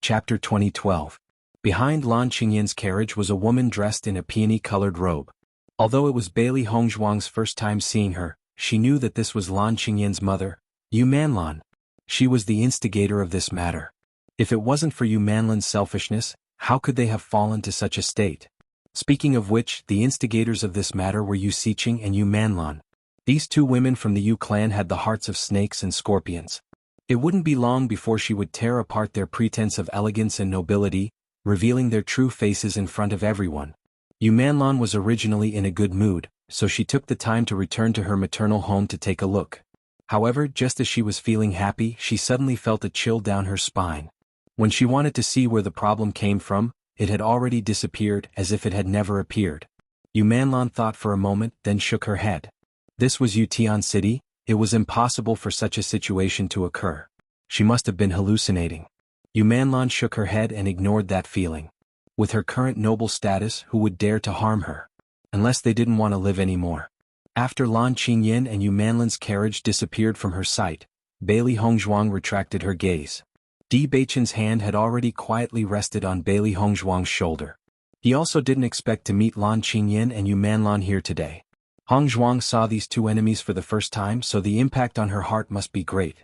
Chapter 2012. Behind Lan Qingyin's carriage was a woman dressed in a peony-colored robe. Although it was Bailey Hongzhuang's first time seeing her, she knew that this was Lan Qingyin's mother, Yu Manlan. She was the instigator of this matter. If it wasn't for Yu Manlan's selfishness, how could they have fallen to such a state? Speaking of which, the instigators of this matter were Yu Xiqing and Yu Manlan. These two women from the Yu clan had the hearts of snakes and scorpions. It wouldn't be long before she would tear apart their pretense of elegance and nobility, revealing their true faces in front of everyone. Yu Manlan was originally in a good mood, so she took the time to return to her maternal home to take a look. However, just as she was feeling happy, she suddenly felt a chill down her spine. When she wanted to see where the problem came from, it had already disappeared as if it had never appeared. Yu Manlan thought for a moment, then shook her head. This was Yutian City. It was impossible for such a situation to occur. She must have been hallucinating. Yu Manlan shook her head and ignored that feeling. With her current noble status, who would dare to harm her? Unless they didn't want to live anymore. After Lan Qingyin and Yu Manlan's carriage disappeared from her sight, Bailey Hongzhuang retracted her gaze. Di Beichen's hand had already quietly rested on Bailey Hongzhuang's shoulder. He also didn't expect to meet Lan Qingyin and Yu Manlan here today. Hongzhuang saw these two enemies for the first time, so the impact on her heart must be great.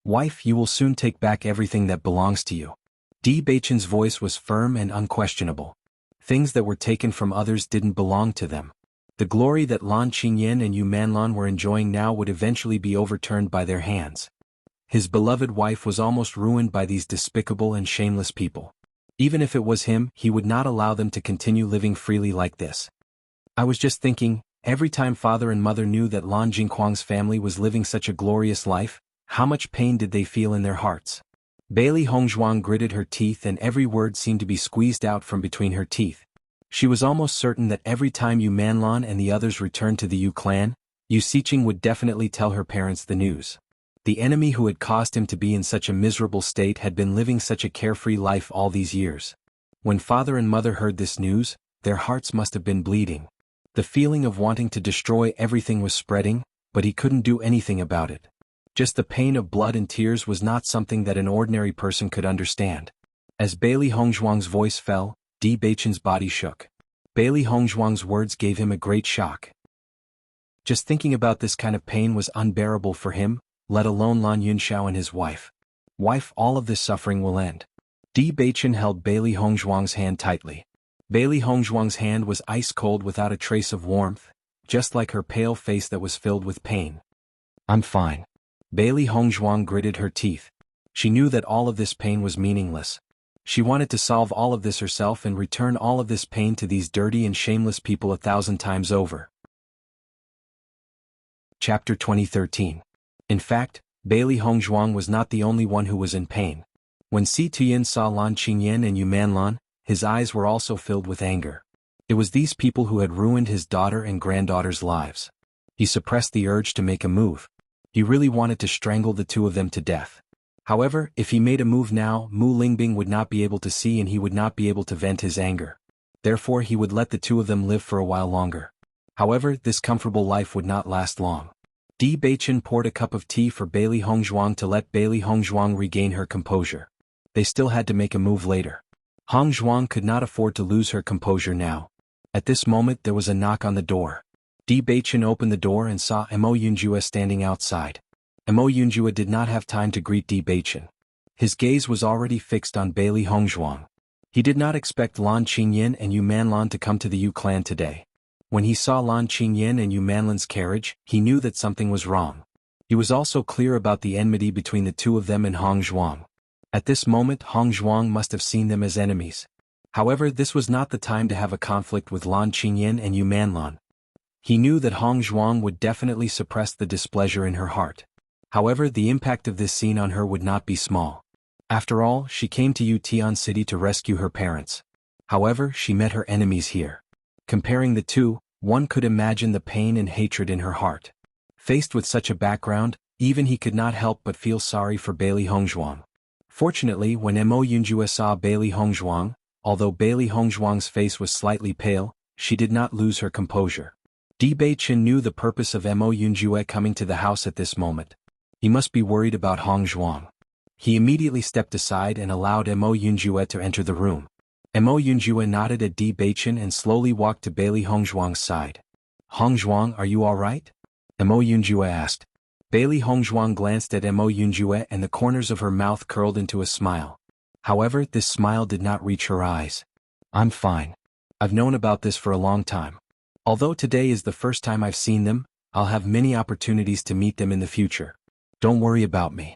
Wife, you will soon take back everything that belongs to you. Di Beichen's voice was firm and unquestionable. Things that were taken from others didn't belong to them. The glory that Lan Qingyin and Yu Manlan were enjoying now would eventually be overturned by their hands. His beloved wife was almost ruined by these despicable and shameless people. Even if it was him, he would not allow them to continue living freely like this. I was just thinking, every time father and mother knew that Lan Jingquang's family was living such a glorious life, how much pain did they feel in their hearts? Bailey Hongzhuang gritted her teeth and every word seemed to be squeezed out from between her teeth. She was almost certain that every time Yu Manlan and the others returned to the Yu clan, Yu Xiqing would definitely tell her parents the news. The enemy who had caused him to be in such a miserable state had been living such a carefree life all these years. When father and mother heard this news, their hearts must have been bleeding. The feeling of wanting to destroy everything was spreading, but he couldn't do anything about it. Just the pain of blood and tears was not something that an ordinary person could understand. As Bailey Hongzhuang's voice fell, Di Beichen's body shook. Bailey Hongzhuang's words gave him a great shock. Just thinking about this kind of pain was unbearable for him, let alone Lan Yunxiao and his wife. Wife, all of this suffering will end. Di Beichen held Bailey Hongzhuang's hand tightly. Bailey Hongzhuang's hand was ice-cold without a trace of warmth, just like her pale face that was filled with pain. I'm fine. Bailey Hongzhuang gritted her teeth. She knew that all of this pain was meaningless. She wanted to solve all of this herself and return all of this pain to these dirty and shameless people 1,000 times over. Chapter 2013. In fact, Bailey Hongzhuang was not the only one who was in pain. When Si Tuyin saw Lan Qingyin and Yu Manlan, his eyes were also filled with anger. It was these people who had ruined his daughter and granddaughter's lives. He suppressed the urge to make a move. He really wanted to strangle the two of them to death. However, if he made a move now, Mu Lingbing would not be able to see and he would not be able to vent his anger. Therefore he would let the two of them live for a while longer. However, this comfortable life would not last long. Di Beichen poured a cup of tea for Bailey Hongzhuang to let Bailey Hongzhuang regain her composure. They still had to make a move later. Hongzhuang could not afford to lose her composure now. At this moment there was a knock on the door. Di Beichen opened the door and saw Mo Yunjue standing outside. Mo Yunjue did not have time to greet Di Beichen. His gaze was already fixed on Bailey Hongzhuang. He did not expect Lan Qingyin and Yu Manlan to come to the Yu clan today. When he saw Lan Qingyin and Yu Manlan's carriage, he knew that something was wrong. He was also clear about the enmity between the two of them and Hongzhuang. At this moment Hongzhuang must have seen them as enemies. However, this was not the time to have a conflict with Lan Qingyin and Yu Manlan. He knew that Hongzhuang would definitely suppress the displeasure in her heart. However, the impact of this scene on her would not be small. After all, she came to Yutian City to rescue her parents. However, she met her enemies here. Comparing the two, one could imagine the pain and hatred in her heart. Faced with such a background, even he could not help but feel sorry for Bailey Hongzhuang. Fortunately, when Mo Yunjue saw Bailey Hongzhuang, although Bailey Hongzhuang's face was slightly pale, she did not lose her composure. Di Beichen knew the purpose of Mo Yunjue coming to the house at this moment. He must be worried about Hongzhuang. He immediately stepped aside and allowed Mo Yunjue to enter the room. Mo Yunjue nodded at Di Baichen and slowly walked to Bailey Hongzhuang's side. "Hongzhuang, are you all right?" Mo Yunjue asked. Bailey Hongzhuang glanced at Mo Yunjue and the corners of her mouth curled into a smile. However, this smile did not reach her eyes. "I'm fine. I've known about this for a long time. Although today is the first time I've seen them, I'll have many opportunities to meet them in the future. Don't worry about me."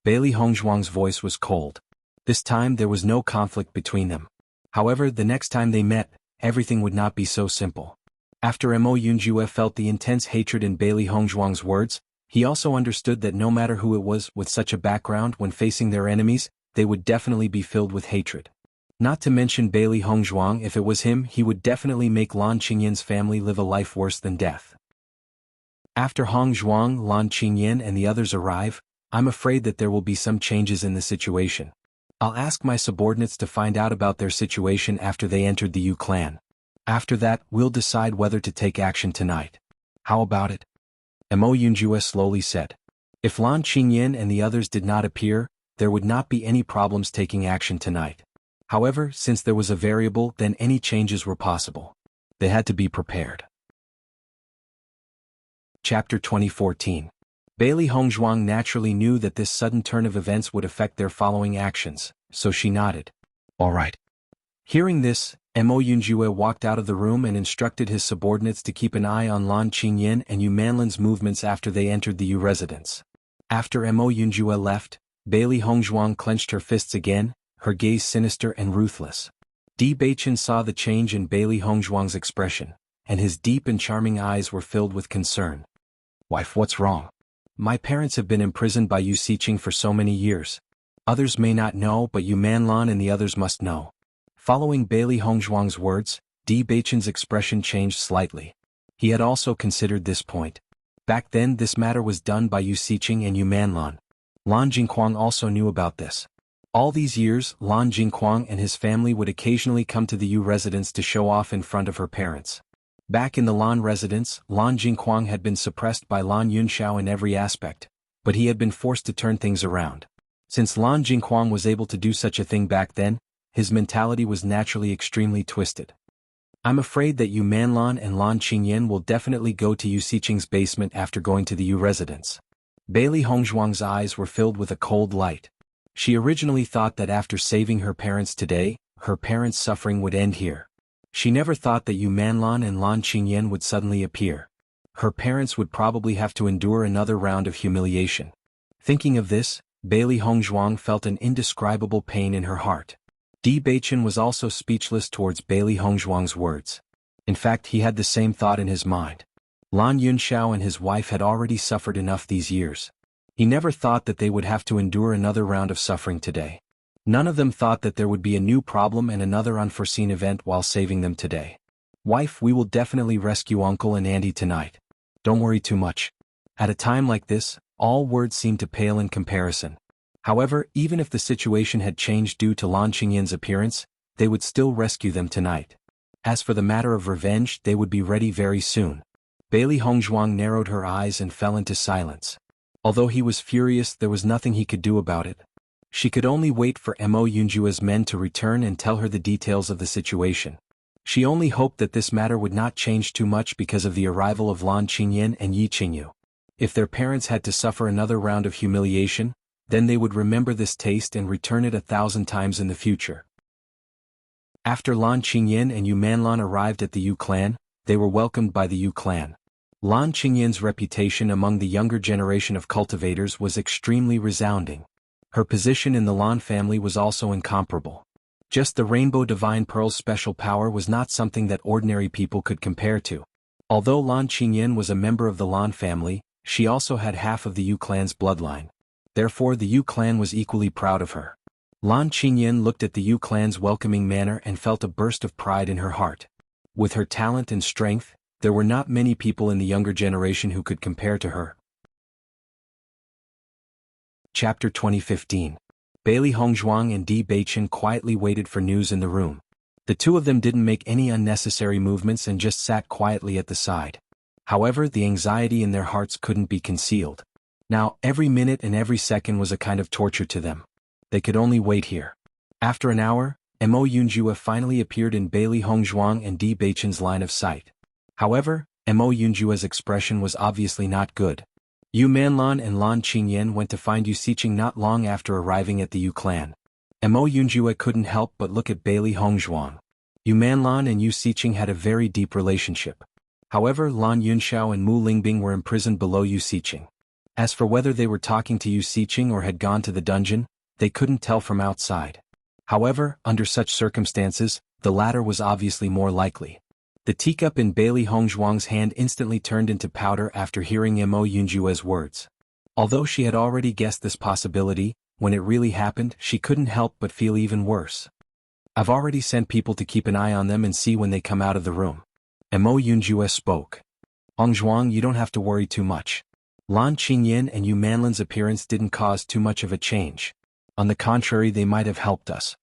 Bailey Hongzhuang's voice was cold. This time there was no conflict between them. However, the next time they met, everything would not be so simple. After Mo Yunjue felt the intense hatred in Bailey Hongzhuang's words, he also understood that no matter who it was with such a background when facing their enemies, they would definitely be filled with hatred. Not to mention Bailey Hongzhuang, if it was him, he would definitely make Lan Qingyan's family live a life worse than death. After Hongzhuang, Lan Qingyan and the others arrive, I'm afraid that there will be some changes in the situation. I'll ask my subordinates to find out about their situation after they entered the Yu clan. After that, we'll decide whether to take action tonight. How about it? Mo Yunjue slowly said. If Lan Qingyan and the others did not appear, there would not be any problems taking action tonight. However, since there was a variable, then any changes were possible. They had to be prepared. Chapter 2014. Bailey Hongzhuang naturally knew that this sudden turn of events would affect their following actions, so she nodded. All right. Hearing this, Mo Yunjue walked out of the room and instructed his subordinates to keep an eye on Lan Qingyan and Yu Manlin's movements after they entered the Yu residence. After Mo Yunjue left, Bailey Hongzhuang clenched her fists again, her gaze sinister and ruthless. Di Baichen saw the change in Bailey Hongzhuang's expression, and his deep and charming eyes were filled with concern. Wife, what's wrong? My parents have been imprisoned by Yu Siqing for so many years. Others may not know, but Yu Manlan and the others must know. Following Bailey Hongzhuang's words, Di Baichen's expression changed slightly. He had also considered this point. Back then this matter was done by Yu Siqing and Yu Manlan. Lan Jingquang also knew about this. All these years, Lan Jingquang and his family would occasionally come to the Yu residence to show off in front of her parents. Back in the Lan residence, Lan Jingquang had been suppressed by Lan Yunxiao in every aspect, but he had been forced to turn things around. Since Lan Jingquang was able to do such a thing back then, his mentality was naturally extremely twisted. I'm afraid that Yu Manlan and Lan Qingyan will definitely go to Yu Siqing's basement after going to the Yu residence. Bailey Hongzhuang's eyes were filled with a cold light. She originally thought that after saving her parents today, her parents' suffering would end here. She never thought that Yu Manlan and Lan Qingyan would suddenly appear. Her parents would probably have to endure another round of humiliation. Thinking of this, Bailey Hongzhuang felt an indescribable pain in her heart. Di Baichen was also speechless towards Bailey Hongzhuang's words. In fact, he had the same thought in his mind. Lan Yunxiao and his wife had already suffered enough these years. He never thought that they would have to endure another round of suffering today. None of them thought that there would be a new problem and another unforeseen event while saving them today. Wife, we will definitely rescue Uncle and Auntie tonight. Don't worry too much. At a time like this, all words seem to pale in comparison. However, even if the situation had changed due to Lan Qingyan's appearance, they would still rescue them tonight. As for the matter of revenge, they would be ready very soon. Bailey Hongzhuang narrowed her eyes and fell into silence. Although he was furious, there was nothing he could do about it. She could only wait for Mo Yunjue's men to return and tell her the details of the situation. She only hoped that this matter would not change too much because of the arrival of Lan Qingyan and Yi Qingyu. If their parents had to suffer another round of humiliation, then they would remember this taste and return it 1,000 times in the future. After Lan Qingyan and Yu Manlan arrived at the Yu clan, they were welcomed by the Yu clan. Lan Qingyan's reputation among the younger generation of cultivators was extremely resounding. Her position in the Lan family was also incomparable. Just the Rainbow Divine Pearl's special power was not something that ordinary people could compare to. Although Lan Qingyan was a member of the Lan family, she also had half of the Yu clan's bloodline. Therefore the Yu clan was equally proud of her. Lan Qingyan looked at the Yu clan's welcoming manner and felt a burst of pride in her heart. With her talent and strength, there were not many people in the younger generation who could compare to her. Chapter 2015. Bailey Hongzhuang and Di Baichen quietly waited for news in the room. The two of them didn't make any unnecessary movements and just sat quietly at the side. However, the anxiety in their hearts couldn't be concealed. Now, every minute and every second was a kind of torture to them. They could only wait here. After an hour, Mo Yunjue finally appeared in Bailey Hongzhuang and Di Beichen's line of sight. However, Mo Yunjue's expression was obviously not good. Yu Manlan and Lan Qingyan went to find Yu Xiqing not long after arriving at the Yu clan. Mo Yunjue couldn't help but look at Bailey Hongzhuang. Yu Manlan and Yu Xiqing had a very deep relationship. However, Lan Yunxiao and Mu Lingbing were imprisoned below Yu Xiqing. As for whether they were talking to Yu Xiqing or had gone to the dungeon, they couldn't tell from outside. However, under such circumstances, the latter was obviously more likely. The teacup in Bailey Hongzhuang's hand instantly turned into powder after hearing Mo Yunjue's words. Although she had already guessed this possibility, when it really happened, she couldn't help but feel even worse. I've already sent people to keep an eye on them and see when they come out of the room. Mo Yunjue spoke. Hongzhuang, you don't have to worry too much. Lan Qingyan and Yu Manlan's appearance didn't cause too much of a change. On the contrary, they might have helped us.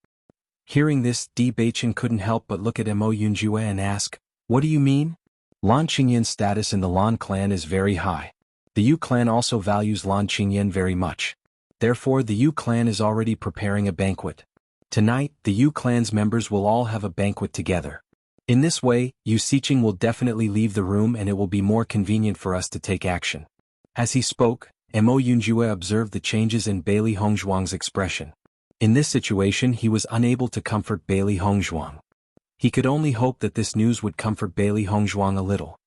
Hearing this, Di Beichen couldn't help but look at Mo Yunjue and ask, what do you mean? Lan Qingyan's status in the Lan clan is very high. The Yu clan also values Lan Qingyan very much. Therefore, the Yu clan is already preparing a banquet. Tonight, the Yu clan's members will all have a banquet together. In this way, Yu Xiqing will definitely leave the room and it will be more convenient for us to take action. As he spoke, Mo Yunjue observed the changes in Bailey Hongzhuang's expression. In this situation, he was unable to comfort Bailey Hongzhuang. He could only hope that this news would comfort Bailey Hongzhuang a little.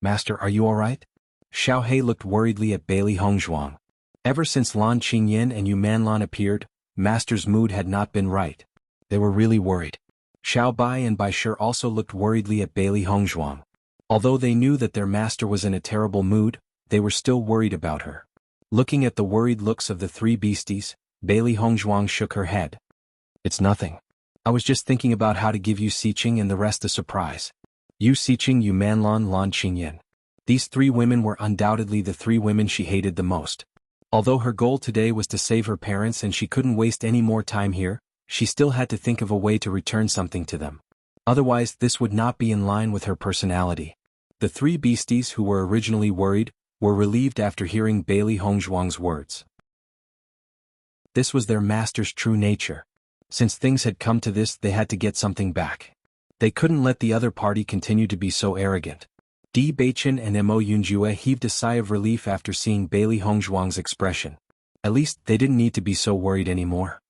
Master, are you alright? Xiao He looked worriedly at Bailey Hongzhuang. Ever since Lan Qingyan and Yu Manlan appeared, Master's mood had not been right. They were really worried. Xiao Bai and Bai Shi also looked worriedly at Bailey Hongzhuang. Although they knew that their master was in a terrible mood, they were still worried about her. Looking at the worried looks of the three beasties, Bailey Hongzhuang shook her head. It's nothing. I was just thinking about how to give Yu Xiqing and the rest a surprise. Yu Xiqing, Yu Manlan, Lan Qingyan. These three women were undoubtedly the three women she hated the most. Although her goal today was to save her parents and she couldn't waste any more time here, she still had to think of a way to return something to them. Otherwise, this would not be in line with her personality. The three beasties who were originally worried were relieved after hearing Bailey Hongzhuang's words. This was their master's true nature. Since things had come to this, they had to get something back. They couldn't let the other party continue to be so arrogant. Di Beichen and Mo Yunjue heaved a sigh of relief after seeing Bailey Hongzhuang's expression. At least, they didn't need to be so worried anymore.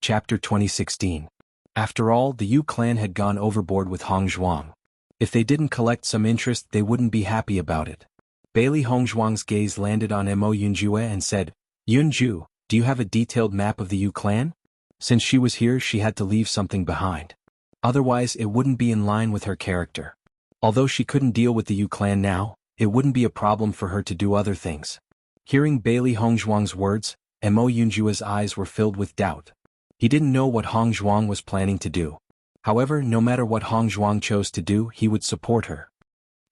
Chapter 2016. After all, the Yu clan had gone overboard with Hongzhuang. If they didn't collect some interest, they wouldn't be happy about it. Bailey Hongzhuang's gaze landed on Mo Yunjue and said, Yunju, do you have a detailed map of the Yu clan? Since she was here, she had to leave something behind. Otherwise, it wouldn't be in line with her character. Although she couldn't deal with the Yu clan now, it wouldn't be a problem for her to do other things. Hearing Bailey Hongzhuang's words, Mo Yunjue's eyes were filled with doubt. He didn't know what Hongzhuang was planning to do. However, no matter what Hongzhuang chose to do, he would support her.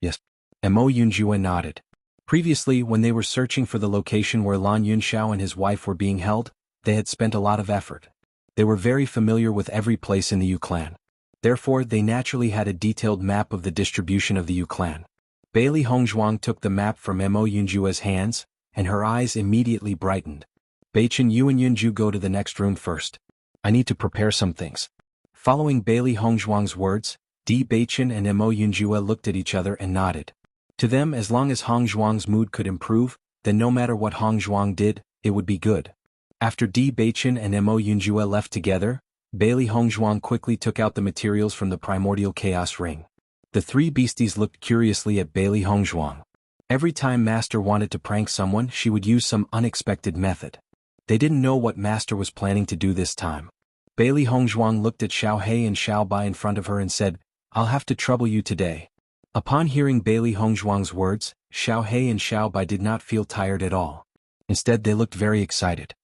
Yes. Mo Yunjue nodded. Previously, when they were searching for the location where Lan Yunxiao and his wife were being held, they had spent a lot of effort. They were very familiar with every place in the Yu clan. Therefore, they naturally had a detailed map of the distribution of the Yu clan. Bailey Hongzhuang took the map from Mo Yunjue's hands, and her eyes immediately brightened. Beichen, you and Yunju go to the next room first. I need to prepare some things. Following Bailey Hongzhuang's words, Di Beichen and Mo Yunjue looked at each other and nodded. To them, as long as Hongzhuang's mood could improve, then no matter what Hongzhuang did, it would be good. After Di Beichen and Mo Yunjue left together, Bailey Hongzhuang quickly took out the materials from the primordial chaos ring. The three beasties looked curiously at Bailey Hongzhuang. Every time Master wanted to prank someone, she would use some unexpected method. They didn't know what Master was planning to do this time. Bailey Hongzhuang looked at Xiao He and Xiao Bai in front of her and said, I'll have to trouble you today. Upon hearing Bailey Hongzhuang's words, Xiao He and Xiao Bai did not feel tired at all. Instead, they looked very excited.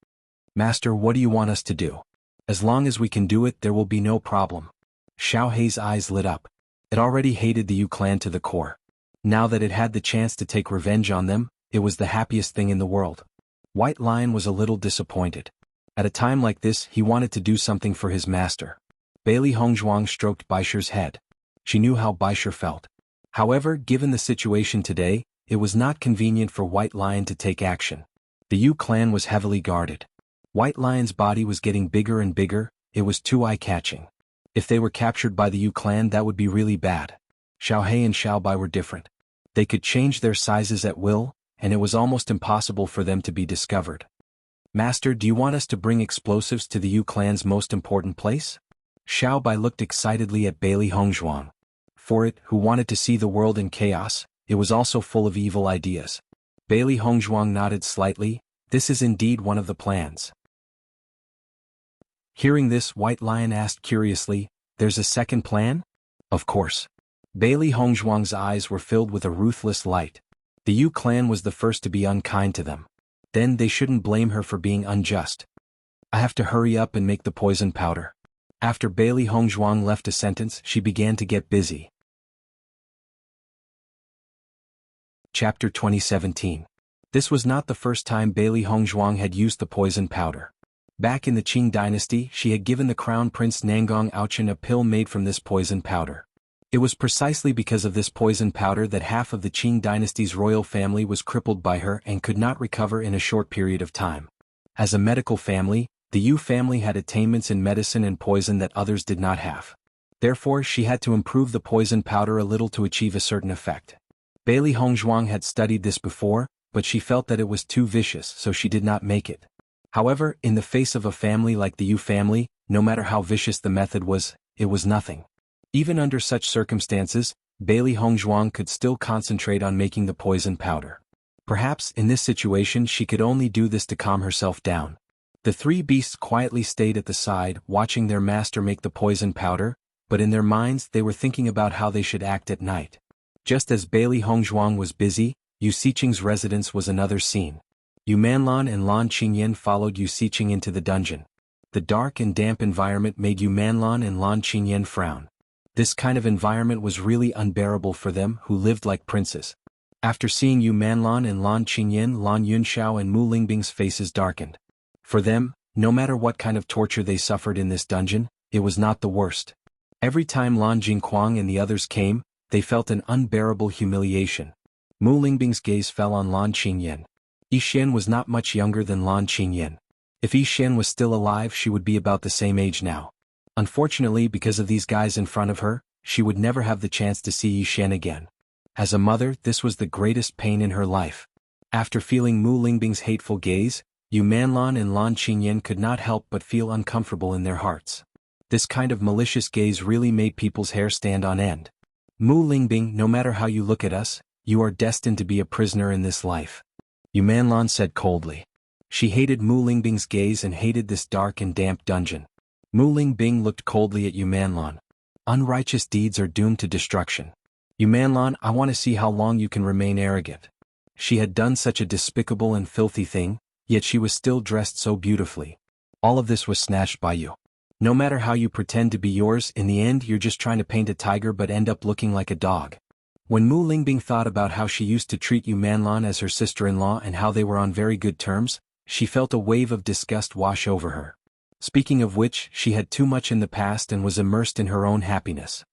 Master, what do you want us to do? As long as we can do it, there will be no problem. Xiao He's eyes lit up. It already hated the Yu clan to the core. Now that it had the chance to take revenge on them, it was the happiest thing in the world. White Lion was a little disappointed. At a time like this, he wanted to do something for his master. Bailey Hongzhuang stroked Baisher's head. She knew how Baisher felt. However, given the situation today, it was not convenient for White Lion to take action. The Yu clan was heavily guarded. White Lion's body was getting bigger and bigger, it was too eye-catching. If they were captured by the Yu clan, that would be really bad. Xiao He and Xiao Bai were different. They could change their sizes at will, and it was almost impossible for them to be discovered. Master, do you want us to bring explosives to the Yu clan's most important place? Xiao Bai looked excitedly at Bailey Hongzhuang. For it, who wanted to see the world in chaos, it was also full of evil ideas. Bailey Hongzhuang nodded slightly. This is indeed one of the plans. Hearing this, White Lion asked curiously, there's a second plan? Of course. Bailey Hongzhuang's eyes were filled with a ruthless light. The Yu clan was the first to be unkind to them. Then they shouldn't blame her for being unjust. I have to hurry up and make the poison powder. After Bailey Hongzhuang left a sentence, she began to get busy. Chapter 2017. This was not the first time Bailey Hongzhuang had used the poison powder. Back in the Qing dynasty, she had given the crown prince Nangong Aochen a pill made from this poison powder. It was precisely because of this poison powder that half of the Qing dynasty's royal family was crippled by her and could not recover in a short period of time. As a medical family, the Yu family had attainments in medicine and poison that others did not have. Therefore, she had to improve the poison powder a little to achieve a certain effect. Bailey Hongzhuang had studied this before, but she felt that it was too vicious, so she did not make it. However, in the face of a family like the Yu family, no matter how vicious the method was, it was nothing. Even under such circumstances, Bailey Hongzhuang could still concentrate on making the poison powder. Perhaps, in this situation, she could only do this to calm herself down. The three beasts quietly stayed at the side, watching their master make the poison powder, but in their minds they were thinking about how they should act at night. Just as Bailey Hongzhuang was busy, Yu Xiqing's residence was another scene. Yu Manlan and Lan Qingyan followed Yu Xiqing into the dungeon. The dark and damp environment made Yu Manlan and Lan Qingyan frown. This kind of environment was really unbearable for them, who lived like princes. After seeing Yu Manlan and Lan Qingyan, Lan Yunxiao and Mu Lingbing's faces darkened. For them, no matter what kind of torture they suffered in this dungeon, it was not the worst. Every time Lan Jingquang and the others came, they felt an unbearable humiliation. Mu Lingbing's gaze fell on Lan Qingyan. Yixian was not much younger than Lan Qingyan. If Yixian was still alive, she would be about the same age now. Unfortunately, because of these guys in front of her, she would never have the chance to see Yixian again. As a mother, this was the greatest pain in her life. After feeling Mu Lingbing's hateful gaze, Yu Manlan and Lan Qingyan could not help but feel uncomfortable in their hearts. This kind of malicious gaze really made people's hair stand on end. Mu Lingbing, no matter how you look at us, you are destined to be a prisoner in this life. Yu Manlan said coldly. She hated Mu Lingbing's gaze and hated this dark and damp dungeon. Mu Lingbing looked coldly at Yu Manlan. Unrighteous deeds are doomed to destruction. Yu Manlan, I want to see how long you can remain arrogant. She had done such a despicable and filthy thing, yet she was still dressed so beautifully. All of this was snatched by you. No matter how you pretend to be yours, in the end you're just trying to paint a tiger but end up looking like a dog. When Mu Lingbing thought about how she used to treat Yu Manlan as her sister-in-law and how they were on very good terms, she felt a wave of disgust wash over her. Speaking of which, she had too much in the past and was immersed in her own happiness.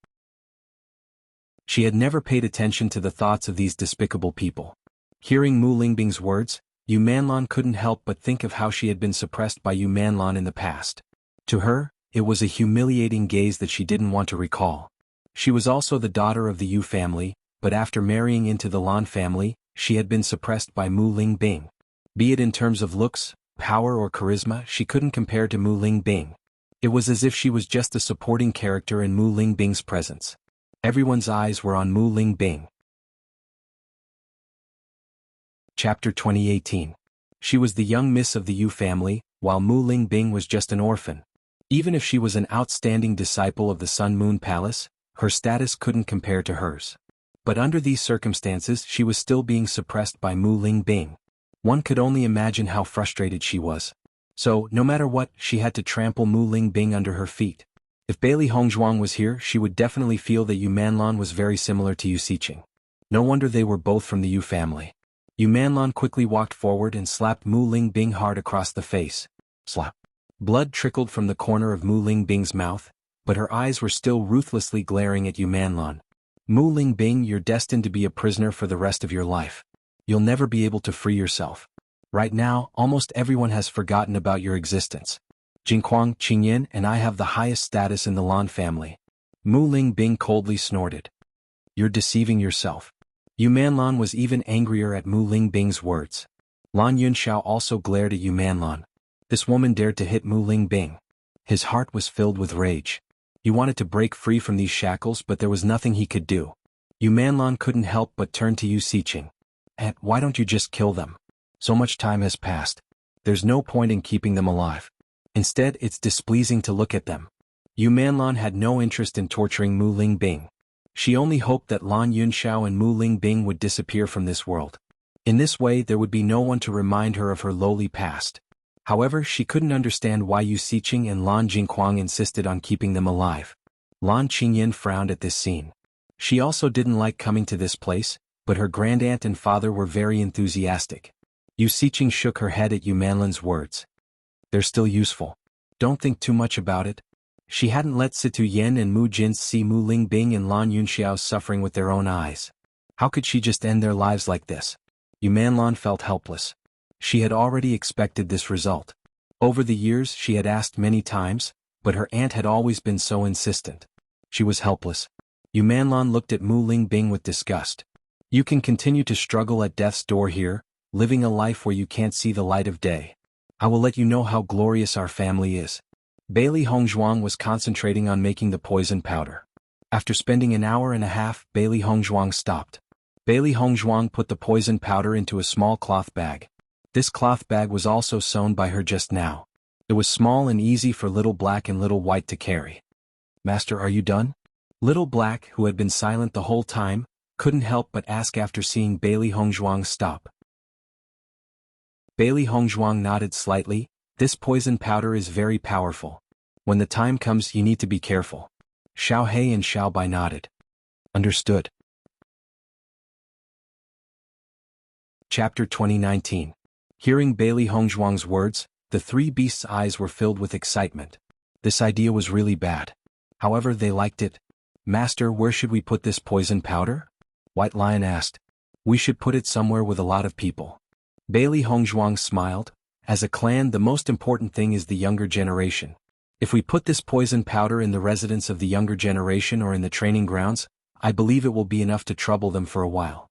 She had never paid attention to the thoughts of these despicable people. Hearing Mu Lingbing's words, Yu Manlan couldn't help but think of how she had been suppressed by Yu Manlan in the past. To her, it was a humiliating gaze that she didn't want to recall. She was also the daughter of the Yu family, but after marrying into the Lan family, she had been suppressed by Mu Lingbing. Be it in terms of looks, power or charisma, she couldn't compare to Mu Lingbing. It was as if she was just a supporting character in Mu Lingbing's presence. Everyone's eyes were on Mu Lingbing. Chapter 2018. She was the young miss of the Yu family, while Mu Lingbing was just an orphan. Even if she was an outstanding disciple of the Sun Moon Palace, her status couldn't compare to hers. But under these circumstances she was still being suppressed by Mu Lingbing. One could only imagine how frustrated she was. So, no matter what, she had to trample Mu Lingbing under her feet. If Bailey Hongzhuang was here, she would definitely feel that Yu Manlan was very similar to Yu Xiqing. No wonder they were both from the Yu family. Yu Manlan quickly walked forward and slapped Mu Lingbing hard across the face. Slap. Blood trickled from the corner of Mu Lingbing's mouth, but her eyes were still ruthlessly glaring at Yu Manlan. Mu Lingbing, you're destined to be a prisoner for the rest of your life. You'll never be able to free yourself. Right now, almost everyone has forgotten about your existence. Jinquang, Qingyan, and I have the highest status in the Lan family. Mu Lingbing coldly snorted. You're deceiving yourself. Yu Manlan was even angrier at Mu Lingbing's words. Lan Yunxiao also glared at Yu Manlan. This woman dared to hit Mu Lingbing. His heart was filled with rage. He wanted to break free from these shackles, but there was nothing he could do. Yu Manlan couldn't help but turn to Yu Xiqing. Why don't you just kill them? So much time has passed. There's no point in keeping them alive. Instead, it's displeasing to look at them. Yu Manlan had no interest in torturing Mu Lingbing. She only hoped that Lan Yunxiao and Mu Lingbing would disappear from this world. In this way, there would be no one to remind her of her lowly past. However, she couldn't understand why Yu Xiqing and Lan Jingquang insisted on keeping them alive. Lan Qingyan frowned at this scene. She also didn't like coming to this place, but her grandaunt and father were very enthusiastic. Yu Xiqing shook her head at Yu Manlan's words. They're still useful. Don't think too much about it. She hadn't let Situ Yen and Mu Jin see Mu Lingbing and Lan Yunxiao suffering with their own eyes. How could she just end their lives like this? Yu Manlan felt helpless. She had already expected this result. Over the years she had asked many times, but her aunt had always been so insistent. She was helpless. Yu Manlan looked at Mu Lingbing with disgust. You can continue to struggle at death's door here, living a life where you can't see the light of day. I will let you know how glorious our family is. Bailey Hongzhuang was concentrating on making the poison powder. After spending an hour and a half, Bailey Hongzhuang stopped. Bailey Hongzhuang put the poison powder into a small cloth bag. This cloth bag was also sewn by her just now. It was small and easy for Little Black and Little White to carry. Master, are you done? Little Black, who had been silent the whole time, couldn't help but ask after seeing Bailey Hongzhuang stop. Bailey Hongzhuang nodded slightly. This poison powder is very powerful. When the time comes, you need to be careful. Xiao He and Xiao Bai nodded. Understood. Chapter 2019. Hearing Bailey Hongzhuang's words, the three beasts' eyes were filled with excitement. This idea was really bad. However, they liked it. Master, where should we put this poison powder? White Lion asked. We should put it somewhere with a lot of people. Bailey Hongzhuang smiled. As a clan, the most important thing is the younger generation. If we put this poison powder in the residence of the younger generation or in the training grounds, I believe it will be enough to trouble them for a while.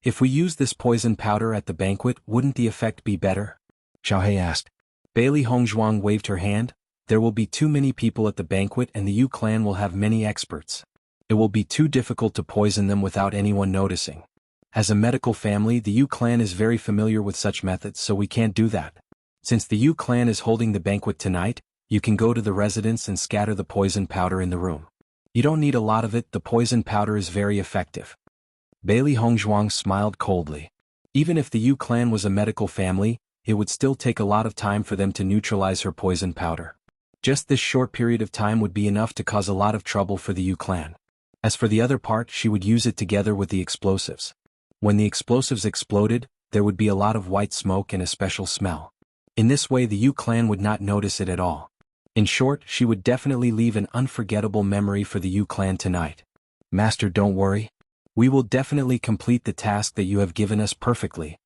If we use this poison powder at the banquet, wouldn't the effect be better? Xiao He asked. Bailey Hongzhuang waved her hand. There will be too many people at the banquet and the Yu clan will have many experts. It will be too difficult to poison them without anyone noticing. As a medical family, the Yu clan is very familiar with such methods, so we can't do that. Since the Yu clan is holding the banquet tonight, you can go to the residence and scatter the poison powder in the room. You don't need a lot of it, the poison powder is very effective. Bailey Hongzhuang smiled coldly. Even if the Yu clan was a medical family, it would still take a lot of time for them to neutralize her poison powder. Just this short period of time would be enough to cause a lot of trouble for the Yu clan. As for the other part, she would use it together with the explosives. When the explosives exploded, there would be a lot of white smoke and a special smell. In this way, the Yu clan would not notice it at all. In short, she would definitely leave an unforgettable memory for the Yu clan tonight. Master, don't worry. We will definitely complete the task that you have given us perfectly.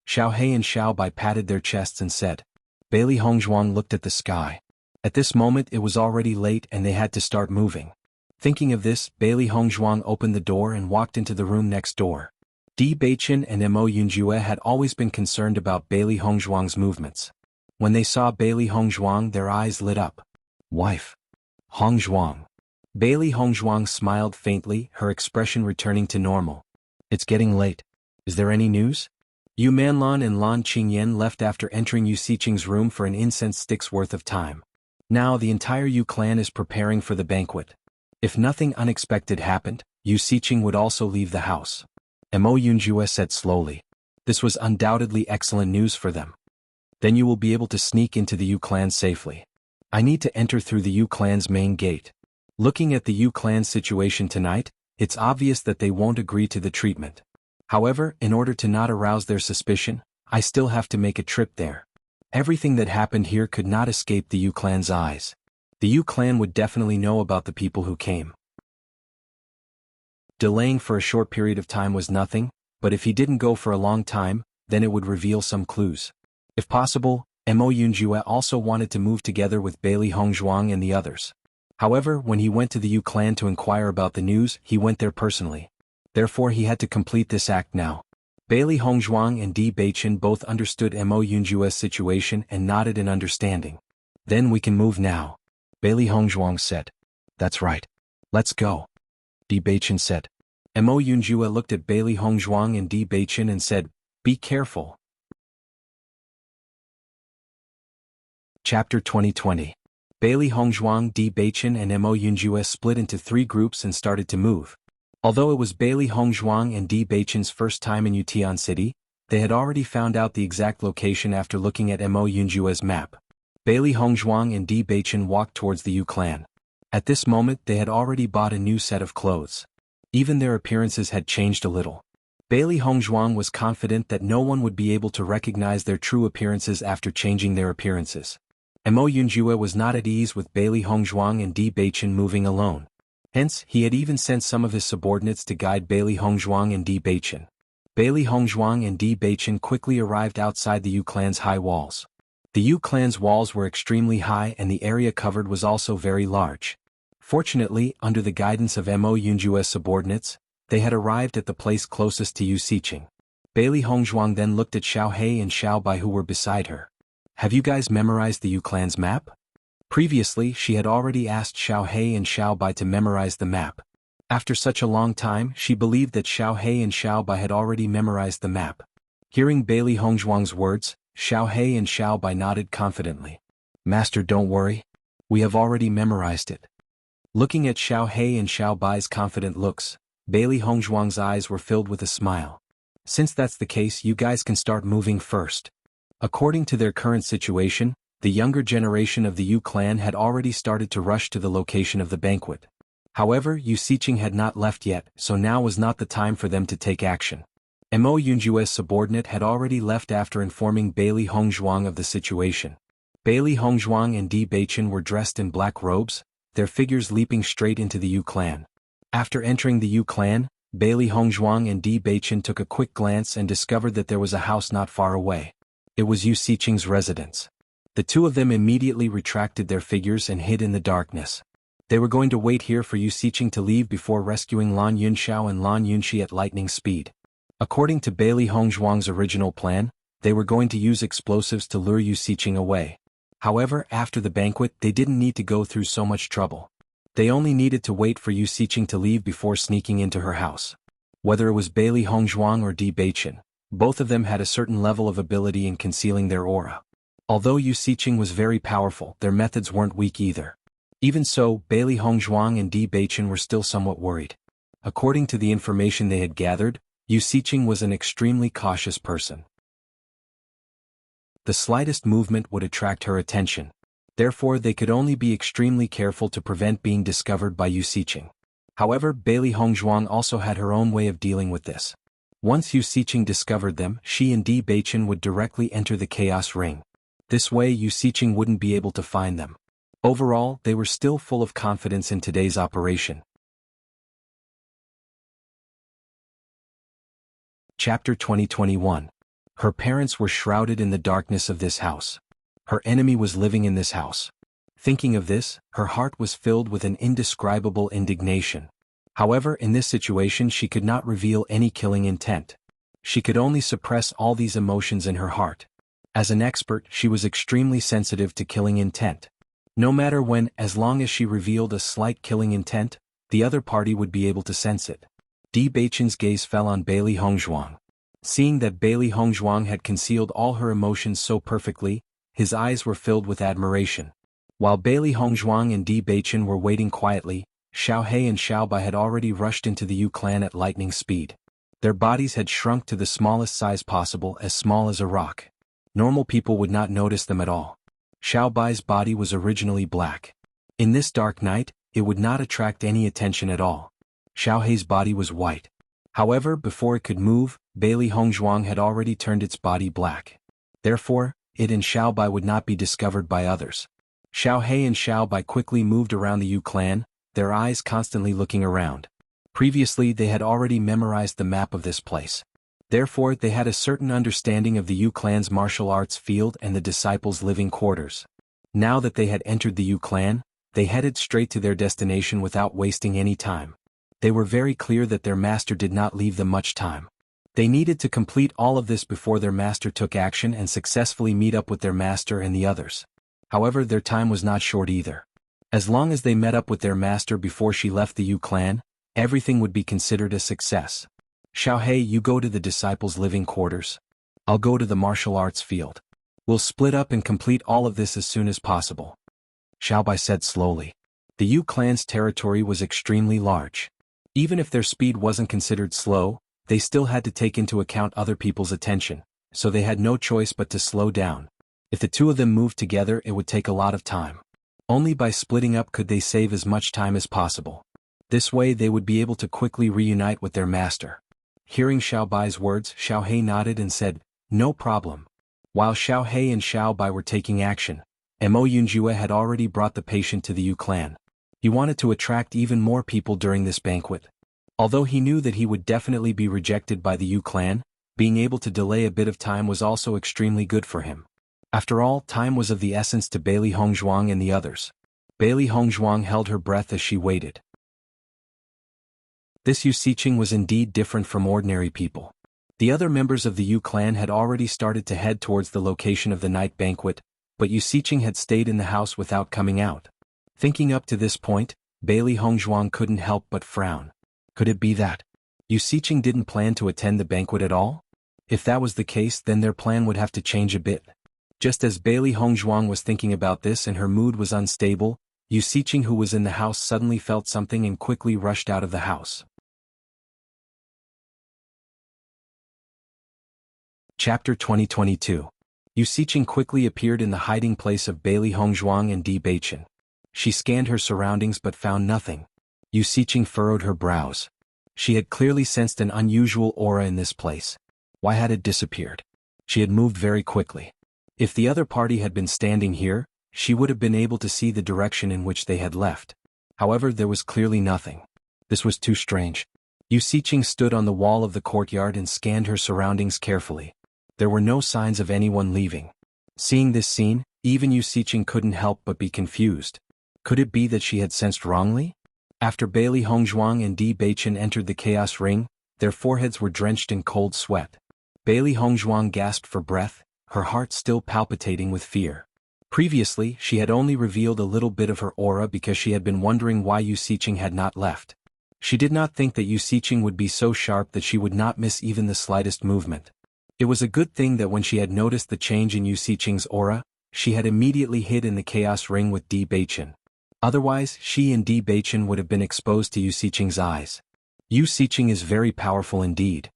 Xiao He and Xiao Bai patted their chests and said. Bailey Hongzhuang looked at the sky. At this moment it was already late and they had to start moving. Thinking of this, Bailey Hongzhuang opened the door and walked into the room next door. Di Beichen and Mo Yunjue had always been concerned about Bailey Hongzhuang's movements. When they saw Bailey Hongzhuang, their eyes lit up. Wife. Hongzhuang. Bailey Hongzhuang smiled faintly, her expression returning to normal. It's getting late. Is there any news? Yu Manlan and Lan Qingyan left after entering Yu Xiqing's room for an incense stick's worth of time. Now the entire Yu clan is preparing for the banquet. If nothing unexpected happened, Yu Xiqing would also leave the house. Mo Yunjue said slowly. This was undoubtedly excellent news for them. Then you will be able to sneak into the Yu clan safely. I need to enter through the Yu clan's main gate. Looking at the Yu clan's situation tonight, it's obvious that they won't agree to the treatment. However, in order to not arouse their suspicion, I still have to make a trip there. Everything that happened here could not escape the Yu clan's eyes. The Yu clan would definitely know about the people who came. Delaying for a short period of time was nothing, but if he didn't go for a long time, then it would reveal some clues. If possible, Mo Yunjue also wanted to move together with Bailey Hongzhuang and the others. However, when he went to the Yu clan to inquire about the news, he went there personally. Therefore he had to complete this act now. Bailey Hongzhuang and Di Beichen both understood Mo Yunjue's situation and nodded in understanding. Then we can move now. Bailey Hongzhuang said. That's right. Let's go. Di Beichen said. Mo Yunjue looked at Bailey Hongzhuang and Di Beichen and said, be careful. Chapter 2020. Bailey Hongzhuang, Di Beichen and Mo Yunjue split into 3 groups and started to move. Although it was Bailey Hongzhuang and Di Beichen's first time in Yutian City, they had already found out the exact location after looking at Mo Yunjue's map. Bailey Hongzhuang and Di Beichen walked towards the Yu clan. At this moment they had already bought a new set of clothes. Even their appearances had changed a little. Bailey Hongzhuang was confident that no one would be able to recognize their true appearances after changing their appearances. Mo Yunjue was not at ease with Bailey Hongzhuang and Di Beichen moving alone. Hence, he had even sent some of his subordinates to guide Bailey Hongzhuang and Di Beichen. Bailey Hongzhuang and Di Beichen quickly arrived outside the Yu clan's high walls. The Yu clan's walls were extremely high and the area covered was also very large. Fortunately, under the guidance of Mo Yunjue's subordinates, they had arrived at the place closest to Yu Xiqing. Bailey Hongzhuang then looked at Xiao He and Xiao Bai who were beside her. Have you guys memorized the Yu clan's map? Previously, she had already asked Xiao He and Xiao Bai to memorize the map. After such a long time, she believed that Xiao He and Xiao Bai had already memorized the map. Hearing Bailey Hongzhuang's words, Xiao He and Xiao Bai nodded confidently. Master, don't worry. We have already memorized it. Looking at Xiao He and Xiao Bai's confident looks, Bailey Hongzhuang's eyes were filled with a smile. Since that's the case, you guys can start moving first. According to their current situation, the younger generation of the Yu clan had already started to rush to the location of the banquet. However, Yu Xiqing had not left yet, so now was not the time for them to take action. Mo Yunjue's subordinate had already left after informing Bailey Hongzhuang of the situation. Bailey Hongzhuang and Di Beichen were dressed in black robes, their figures leaping straight into the Yu clan. After entering the Yu clan, Bailey Hongzhuang and Di Beichen took a quick glance and discovered that there was a house not far away. It was Yu Xiqing's residence. The two of them immediately retracted their figures and hid in the darkness. They were going to wait here for Yu Xiqing to leave before rescuing Lan Yunxiao and Lan Yunxi at lightning speed. According to Bailey Hongzhuang's original plan, they were going to use explosives to lure Yu Xiqing away. However, after the banquet they didn't need to go through so much trouble. They only needed to wait for Yu Xiqing to leave before sneaking into her house. Whether it was Bailey Hongzhuang or Di Beichen, both of them had a certain level of ability in concealing their aura. Although Yu Xiqing was very powerful, their methods weren't weak either. Even so, Bailey Hongzhuang and Di Beichen were still somewhat worried. According to the information they had gathered, Yu Xiqing was an extremely cautious person. The slightest movement would attract her attention. Therefore they could only be extremely careful to prevent being discovered by Yu Xiqing. However, Bailey Hongzhuang also had her own way of dealing with this. Once Yu Xiqing discovered them, she and Di Beichen would directly enter the chaos ring. This way Yu Xiqing wouldn't be able to find them. Overall, they were still full of confidence in today's operation. Chapter 2021. Her parents were shrouded in the darkness of this house. Her enemy was living in this house. Thinking of this, her heart was filled with an indescribable indignation. However, in this situation she could not reveal any killing intent. She could only suppress all these emotions in her heart. As an expert, she was extremely sensitive to killing intent. No matter when, as long as she revealed a slight killing intent, the other party would be able to sense it. Di Beichen's gaze fell on Bailey Hongzhuang. Seeing that Bailey Hongzhuang had concealed all her emotions so perfectly, his eyes were filled with admiration. While Bailey Hongzhuang and Di Beichen were waiting quietly, Xiao He and Xiao Bai had already rushed into the Yu clan at lightning speed. Their bodies had shrunk to the smallest size possible, as small as a rock. Normal people would not notice them at all. Xiao Bai's body was originally black. In this dark night, it would not attract any attention at all. Xiao He's body was white. However, before it could move, Bailey Hongzhuang had already turned its body black. Therefore, it and Xiao Bai would not be discovered by others. Xiao He and Xiao Bai quickly moved around the Yu clan, their eyes constantly looking around. Previously they had already memorized the map of this place. Therefore they had a certain understanding of the Yu clan's martial arts field and the disciples' living quarters. Now that they had entered the Yu clan, they headed straight to their destination without wasting any time. They were very clear that their master did not leave them much time. They needed to complete all of this before their master took action and successfully meet up with their master and the others. However, their time was not short either. As long as they met up with their master before she left the Yu clan, everything would be considered a success. Xiaohei, you go to the disciples' living quarters. I'll go to the martial arts field. We'll split up and complete all of this as soon as possible. Xiaobai said slowly. The Yu clan's territory was extremely large. Even if their speed wasn't considered slow, they still had to take into account other people's attention, so they had no choice but to slow down. If the two of them moved together, it would take a lot of time. Only by splitting up could they save as much time as possible. This way they would be able to quickly reunite with their master. Hearing Xiaobai's words, Xiaohei nodded and said, "No problem." While Xiaohei and Xiaobai were taking action, Mo Yunjue had already brought the patient to the Yu clan. He wanted to attract even more people during this banquet. Although he knew that he would definitely be rejected by the Yu clan, being able to delay a bit of time was also extremely good for him. After all, time was of the essence to Bailey Hongzhuang and the others. Bailey Hongzhuang held her breath as she waited. This Yu Siqing was indeed different from ordinary people. The other members of the Yu clan had already started to head towards the location of the night banquet, but Yu Siqing had stayed in the house without coming out. Thinking up to this point, Bailey Hongzhuang couldn't help but frown. Could it be that Yu Siqing didn't plan to attend the banquet at all? If that was the case, then their plan would have to change a bit. Just as Bailey Hongzhuang was thinking about this and her mood was unstable, Yu Siqing, who was in the house, suddenly felt something and quickly rushed out of the house. Chapter 2022. Yu Siqing quickly appeared in the hiding place of Bailey Hongzhuang and Di Beichen. She scanned her surroundings but found nothing. Yu Siqing furrowed her brows. She had clearly sensed an unusual aura in this place. Why had it disappeared? She had moved very quickly. If the other party had been standing here, she would have been able to see the direction in which they had left. However, there was clearly nothing. This was too strange. Yu Siqing stood on the wall of the courtyard and scanned her surroundings carefully. There were no signs of anyone leaving. Seeing this scene, even Yu Siqing couldn't help but be confused. Could it be that she had sensed wrongly? After Bailey Hongzhuang and Di Beichen entered the chaos ring, their foreheads were drenched in cold sweat. Bailey Hongzhuang gasped for breath, her heart still palpitating with fear. Previously, she had only revealed a little bit of her aura because she had been wondering why Yu Siqing had not left. She did not think that Yu Siqing would be so sharp that she would not miss even the slightest movement. It was a good thing that when she had noticed the change in Yu Siqing's aura, she had immediately hid in the chaos ring with Di Beichen. Otherwise, she and Di Beichen would have been exposed to Yu Siqing's eyes. Yu Siqing is very powerful indeed.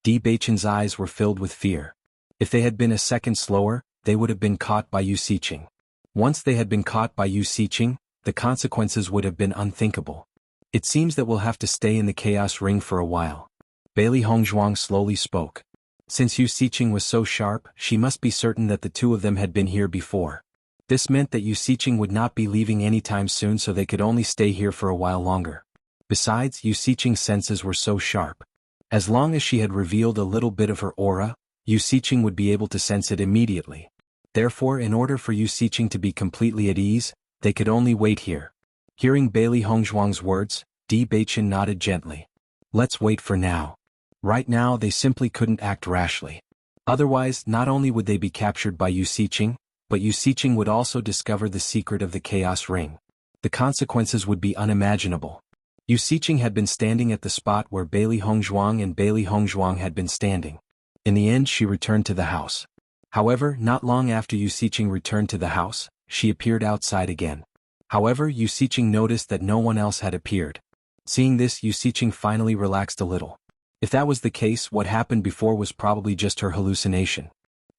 Di Beichen's eyes were filled with fear. If they had been a second slower, they would have been caught by Yu Siqing. Once they had been caught by Yu Siqing, the consequences would have been unthinkable. It seems that we'll have to stay in the chaos ring for a while. Bailey Hongzhuang slowly spoke. Since Yu Siqing was so sharp, she must be certain that the two of them had been here before. This meant that Yu Siqing would not be leaving anytime soon, so they could only stay here for a while longer. Besides, Yu Siqing's senses were so sharp. As long as she had revealed a little bit of her aura, Yu Siqing would be able to sense it immediately. Therefore, in order for Yu Siqing to be completely at ease, they could only wait here. Hearing Bailey Hongzhuang's words, Di Beichen nodded gently. Let's wait for now. Right now they simply couldn't act rashly. Otherwise, not only would they be captured by Yu Siqing, but Yu Siqing would also discover the secret of the Chaos Ring. The consequences would be unimaginable. Yu Siqing had been standing at the spot where Bailey Hongzhuang and Bailey Hongzhuang had been standing. In the end, she returned to the house. However, not long after Yu Siqing returned to the house, she appeared outside again. However, Yu Siqing noticed that no one else had appeared. Seeing this, Yu Siqing finally relaxed a little. If that was the case, what happened before was probably just her hallucination.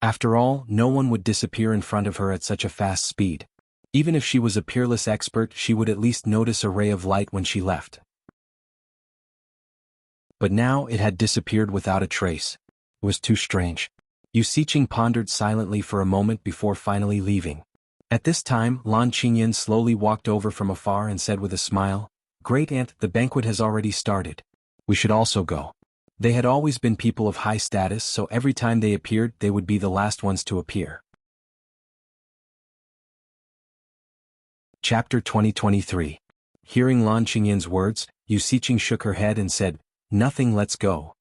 After all, no one would disappear in front of her at such a fast speed. Even if she was a peerless expert, she would at least notice a ray of light when she left. But now it had disappeared without a trace. It was too strange. Yu Siqing pondered silently for a moment before finally leaving. At this time, Lan Qingyan slowly walked over from afar and said with a smile, "Great Aunt, the banquet has already started. We should also go. They had always been people of high status, so every time they appeared, they would be the last ones to appear. Chapter 2023. Hearing Lan Qingyin's words, Yu Xiqing shook her head and said, "Nothing, let's go."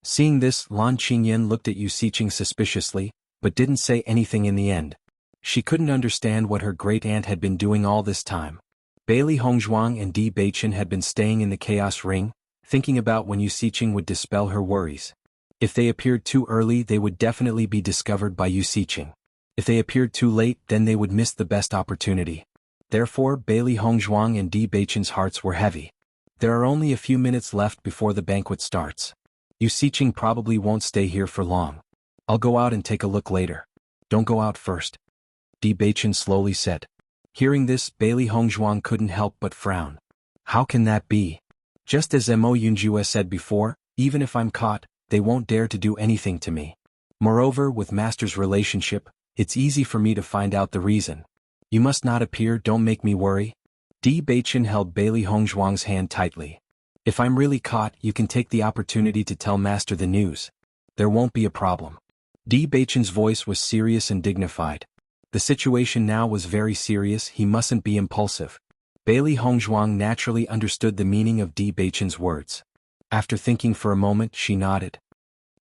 Seeing this, Lan Qingyin looked at Yu Xiqing suspiciously, but didn't say anything in the end. She couldn't understand what her great-aunt had been doing all this time. Bailey Hongzhuang and Di Beichen had been staying in the chaos ring, thinking about when Yu Xiqing would dispel her worries. If they appeared too early, they would definitely be discovered by Yu Xiqing. If they appeared too late, then they would miss the best opportunity. Therefore, Bailey Hongzhuang and Di Beichen's hearts were heavy. There are only a few minutes left before the banquet starts. Yu Xiqing probably won't stay here for long. I'll go out and take a look later. Don't go out first, Di Beichen slowly said. Hearing this, Bailey Hongzhuang couldn't help but frown. How can that be? Just as Mo Yunjue said before, even if I'm caught, they won't dare to do anything to me. Moreover, with Master's relationship, it's easy for me to find out the reason. You must not appear, don't make me worry. Di Beichen held Bailey Hongzhuang's hand tightly. If I'm really caught, you can take the opportunity to tell Master the news. There won't be a problem. Di Beichen's voice was serious and dignified. The situation now was very serious, he mustn't be impulsive. Bailey Hongzhuang naturally understood the meaning of Di Beichen's words. After thinking for a moment, she nodded.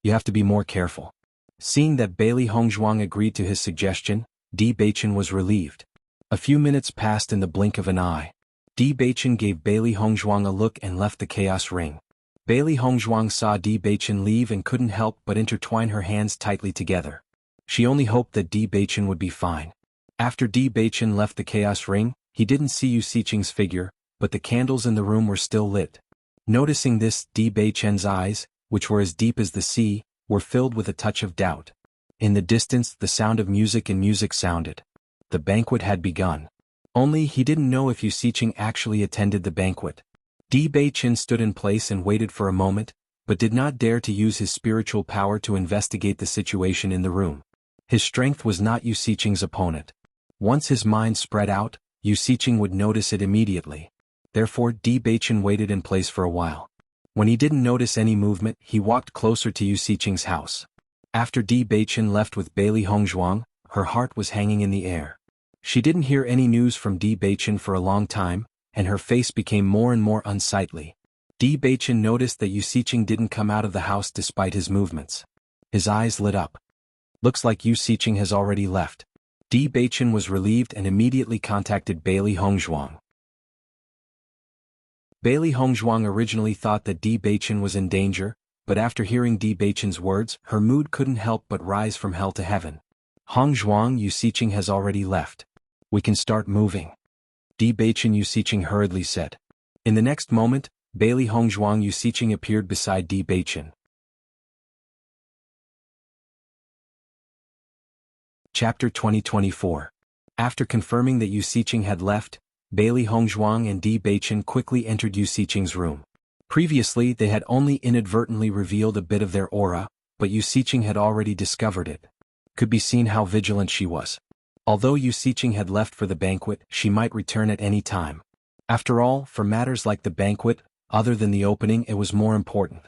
You have to be more careful. Seeing that Bailey Hongzhuang agreed to his suggestion, Di Beichen was relieved. A few minutes passed in the blink of an eye. Di Beichen gave Bailey Hongzhuang a look and left the chaos ring. Bailey Hongzhuang saw Di Beichen leave and couldn't help but intertwine her hands tightly together. She only hoped that Di Beichen would be fine. After Di Beichen left the chaos ring, he didn't see Yu Xiqing's figure, but the candles in the room were still lit. Noticing this, Di Beichen's eyes, which were as deep as the sea, were filled with a touch of doubt. In the distance, the sound of music and music sounded. The banquet had begun. Only he didn't know if Yu Xiqing actually attended the banquet. Di Beichen stood in place and waited for a moment, but did not dare to use his spiritual power to investigate the situation in the room. His strength was not Yu Xiqing's opponent. Once his mind spread out, Yu Xiqing would notice it immediately. Therefore, Di Beichen waited in place for a while. When he didn't notice any movement, he walked closer to Yu Xiqing's house. After Di Beichen left with Bailey Hongzhuang, her heart was hanging in the air. She didn't hear any news from Di Beichen for a long time, and her face became more and more unsightly. Di Beichen noticed that Yu Xiqing didn't come out of the house despite his movements. His eyes lit up. Looks like Yu Xiqing has already left. Di Beichen was relieved and immediately contacted Bailey Hongzhuang. Bailey Hongzhuang originally thought that Di Beichen was in danger, but after hearing Di Beichen's words, her mood couldn't help but rise from hell to heaven. Hongzhuang, Yu Xiqing has already left. We can start moving. Di Beichen Yu Xiqing hurriedly said. In the next moment, Bailey Hongzhuang Yu Xiqing appeared beside Di Beichen. Chapter 2024. After confirming that Yu Xiqing had left, Bailey Hongzhuang and Di Beichen quickly entered Yu Xiqing's room. Previously, they had only inadvertently revealed a bit of their aura, but Yu Xiqing had already discovered it. Could be seen how vigilant she was. Although Yu Xiqing had left for the banquet, she might return at any time. After all, for matters like the banquet, other than the opening, it was more important.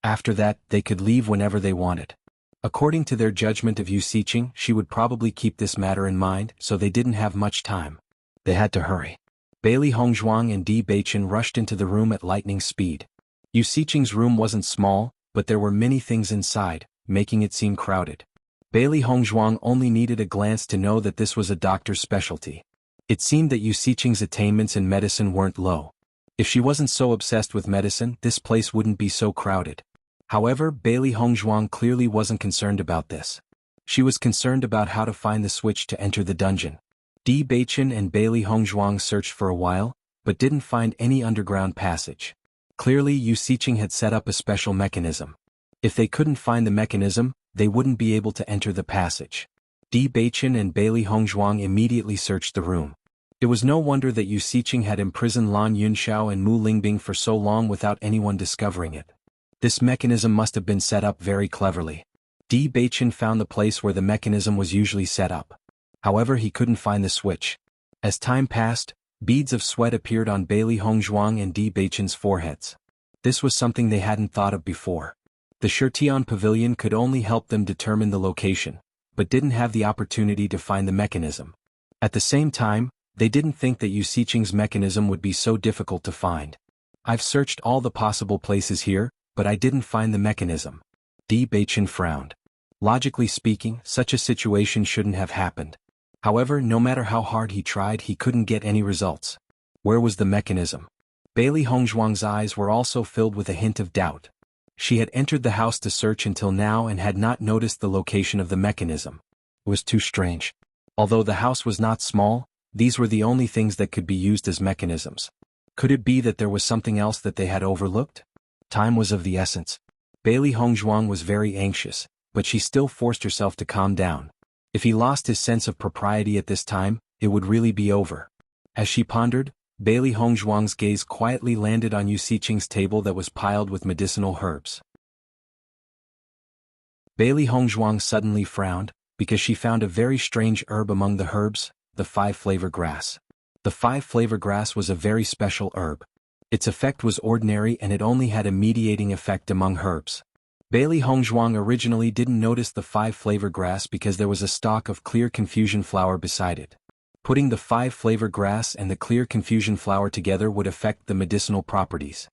After that, they could leave whenever they wanted. According to their judgment of Yu Xiqing, she would probably keep this matter in mind, so they didn't have much time. They had to hurry. Bailey Hongzhuang and Di Beichen rushed into the room at lightning speed. Yu Xiqing's room wasn't small, but there were many things inside, making it seem crowded. Bailey Hongzhuang only needed a glance to know that this was a doctor's specialty. It seemed that Yu Xiqing's attainments in medicine weren't low. If she wasn't so obsessed with medicine, this place wouldn't be so crowded. However, Bailey Hongzhuang clearly wasn't concerned about this. She was concerned about how to find the switch to enter the dungeon. Di Beichen and Bailey Hongzhuang searched for a while, but didn't find any underground passage. Clearly, Yu Xiqing had set up a special mechanism. If they couldn't find the mechanism, they wouldn't be able to enter the passage. Di Beichen and Bailey Hongzhuang immediately searched the room. It was no wonder that Yu Xiqing had imprisoned Lan Yunxiao and Mu Lingbing for so long without anyone discovering it. This mechanism must have been set up very cleverly. Di Beichen found the place where the mechanism was usually set up. However, he couldn't find the switch. As time passed, beads of sweat appeared on Bailey Hongzhuang and Di Beichen's foreheads. This was something they hadn't thought of before. The Shirtion Pavilion could only help them determine the location, but didn't have the opportunity to find the mechanism. At the same time, they didn't think that Yu Xiqing's mechanism would be so difficult to find. I've searched all the possible places here, but I didn't find the mechanism. Di Beichen frowned. Logically speaking, such a situation shouldn't have happened. However, no matter how hard he tried, he couldn't get any results. Where was the mechanism? Bailey Hongzhuang's eyes were also filled with a hint of doubt. She had entered the house to search until now and had not noticed the location of the mechanism. It was too strange. Although the house was not small, these were the only things that could be used as mechanisms. Could it be that there was something else that they had overlooked? Time was of the essence. Bailey Hongzhuang was very anxious, but she still forced herself to calm down. If he lost his sense of propriety at this time, it would really be over. As she pondered, Bailey Hongzhuang's gaze quietly landed on Yu Xiqing's table that was piled with medicinal herbs. Bailey Hongzhuang suddenly frowned, because she found a very strange herb among the herbs, the five-flavor grass. The five-flavor grass was a very special herb. Its effect was ordinary and it only had a mediating effect among herbs. Bailey Hongzhuang originally didn't notice the five-flavor grass because there was a stalk of clear confusion flower beside it. Putting the five-flavor grass and the clear confusion flower together would affect the medicinal properties.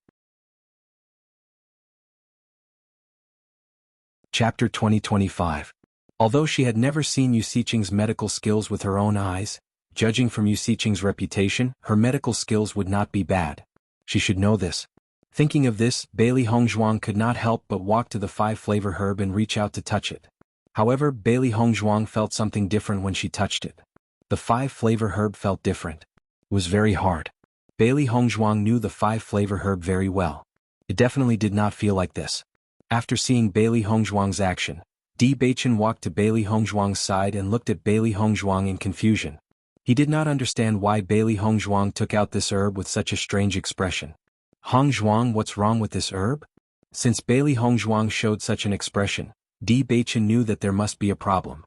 Chapter 2025. Although she had never seen Yu Xiqing's medical skills with her own eyes, judging from Yu Xiqing's reputation, her medical skills would not be bad. She should know this. Thinking of this, Bailey Hongzhuang could not help but walk to the five-flavor herb and reach out to touch it. However, Bailey Hongzhuang felt something different when she touched it. The five-flavor herb felt different. It was very hard. Bailey Hongzhuang knew the five-flavor herb very well. It definitely did not feel like this. After seeing Bailey Hongzhuang's action, Di Beichen walked to Bailey Hongzhuang's side and looked at Bailey Hongzhuang in confusion. He did not understand why Bailey Hongzhuang took out this herb with such a strange expression. Hongzhuang, what's wrong with this herb? Since Bailey Hongzhuang showed such an expression, Di Beichen knew that there must be a problem.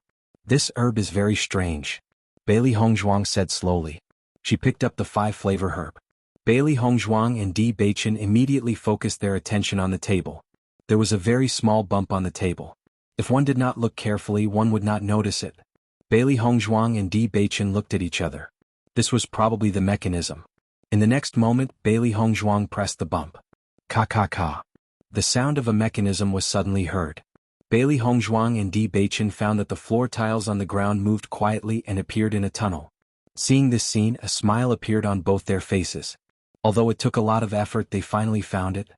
This herb is very strange, Bailey Hongzhuang said slowly. She picked up the five-flavor herb. Bailey Hongzhuang and Di Beichen immediately focused their attention on the table. There was a very small bump on the table. If one did not look carefully, one would not notice it. Bailey Hongzhuang and Di Beichen looked at each other. This was probably the mechanism. In the next moment, Bailey Hongzhuang pressed the bump. Ka. The sound of a mechanism was suddenly heard. Bailey Hongzhuang and Di Beichen found that the floor tiles on the ground moved quietly and appeared in a tunnel. Seeing this scene, a smile appeared on both their faces. Although it took a lot of effort, they finally found it.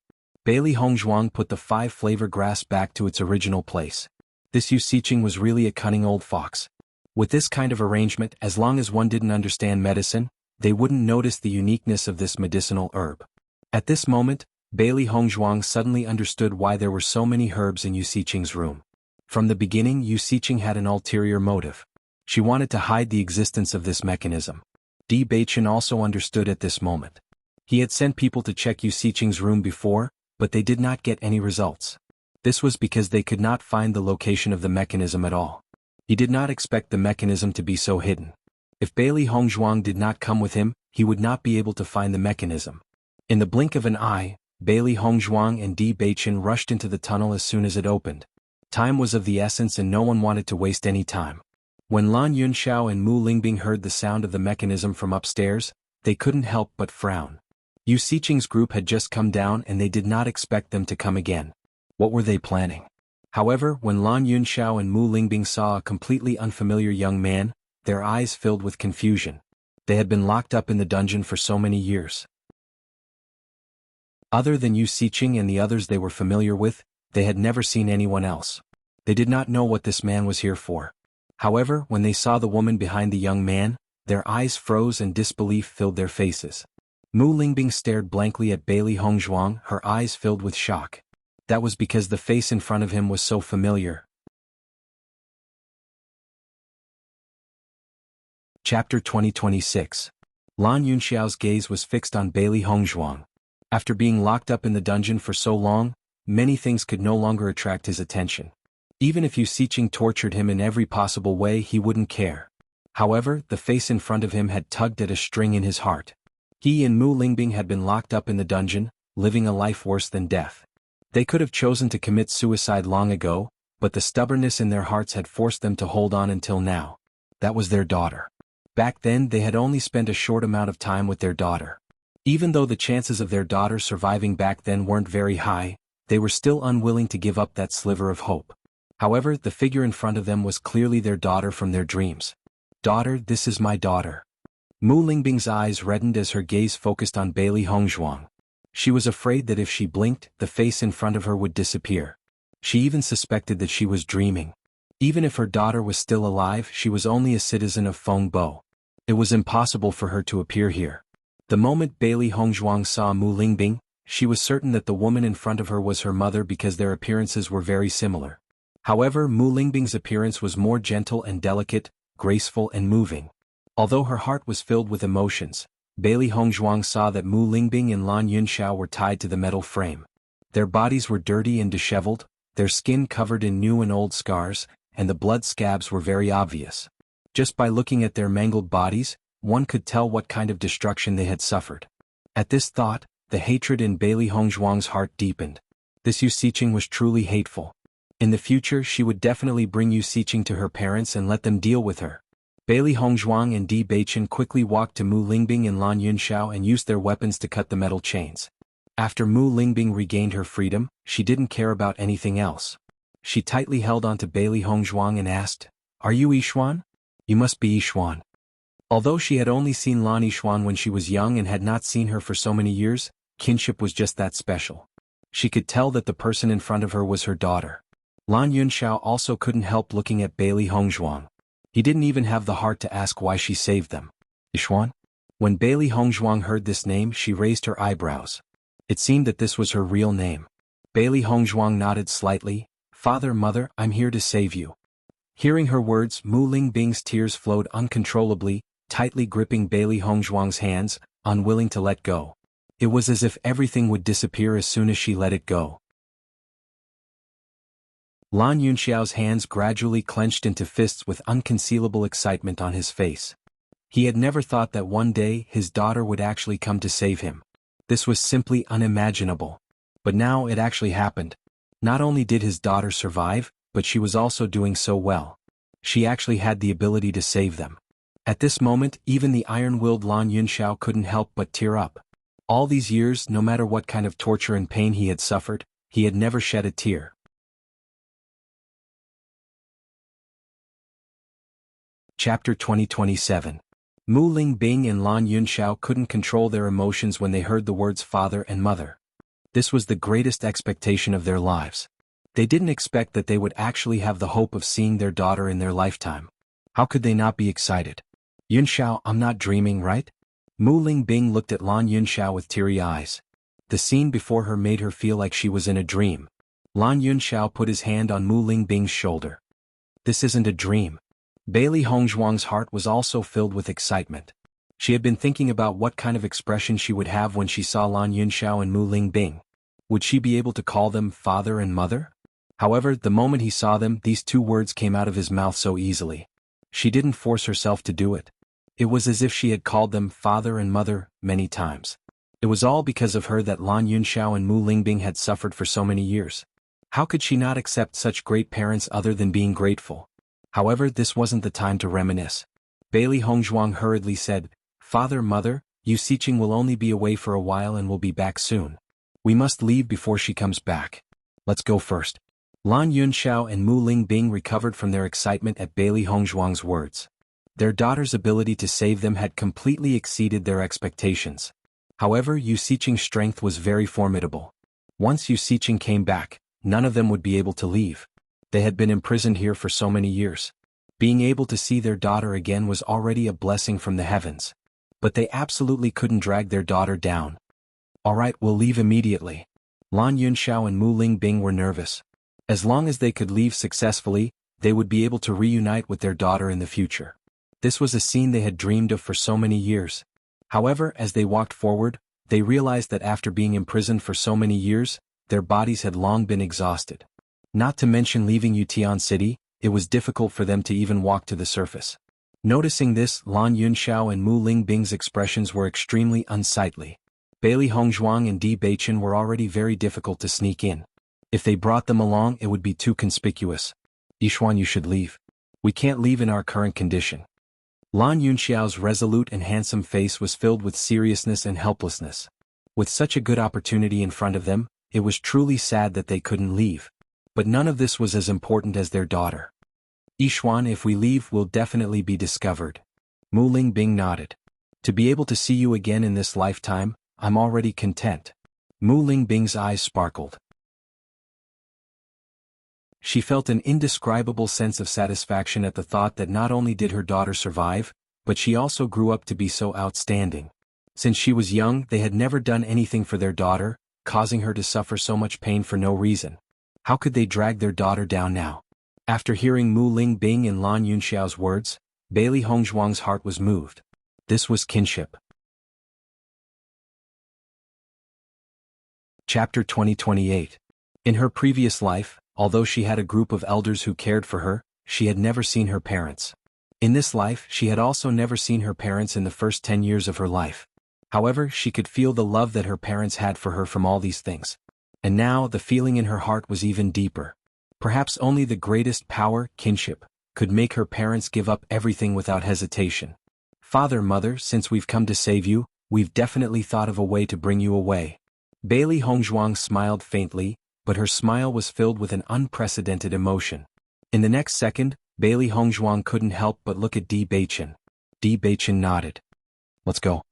Bailey Hongzhuang put the five-flavor grass back to its original place. This Yu Xiqing was really a cunning old fox. With this kind of arrangement, as long as one didn't understand medicine, they wouldn't notice the uniqueness of this medicinal herb. At this moment, Bailey Hongzhuang suddenly understood why there were so many herbs in Yu Xiqing's room. From the beginning, Yu Xiqing had an ulterior motive. She wanted to hide the existence of this mechanism. Di Beichen also understood at this moment. He had sent people to check Yu Xiqing's room before, but they did not get any results. This was because they could not find the location of the mechanism at all. He did not expect the mechanism to be so hidden. If Bailey Hongzhuang did not come with him, he would not be able to find the mechanism. In the blink of an eye, Bailey Hongzhuang and Di Beichen rushed into the tunnel as soon as it opened. Time was of the essence and no one wanted to waste any time. When Lan Yunxiao and Mu Lingbing heard the sound of the mechanism from upstairs, they couldn't help but frown. Yu Xiqing's group had just come down and they did not expect them to come again. What were they planning? However, when Lan Yunxiao and Mu Lingbing saw a completely unfamiliar young man, their eyes filled with confusion. They had been locked up in the dungeon for so many years. Other than Yu Xiqing and the others they were familiar with, they had never seen anyone else. They did not know what this man was here for. However, when they saw the woman behind the young man, their eyes froze and disbelief filled their faces. Mu Lingbing stared blankly at Bailey Hongzhuang, her eyes filled with shock. That was because the face in front of him was so familiar. Chapter 2026. Lan Yunxiao's gaze was fixed on Bailey Hongzhuang. After being locked up in the dungeon for so long, many things could no longer attract his attention. Even if Yu Xiqing tortured him in every possible way, he wouldn't care. However, the face in front of him had tugged at a string in his heart. He and Mu Lingbing had been locked up in the dungeon, living a life worse than death. They could have chosen to commit suicide long ago, but the stubbornness in their hearts had forced them to hold on until now. That was their daughter. Back then they had only spent a short amount of time with their daughter. Even though the chances of their daughter surviving back then weren't very high, they were still unwilling to give up that sliver of hope. However, the figure in front of them was clearly their daughter from their dreams. "Daughter, this is my daughter." Mu Lingbing's eyes reddened as her gaze focused on Bailey Hongzhuang. She was afraid that if she blinked, the face in front of her would disappear. She even suspected that she was dreaming. Even if her daughter was still alive, she was only a citizen of Fengbo. It was impossible for her to appear here. The moment Bailey Hongzhuang saw Mu Lingbing, she was certain that the woman in front of her was her mother because their appearances were very similar. However, Mu Lingbing's appearance was more gentle and delicate, graceful and moving. Although her heart was filled with emotions, Bailey Hongzhuang saw that Mu Lingbing and Lan Yunxiao were tied to the metal frame. Their bodies were dirty and disheveled, their skin covered in new and old scars, and the blood scabs were very obvious. Just by looking at their mangled bodies, one could tell what kind of destruction they had suffered. At this thought, the hatred in Bailey Hongzhuang's heart deepened. This Yu Siqing was truly hateful. In the future she would definitely bring Yu Siqing to her parents and let them deal with her. Bailey Hongzhuang and Di Beichen quickly walked to Mu Lingbing and Lan Yunxiao and used their weapons to cut the metal chains. After Mu Lingbing regained her freedom, she didn't care about anything else. She tightly held onto Bailey Hongzhuang and asked, "Are you Yixuan? You must be Yixuan." Although she had only seen Lan Yixuan when she was young and had not seen her for so many years, kinship was just that special. She could tell that the person in front of her was her daughter. Lan Yunxiao also couldn't help looking at Bailey Hongzhuang. He didn't even have the heart to ask why she saved them. "Yixuan?" When Bailey Hongzhuang heard this name, she raised her eyebrows. It seemed that this was her real name. Bailey Hongzhuang nodded slightly. "Father, mother, I'm here to save you." Hearing her words, Mu Lingbing's tears flowed uncontrollably, tightly gripping Bailey Hongzhuang's hands, unwilling to let go. It was as if everything would disappear as soon as she let it go. Lan Yunxiao's hands gradually clenched into fists with unconcealable excitement on his face. He had never thought that one day his daughter would actually come to save him. This was simply unimaginable. But now it actually happened. Not only did his daughter survive, but she was also doing so well. She actually had the ability to save them. At this moment, even the iron-willed Lan Yunxiao couldn't help but tear up. All these years, no matter what kind of torture and pain he had suffered, he had never shed a tear. Chapter 2027. Mu Lingbing and Lan Yunxiao couldn't control their emotions when they heard the words father and mother. This was the greatest expectation of their lives. They didn't expect that they would actually have the hope of seeing their daughter in their lifetime. How could they not be excited? "Yunxiao, I'm not dreaming, right?" Mu Lingbing looked at Lan Yunxiao with teary eyes. The scene before her made her feel like she was in a dream. Lan Yunxiao put his hand on Mu Lingbing's shoulder. "This isn't a dream." Bailey Hongzhuang's heart was also filled with excitement. She had been thinking about what kind of expression she would have when she saw Lan Yunxiao and Mu Lingbing. Would she be able to call them father and mother? However, the moment he saw them, these two words came out of his mouth so easily. She didn't force herself to do it. It was as if she had called them father and mother many times. It was all because of her that Lan Yunxiao and Mu Lingbing had suffered for so many years. How could she not accept such great parents other than being grateful? However, this wasn't the time to reminisce. Bailey Hongzhuang hurriedly said, "Father, mother, Yu Siqing will only be away for a while and will be back soon. We must leave before she comes back. Let's go first." Lan Yunxiao and Mu Lingbing recovered from their excitement at Bailey Hongzhuang's words. Their daughter's ability to save them had completely exceeded their expectations. However, Yu Siqing's strength was very formidable. Once Yu Siqing came back, none of them would be able to leave. They had been imprisoned here for so many years. Being able to see their daughter again was already a blessing from the heavens. But they absolutely couldn't drag their daughter down. "All right, we'll leave immediately." Lan Yunxiao and Mu Lingbing were nervous. As long as they could leave successfully, they would be able to reunite with their daughter in the future. This was a scene they had dreamed of for so many years. However, as they walked forward, they realized that after being imprisoned for so many years, their bodies had long been exhausted. Not to mention leaving Yutian City, it was difficult for them to even walk to the surface. Noticing this, Lan Yunxiao and Mu Lingbing's expressions were extremely unsightly. Bailey Hongzhuang and Di Beichen were already very difficult to sneak in. If they brought them along, it would be too conspicuous. Yixuan, you should leave. We can't leave in our current condition. Lan Yunxiao's resolute and handsome face was filled with seriousness and helplessness. With such a good opportunity in front of them, it was truly sad that they couldn't leave. But none of this was as important as their daughter. Yixuan, if we leave, we'll definitely be discovered. Mu Lingbing nodded. To be able to see you again in this lifetime, I'm already content. Mu Lingbing's eyes sparkled. She felt an indescribable sense of satisfaction at the thought that not only did her daughter survive, but she also grew up to be so outstanding. Since she was young, they had never done anything for their daughter, causing her to suffer so much pain for no reason. How could they drag their daughter down now? After hearing Mu Lingbing and Lan Yunxiao's words, Bailey Hongzhuang's heart was moved. This was kinship. Chapter 2028. In her previous life, although she had a group of elders who cared for her, she had never seen her parents. In this life, she had also never seen her parents in the first 10 years of her life. However, she could feel the love that her parents had for her from all these things. And now, the feeling in her heart was even deeper. Perhaps only the greatest power, kinship, could make her parents give up everything without hesitation. Father, mother, since we've come to save you, we've definitely thought of a way to bring you away. Bailey Hongzhuang smiled faintly, but her smile was filled with an unprecedented emotion. In the next second, Bailey Hongzhuang couldn't help but look at Di Beichen. Di Beichen nodded. Let's go.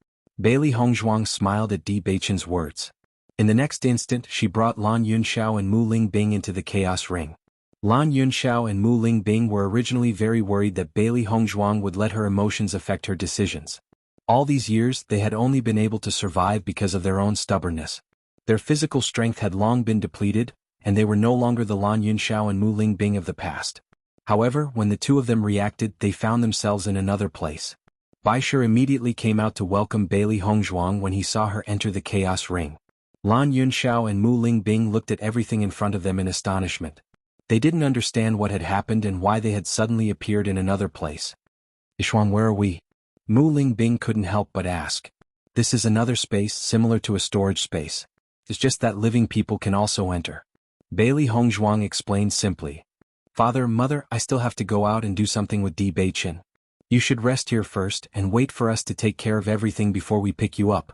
Bailey Hongzhuang smiled at Di Beichen's words. In the next instant, she brought Lan Yunxiao and Mu Lingbing into the chaos ring. Lan Yunxiao and Mu Lingbing were originally very worried that Bailey Hongzhuang would let her emotions affect her decisions. All these years, they had only been able to survive because of their own stubbornness. Their physical strength had long been depleted, and they were no longer the Lan Yunxiao and Mu Lingbing of the past. However, when the two of them reacted, they found themselves in another place. Baisher immediately came out to welcome Bailey Hongzhuang when he saw her enter the chaos ring. Lan Yunxiao and Mu Lingbing looked at everything in front of them in astonishment. They didn't understand what had happened and why they had suddenly appeared in another place. Yixuan, where are we? Mu Lingbing couldn't help but ask. This is another space similar to a storage space. It's just that living people can also enter. Bailey Hongzhuang explained simply. Father, mother, I still have to go out and do something with Di Beichen. You should rest here first and wait for us to take care of everything before we pick you up.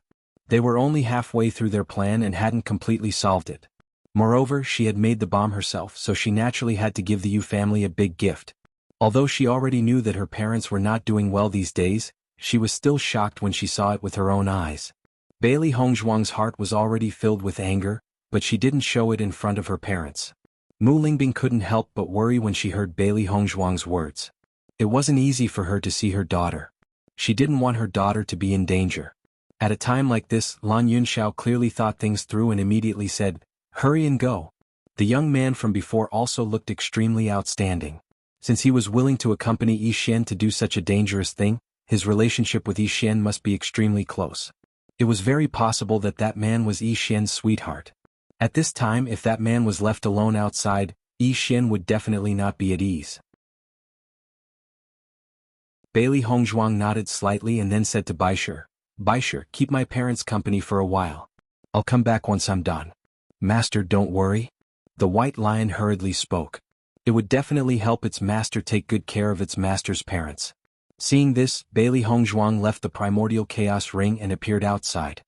They were only halfway through their plan and hadn't completely solved it. Moreover, she had made the bomb herself, so she naturally had to give the Yu family a big gift. Although she already knew that her parents were not doing well these days, she was still shocked when she saw it with her own eyes. Bailey Hongzhuang's heart was already filled with anger, but she didn't show it in front of her parents. Mu Lingbing couldn't help but worry when she heard Bailey Hongzhuang's words. It wasn't easy for her to see her daughter. She didn't want her daughter to be in danger. At a time like this, Lan Yunxiao clearly thought things through and immediately said, "Hurry and go." The young man from before also looked extremely outstanding. Since he was willing to accompany Yi Xian to do such a dangerous thing, his relationship with Yi Xian must be extremely close. It was very possible that that man was Yi Xian's sweetheart. At this time, if that man was left alone outside, Yi Xian would definitely not be at ease. Bailey Hongzhuang nodded slightly and then said to Baisher, "Baisher, keep my parents company for a while. I'll come back once I'm done." "Master, don't worry." The white lion hurriedly spoke. It would definitely help its master take good care of its master's parents. Seeing this, Bailey Hongzhuang left the primordial chaos ring and appeared outside.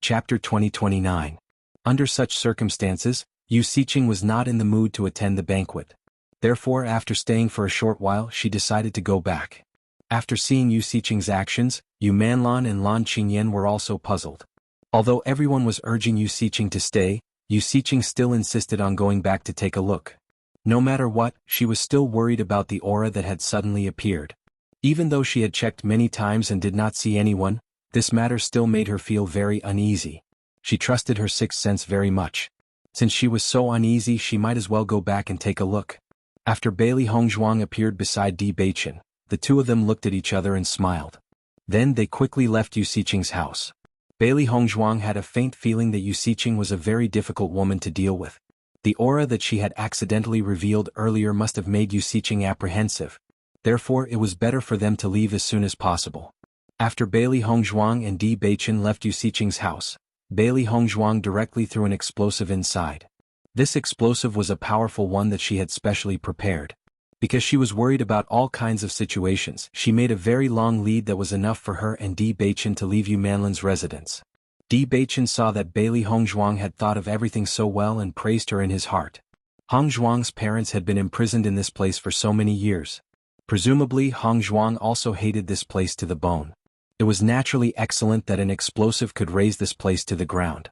Chapter 2029. Under such circumstances, Yu Siqing was not in the mood to attend the banquet. Therefore, after staying for a short while, she decided to go back. After seeing Yu Siqing's actions, Yu Manlan and Lan Qingyan were also puzzled. Although everyone was urging Yu Siqing to stay, Yu Siqing still insisted on going back to take a look. No matter what, she was still worried about the aura that had suddenly appeared. Even though she had checked many times and did not see anyone, this matter still made her feel very uneasy. She trusted her sixth sense very much. Since she was so uneasy, she might as well go back and take a look. After Bailey Hongzhuang appeared beside Di Beichen, the two of them looked at each other and smiled. Then they quickly left Yu Siqing's house. Bailey Hongzhuang had a faint feeling that Yu Siqing was a very difficult woman to deal with. The aura that she had accidentally revealed earlier must have made Yu Siqing apprehensive. Therefore it was better for them to leave as soon as possible. After Bailey Hongzhuang and Di Beichen left Yu Xiqing's house, Bailey Hongzhuang directly threw an explosive inside. This explosive was a powerful one that she had specially prepared. Because she was worried about all kinds of situations, she made a very long lead that was enough for her and Di Beichen to leave Yu Manlin's residence. Di Beichen saw that Bailey Hongzhuang had thought of everything so well and praised her in his heart. Hongzhuang's parents had been imprisoned in this place for so many years. Presumably Hongzhuang also hated this place to the bone. It was naturally excellent that an explosive could raise this place to the ground.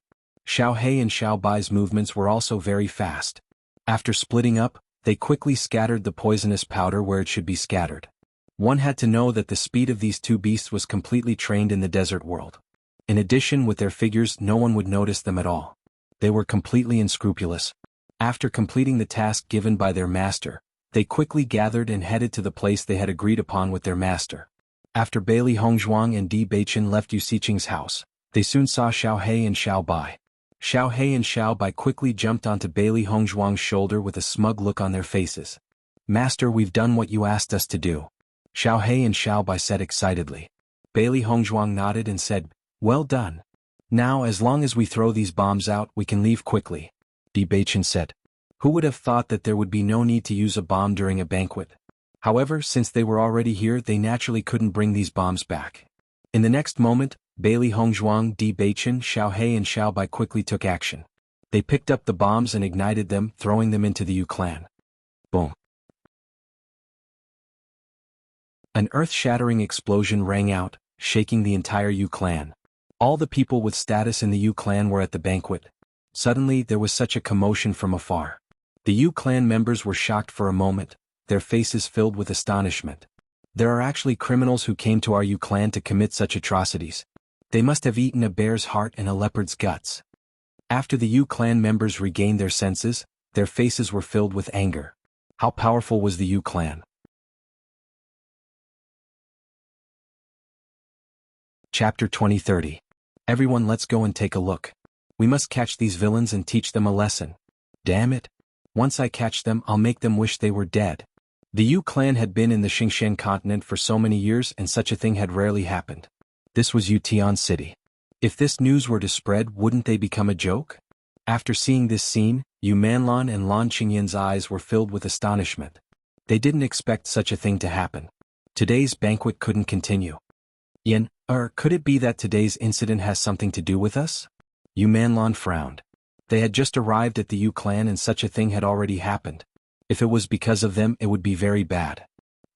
Xiao He and Xiao Bai's movements were also very fast. After splitting up, they quickly scattered the poisonous powder where it should be scattered. One had to know that the speed of these two beasts was completely trained in the desert world. In addition, with their figures, no one would notice them at all. They were completely unscrupulous. After completing the task given by their master, they quickly gathered and headed to the place they had agreed upon with their master. After Bailey Hongzhuang and Di Beichen left Yu Xiqing's house, they soon saw Xiao He and Xiao Bai. Xiao He and Xiao Bai quickly jumped onto Bailey Hongzhuang's shoulder with a smug look on their faces. "Master, we've done what you asked us to do," Xiao He and Xiao Bai said excitedly. Bailey Hongzhuang nodded and said, "Well done. Now as long as we throw these bombs out we can leave quickly," Di Beichen said. Who would have thought that there would be no need to use a bomb during a banquet? However, since they were already here, they naturally couldn't bring these bombs back. In the next moment, Bailey Hongzhuang, Di Beichen, Xiao He and Xiao Bai quickly took action. They picked up the bombs and ignited them, throwing them into the Yu clan. Boom. An earth-shattering explosion rang out, shaking the entire Yu clan. All the people with status in the Yu clan were at the banquet. Suddenly there was such a commotion from afar. The Yu clan members were shocked for a moment, their faces filled with astonishment. There are actually criminals who came to our Yu clan to commit such atrocities. They must have eaten a bear's heart and a leopard's guts. After the Yu clan members regained their senses, their faces were filled with anger. How powerful was the Yu clan? Chapter 20:30. Everyone, let's go and take a look. We must catch these villains and teach them a lesson. Damn it. Once I catch them, I'll make them wish they were dead. The Yu clan had been in the Xingqian continent for so many years and such a thing had rarely happened. This was Yutian City. If this news were to spread, wouldn't they become a joke? After seeing this scene, Yu Manlan and Lan Qingyan's eyes were filled with astonishment. They didn't expect such a thing to happen. Today's banquet couldn't continue. Could it be that today's incident has something to do with us? Yu Manlan frowned. They had just arrived at the Yu clan and such a thing had already happened. If it was because of them, it would be very bad.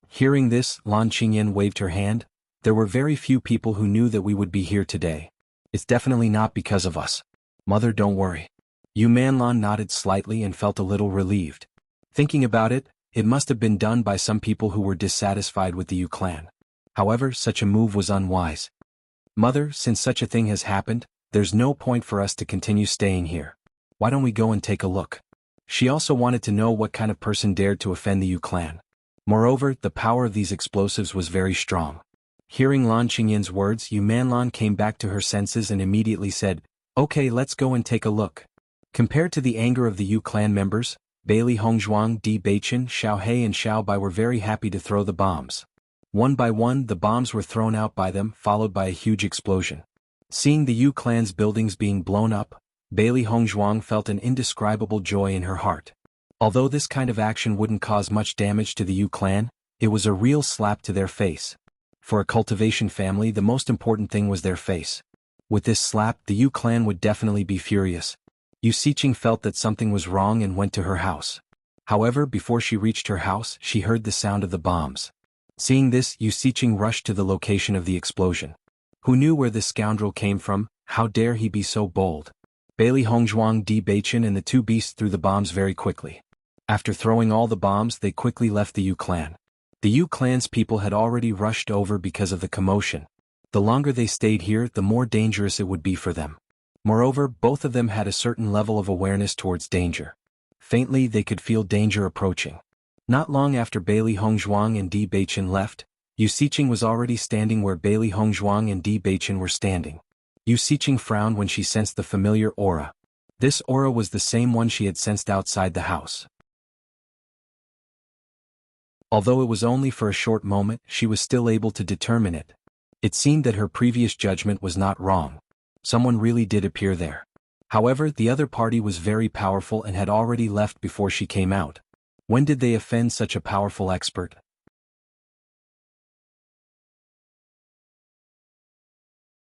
Hearing this, Lan Qingyan waved her hand. There were very few people who knew that we would be here today. It's definitely not because of us. Mother, don't worry. Yu Manlan nodded slightly and felt a little relieved. Thinking about it, it must have been done by some people who were dissatisfied with the Yu clan. However, such a move was unwise. Mother, since such a thing has happened, there's no point for us to continue staying here. Why don't we go and take a look? She also wanted to know what kind of person dared to offend the Yu clan. Moreover, the power of these explosives was very strong. Hearing Lan Qingyan's words, Yu Manlan came back to her senses and immediately said, "Okay, let's go and take a look." Compared to the anger of the Yu clan members, Bailey Hongzhuang, Di Beichen, Xiao He and Xiao Bai were very happy to throw the bombs. One by one, the bombs were thrown out by them, followed by a huge explosion. Seeing the Yu clan's buildings being blown up, Bailey Hongzhuang felt an indescribable joy in her heart. Although this kind of action wouldn't cause much damage to the Yu clan, it was a real slap to their face. For a cultivation family, the most important thing was their face. With this slap, the Yu clan would definitely be furious. Yu Xiqing felt that something was wrong and went to her house. However, before she reached her house, she heard the sound of the bombs. Seeing this, Yu Xiqing rushed to the location of the explosion. Who knew where this scoundrel came from? How dare he be so bold? Bailey Hongzhuang, Di Beichen and the two beasts threw the bombs very quickly. After throwing all the bombs, they quickly left the Yu clan. The Yu clan's people had already rushed over because of the commotion. The longer they stayed here, the more dangerous it would be for them. Moreover, both of them had a certain level of awareness towards danger. Faintly, they could feel danger approaching. Not long after Bailey Hongzhuang and Di Beichen left, Yu Xiqing was already standing where Bailey Hongzhuang and Di Beichen were standing. Yu Xiqing frowned when she sensed the familiar aura. This aura was the same one she had sensed outside the house. Although it was only for a short moment, she was still able to determine it. It seemed that her previous judgment was not wrong. Someone really did appear there. However, the other party was very powerful and had already left before she came out. When did they offend such a powerful expert?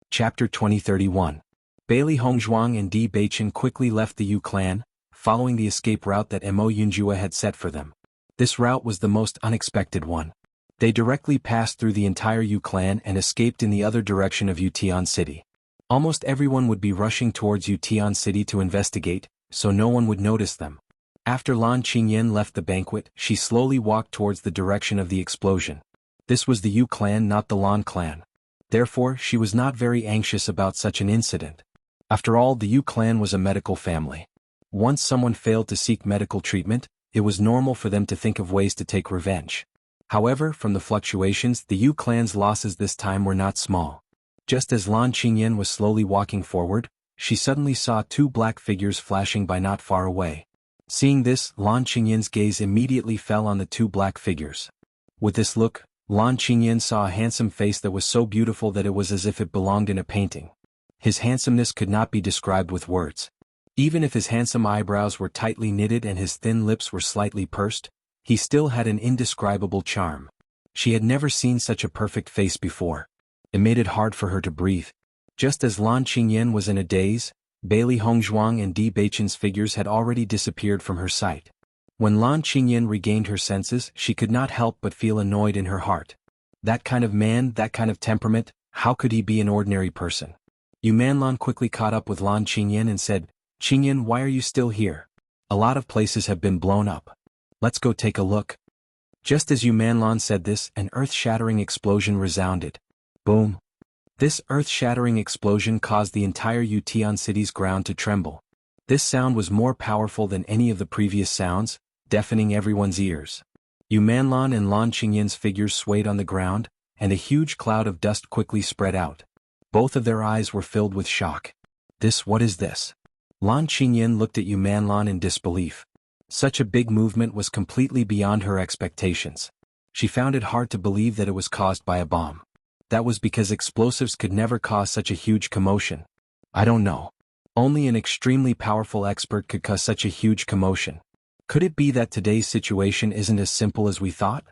Chapter 2031. Bailey Hongzhuang and Di Beichen quickly left the Yu clan, following the escape route that Mo Yunjua had set for them. This route was the most unexpected one. They directly passed through the entire Yu clan and escaped in the other direction of Yutian City. Almost everyone would be rushing towards Yutian City to investigate, so no one would notice them. After Lan Qingyan left the banquet, she slowly walked towards the direction of the explosion. This was the Yu clan, not the Lan clan. Therefore, she was not very anxious about such an incident. After all, the Yu clan was a medical family. Once someone failed to seek medical treatment, it was normal for them to think of ways to take revenge. However, from the fluctuations, the Yu clan's losses this time were not small. Just as Lan Qingyan was slowly walking forward, she suddenly saw two black figures flashing by not far away. Seeing this, Lan Qingyan's gaze immediately fell on the two black figures. With this look, Lan Qingyan saw a handsome face that was so beautiful that it was as if it belonged in a painting. His handsomeness could not be described with words. Even if his handsome eyebrows were tightly knitted and his thin lips were slightly pursed, he still had an indescribable charm. She had never seen such a perfect face before. It made it hard for her to breathe. Just as Lan Qingyan was in a daze, Bailey Hongzhuang and Di Beichen's figures had already disappeared from her sight. When Lan Qingyan regained her senses, she could not help but feel annoyed in her heart. That kind of man, that kind of temperament, how could he be an ordinary person? Yu Manlan quickly caught up with Lan Qingyan and said, "Qingyan, why are you still here? A lot of places have been blown up. Let's go take a look." Just as Yu Manlan said this, an earth-shattering explosion resounded. Boom! This earth-shattering explosion caused the entire Yutian city's ground to tremble. This sound was more powerful than any of the previous sounds, deafening everyone's ears. Yu Manlan and Lan Qingyan's figures swayed on the ground, and a huge cloud of dust quickly spread out. Both of their eyes were filled with shock. What is this? Lan Qingyan looked at Yu Manlan in disbelief. Such a big movement was completely beyond her expectations. She found it hard to believe that it was caused by a bomb. That was because explosives could never cause such a huge commotion. I don't know. Only an extremely powerful expert could cause such a huge commotion. Could it be that today's situation isn't as simple as we thought?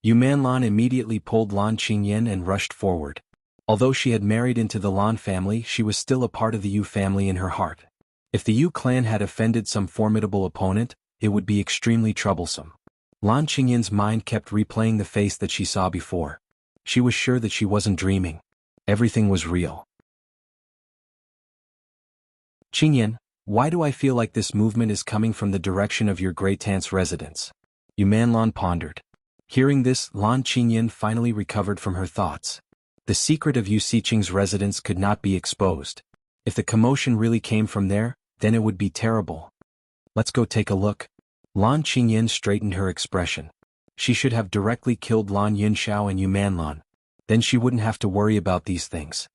Yu Manlan immediately pulled Lan Qingyan and rushed forward. Although she had married into the Lan family, she was still a part of the Yu family in her heart. If the Yu clan had offended some formidable opponent, it would be extremely troublesome. Lan Qingyan's mind kept replaying the face that she saw before. She was sure that she wasn't dreaming. Everything was real. "Qingyan, why do I feel like this movement is coming from the direction of your great-aunt's residence?" Yu Manlan pondered. Hearing this, Lan Qingyan finally recovered from her thoughts. The secret of Yu Siqing's residence could not be exposed. If the commotion really came from there, then it would be terrible. Let's go take a look. Lan Qingyan straightened her expression. She should have directly killed Lan Yunxiao and Yu Manlan. Then she wouldn't have to worry about these things.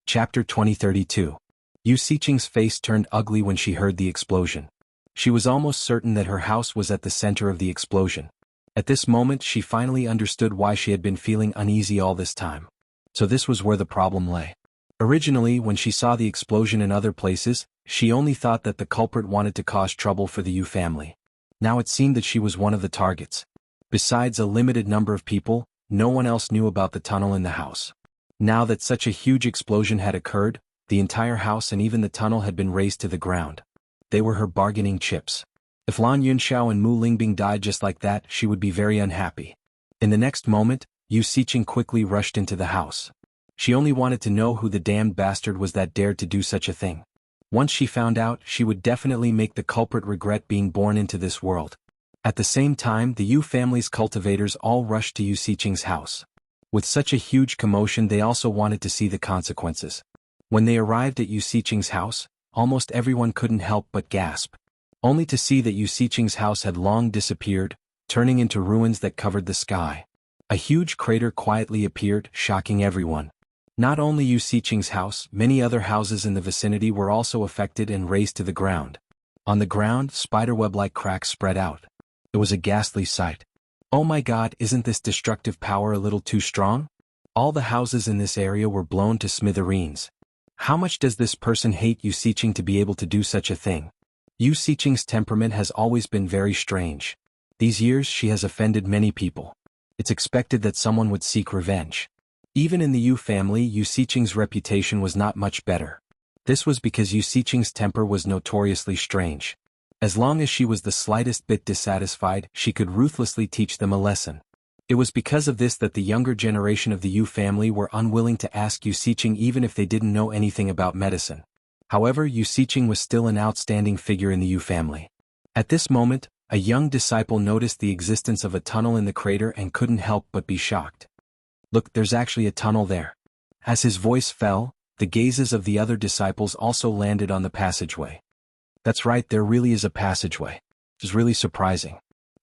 Chapter 2032. Yu Siqing's face turned ugly when she heard the explosion. She was almost certain that her house was at the center of the explosion. At this moment she finally understood why she had been feeling uneasy all this time. So this was where the problem lay. Originally, when she saw the explosion in other places, she only thought that the culprit wanted to cause trouble for the Yu family. Now it seemed that she was one of the targets. Besides a limited number of people, no one else knew about the tunnel in the house. Now that such a huge explosion had occurred, the entire house and even the tunnel had been razed to the ground. They were her bargaining chips. If Lan Yunxiao and Mu Lingbing died just like that, she would be very unhappy. In the next moment, Yu Siqing quickly rushed into the house. She only wanted to know who the damned bastard was that dared to do such a thing. Once she found out, she would definitely make the culprit regret being born into this world. At the same time, the Yu family's cultivators all rushed to Yu Siqing's house. With such a huge commotion, they also wanted to see the consequences. When they arrived at Yu Siqing's house, almost everyone couldn't help but gasp. Only to see that Yu Siqing's house had long disappeared, turning into ruins that covered the sky. A huge crater quietly appeared, shocking everyone. Not only Yu Siqing's house, many other houses in the vicinity were also affected and razed to the ground. On the ground, spiderweb-like cracks spread out. It was a ghastly sight. Oh my God, isn't this destructive power a little too strong? All the houses in this area were blown to smithereens. How much does this person hate Yu Xiqing to be able to do such a thing? Yu Xiqing's temperament has always been very strange. These years she has offended many people. It's expected that someone would seek revenge. Even in the Yu family, Yu Xiqing's reputation was not much better. This was because Yu Xiqing's temper was notoriously strange. As long as she was the slightest bit dissatisfied, she could ruthlessly teach them a lesson. It was because of this that the younger generation of the Yu family were unwilling to ask Yu Xiqing even if they didn't know anything about medicine. However, Yu Xiqing was still an outstanding figure in the Yu family. At this moment, a young disciple noticed the existence of a tunnel in the crater and couldn't help but be shocked. Look, there's actually a tunnel there. As his voice fell, the gazes of the other disciples also landed on the passageway. That's right, there really is a passageway. It's really surprising.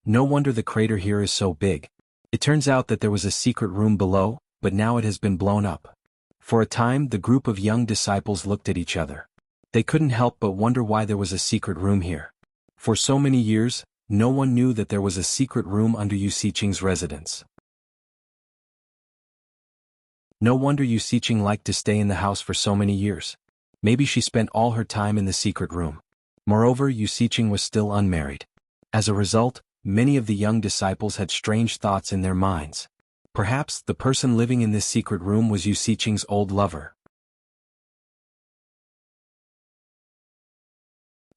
No wonder the crater here is so big. It turns out that there was a secret room below, but now it has been blown up. For a time, the group of young disciples looked at each other. They couldn't help but wonder why there was a secret room here. For so many years, no one knew that there was a secret room under Yu Xiqing's residence. No wonder Yu Xiqing liked to stay in the house for so many years. Maybe she spent all her time in the secret room. Moreover, Yu Xiqing was still unmarried. As a result, many of the young disciples had strange thoughts in their minds. Perhaps the person living in this secret room was Yu Xiqing's old lover.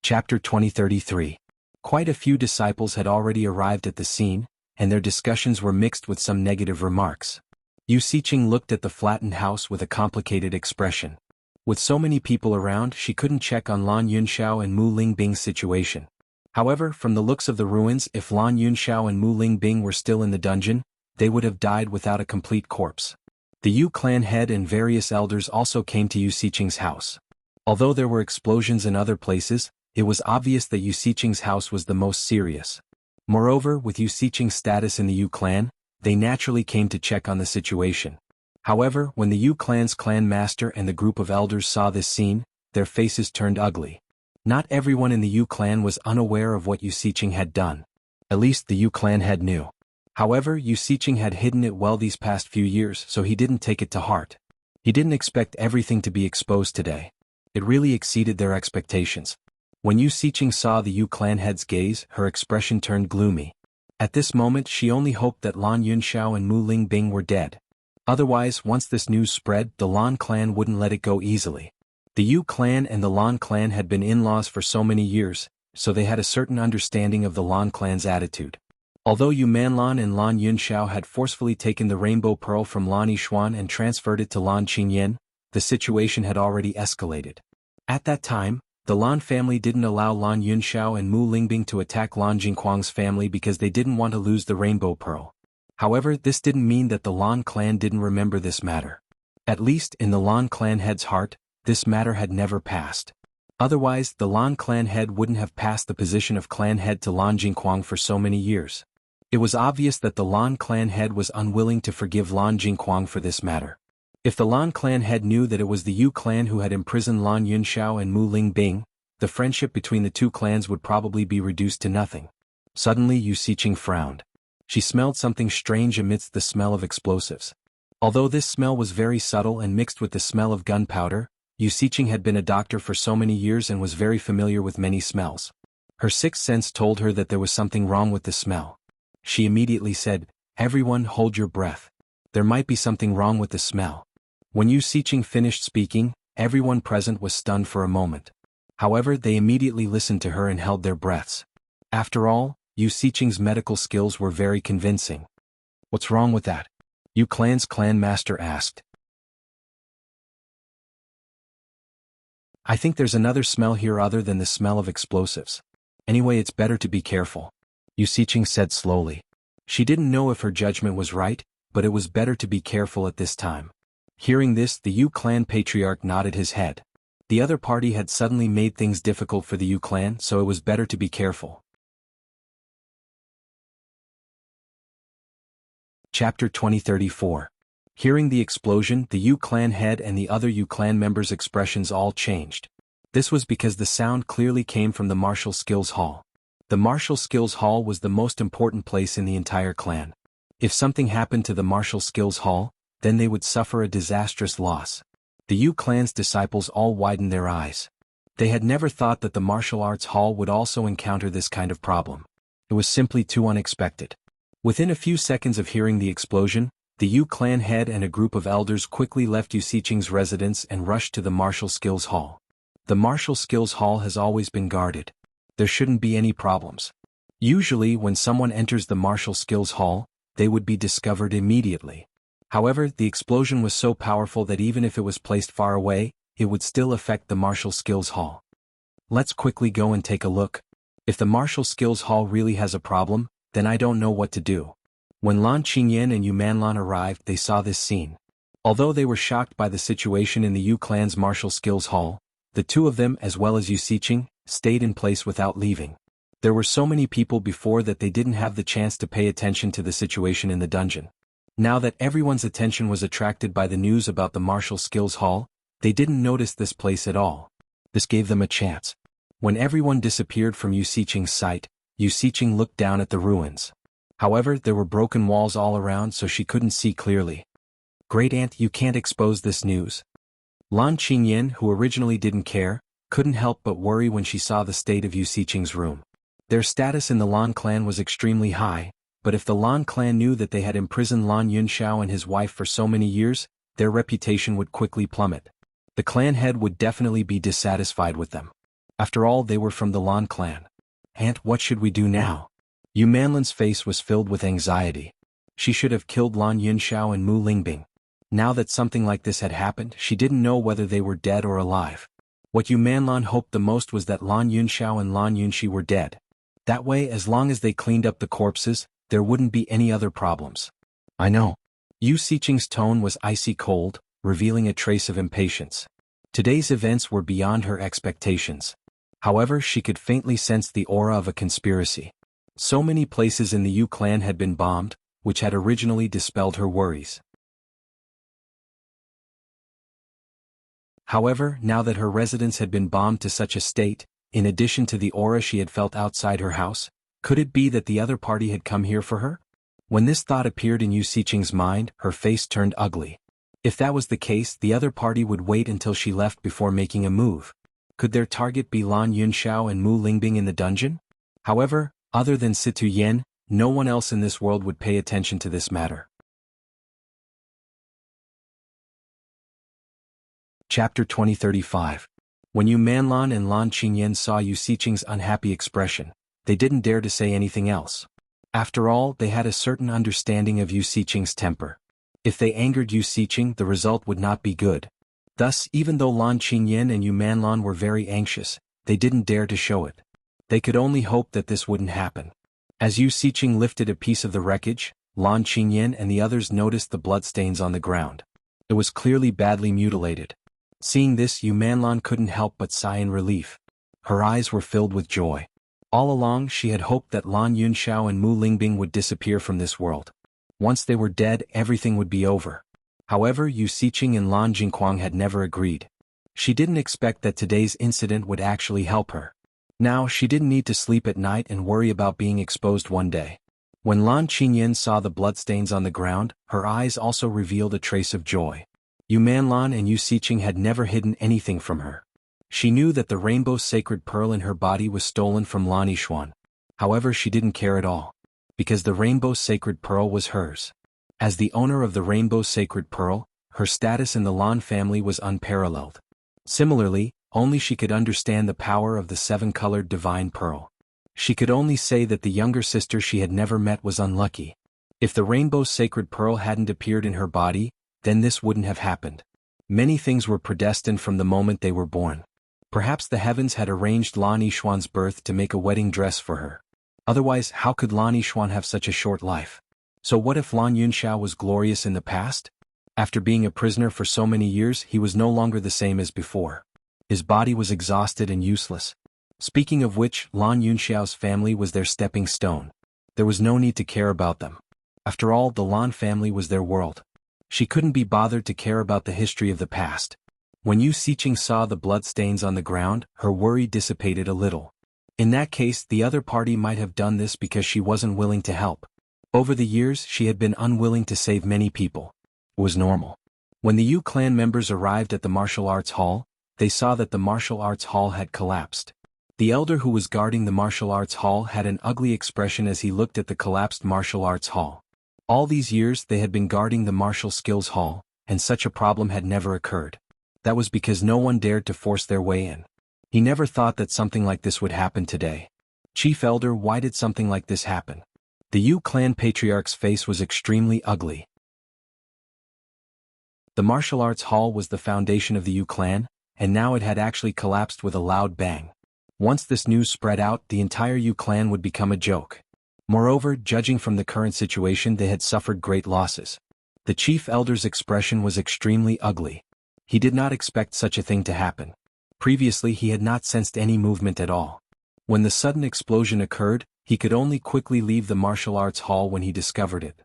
Chapter 2033. Quite a few disciples had already arrived at the scene, and their discussions were mixed with some negative remarks. Yu Xiqing looked at the flattened house with a complicated expression. With so many people around, she couldn't check on Lan Yunxiao and Mu Lingbing's situation. However, from the looks of the ruins, if Lan Yunxiao and Mu Lingbing were still in the dungeon, they would have died without a complete corpse. The Yu clan head and various elders also came to Yu Xiqing's house. Although there were explosions in other places, it was obvious that Yu Xiqing's house was the most serious. Moreover, with Yu Xiqing's status in the Yu clan, they naturally came to check on the situation. However, when the Yu clan's clan master and the group of elders saw this scene, their faces turned ugly. Not everyone in the Yu clan was unaware of what Yu Xiqing had done. At least the Yu clan head knew. However, Yu Xiqing had hidden it well these past few years, so he didn't take it to heart. He didn't expect everything to be exposed today. It really exceeded their expectations. When Yu Xiqing saw the Yu clan head's gaze, her expression turned gloomy. At this moment, she only hoped that Lan Yunxiao and Mu Lingbing were dead. Otherwise, once this news spread, the Lan clan wouldn't let it go easily. The Yu clan and the Lan clan had been in-laws for so many years, so they had a certain understanding of the Lan clan's attitude. Although Yu Manlan and Lan Yunxiao had forcefully taken the rainbow pearl from Lan Yixuan and transferred it to Lan Qingyan, the situation had already escalated. At that time, the Lan family didn't allow Lan Yunxiao and Mu Lingbing to attack Lan Jingquang's family because they didn't want to lose the rainbow pearl. However, this didn't mean that the Lan clan didn't remember this matter. At least in the Lan clan head's heart, this matter had never passed. Otherwise, the Lan clan head wouldn't have passed the position of clan head to Lan Jingquang for so many years. It was obvious that the Lan clan head was unwilling to forgive Lan Jingquang for this matter. If the Lan clan head knew that it was the Yu clan who had imprisoned Lan Yunxiao and Mu Lingbing, the friendship between the two clans would probably be reduced to nothing. Suddenly Yu Xiqing frowned. She smelled something strange amidst the smell of explosives. Although this smell was very subtle and mixed with the smell of gunpowder, Yu Xiqing had been a doctor for so many years and was very familiar with many smells. Her sixth sense told her that there was something wrong with the smell. She immediately said, "Everyone hold your breath. There might be something wrong with the smell." When Yu Xiqing finished speaking, everyone present was stunned for a moment. However, they immediately listened to her and held their breaths. After all, Yu Xiqing's medical skills were very convincing. "What's wrong with that?" Yu clan's clan master asked. "I think there's another smell here other than the smell of explosives. Anyway, it's better to be careful," Yu Xiqing said slowly. She didn't know if her judgment was right, but it was better to be careful at this time. Hearing this, the Yu clan patriarch nodded his head. The other party had suddenly made things difficult for the Yu clan, so it was better to be careful. Chapter 2034. Hearing the explosion, the Yu clan head and the other Yu clan members' expressions all changed. This was because the sound clearly came from the martial skills hall. The martial skills hall was the most important place in the entire clan. If something happened to the martial skills hall, then they would suffer a disastrous loss. The Yu clan's disciples all widened their eyes. They had never thought that the martial arts hall would also encounter this kind of problem. It was simply too unexpected. Within a few seconds of hearing the explosion, the Yu clan head and a group of elders quickly left Yu Xiqing's residence and rushed to the martial skills hall. The martial skills hall has always been guarded. There shouldn't be any problems. Usually when someone enters the martial skills hall, they would be discovered immediately. However, the explosion was so powerful that even if it was placed far away, it would still affect the martial skills hall. Let's quickly go and take a look. If the martial skills hall really has a problem, then I don't know what to do. When Lan Qingyan and Yu Manlan arrived, they saw this scene. Although they were shocked by the situation in the Yu clan's martial skills hall, the two of them as well as Yu Xiqing stayed in place without leaving. There were so many people before that they didn't have the chance to pay attention to the situation in the dungeon. Now that everyone's attention was attracted by the news about the martial skills hall, they didn't notice this place at all. This gave them a chance. When everyone disappeared from Yu Xiqing's sight, Yu Xiqing looked down at the ruins. However, there were broken walls all around so she couldn't see clearly. Great Aunt, you can't expose this news. Lan Qingyan, who originally didn't care, couldn't help but worry when she saw the state of Yu Xiqing's room. Their status in the Lan clan was extremely high, but if the Lan clan knew that they had imprisoned Lan Yunxiao and his wife for so many years, their reputation would quickly plummet. The clan head would definitely be dissatisfied with them. After all, they were from the Lan clan. Aunt, what should we do now? Yu Manlan's face was filled with anxiety. She should have killed Lan Yunxiao and Mu Lingbing. Now that something like this had happened, she didn't know whether they were dead or alive. What Yu Manlan hoped the most was that Lan Yunxiao and Lan Yunxi were dead. That way, as long as they cleaned up the corpses, there wouldn't be any other problems. I know. Yu Xiqing's tone was icy cold, revealing a trace of impatience. Today's events were beyond her expectations. However, she could faintly sense the aura of a conspiracy. So many places in the Yu clan had been bombed, which had originally dispelled her worries. However, now that her residence had been bombed to such a state, in addition to the aura she had felt outside her house, could it be that the other party had come here for her? When this thought appeared in Yu Xiqing's mind, her face turned ugly. If that was the case, the other party would wait until she left before making a move. Could their target be Lan Yunxiao and Mu Lingbing in the dungeon? However, other than Situ Yen, no one else in this world would pay attention to this matter. Chapter 2035. When Yu Manlan and Lan Qingyan saw Yu Xiqing's unhappy expression, they didn't dare to say anything else. After all, they had a certain understanding of Yu Xiqing's temper. If they angered Yu Xiqing, the result would not be good. Thus, even though Lan Qingyan and Yu Manlan were very anxious, they didn't dare to show it. They could only hope that this wouldn't happen. As Yu Xiqing lifted a piece of the wreckage, Lan Qingyan and the others noticed the bloodstains on the ground. It was clearly badly mutilated. Seeing this, Yu Manlan couldn't help but sigh in relief. Her eyes were filled with joy. All along, she had hoped that Lan Yunxiao and Mu Lingbing would disappear from this world. Once they were dead, everything would be over. However, Yu Xiqing and Lan Jingquang had never agreed. She didn't expect that today's incident would actually help her. Now, she didn't need to sleep at night and worry about being exposed one day. When Lan Qingyan saw the bloodstains on the ground, her eyes also revealed a trace of joy. Yu Manlan and Yu Xiqing had never hidden anything from her. She knew that the rainbow sacred pearl in her body was stolen from Lan Yishuan. However, she didn't care at all, because the rainbow sacred pearl was hers. As the owner of the rainbow sacred pearl, her status in the Lan family was unparalleled. Similarly, only she could understand the power of the seven-colored divine pearl. She could only say that the younger sister she had never met was unlucky. If the rainbow sacred pearl hadn't appeared in her body, then this wouldn't have happened. Many things were predestined from the moment they were born. Perhaps the heavens had arranged Lan Yishuan's birth to make a wedding dress for her. Otherwise, how could Lan Yishuan have such a short life? So what if Lan Yunxiao was glorious in the past? After being a prisoner for so many years, he was no longer the same as before. His body was exhausted and useless. Speaking of which, Lan Yunxiao's family was their stepping stone. There was no need to care about them. After all, the Lan family was their world. She couldn't be bothered to care about the history of the past. When Yu Siqing saw the bloodstains on the ground, her worry dissipated a little. In that case, the other party might have done this because she wasn't willing to help. Over the years, she had been unwilling to save many people. It was normal. When the Yu clan members arrived at the martial arts hall, they saw that the martial arts hall had collapsed. The elder who was guarding the martial arts hall had an ugly expression as he looked at the collapsed martial arts hall. All these years they had been guarding the martial skills hall, and such a problem had never occurred. That was because no one dared to force their way in. He never thought that something like this would happen today. Chief Elder, why did something like this happen? The Yu clan patriarch's face was extremely ugly. The martial arts hall was the foundation of the Yu clan, and now it had actually collapsed with a loud bang. Once this news spread out, the entire Yu clan would become a joke. Moreover, judging from the current situation, they had suffered great losses. The chief elder's expression was extremely ugly. He did not expect such a thing to happen. Previously he had not sensed any movement at all. When the sudden explosion occurred, he could only quickly leave the martial arts hall when he discovered it.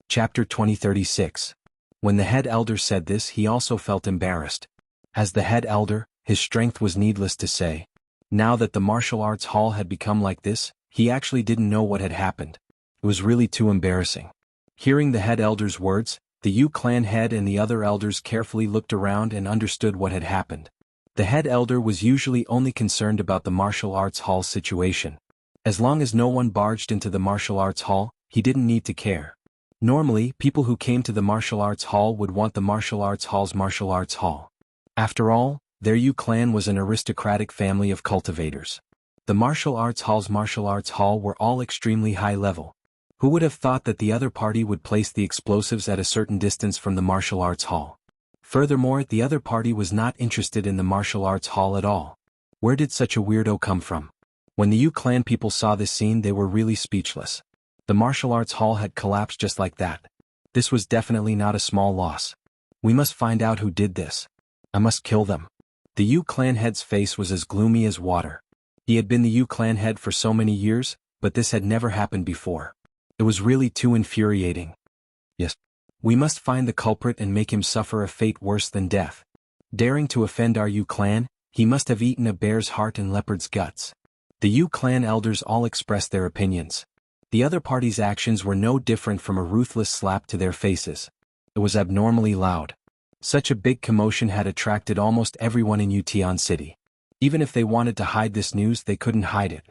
Chapter 2036. When the head elder said this, he also felt embarrassed. As the head elder, his strength was needless to say. Now that the martial arts hall had become like this, he actually didn't know what had happened. It was really too embarrassing. Hearing the head elder's words, the Yu clan head and the other elders carefully looked around and understood what had happened. The head elder was usually only concerned about the martial arts hall situation. As long as no one barged into the martial arts hall, he didn't need to care. Normally, people who came to the martial arts hall would want the martial arts hall's martial arts hall. After all, their Yu clan was an aristocratic family of cultivators. The martial arts hall's martial arts hall were all extremely high level. Who would have thought that the other party would place the explosives at a certain distance from the martial arts hall? Furthermore, the other party was not interested in the martial arts hall at all. Where did such a weirdo come from? When the Yu clan people saw this scene, they were really speechless. The martial arts hall had collapsed just like that. This was definitely not a small loss. We must find out who did this. I must kill them. The Yu clan head's face was as gloomy as water. He had been the Yu clan head for so many years, but this had never happened before. It was really too infuriating. Yes. We must find the culprit and make him suffer a fate worse than death. Daring to offend our Yu clan, he must have eaten a bear's heart and leopard's guts. The Yu clan elders all expressed their opinions. The other party's actions were no different from a ruthless slap to their faces. It was abnormally loud. Such a big commotion had attracted almost everyone in Yutian City. Even if they wanted to hide this news, they couldn't hide it.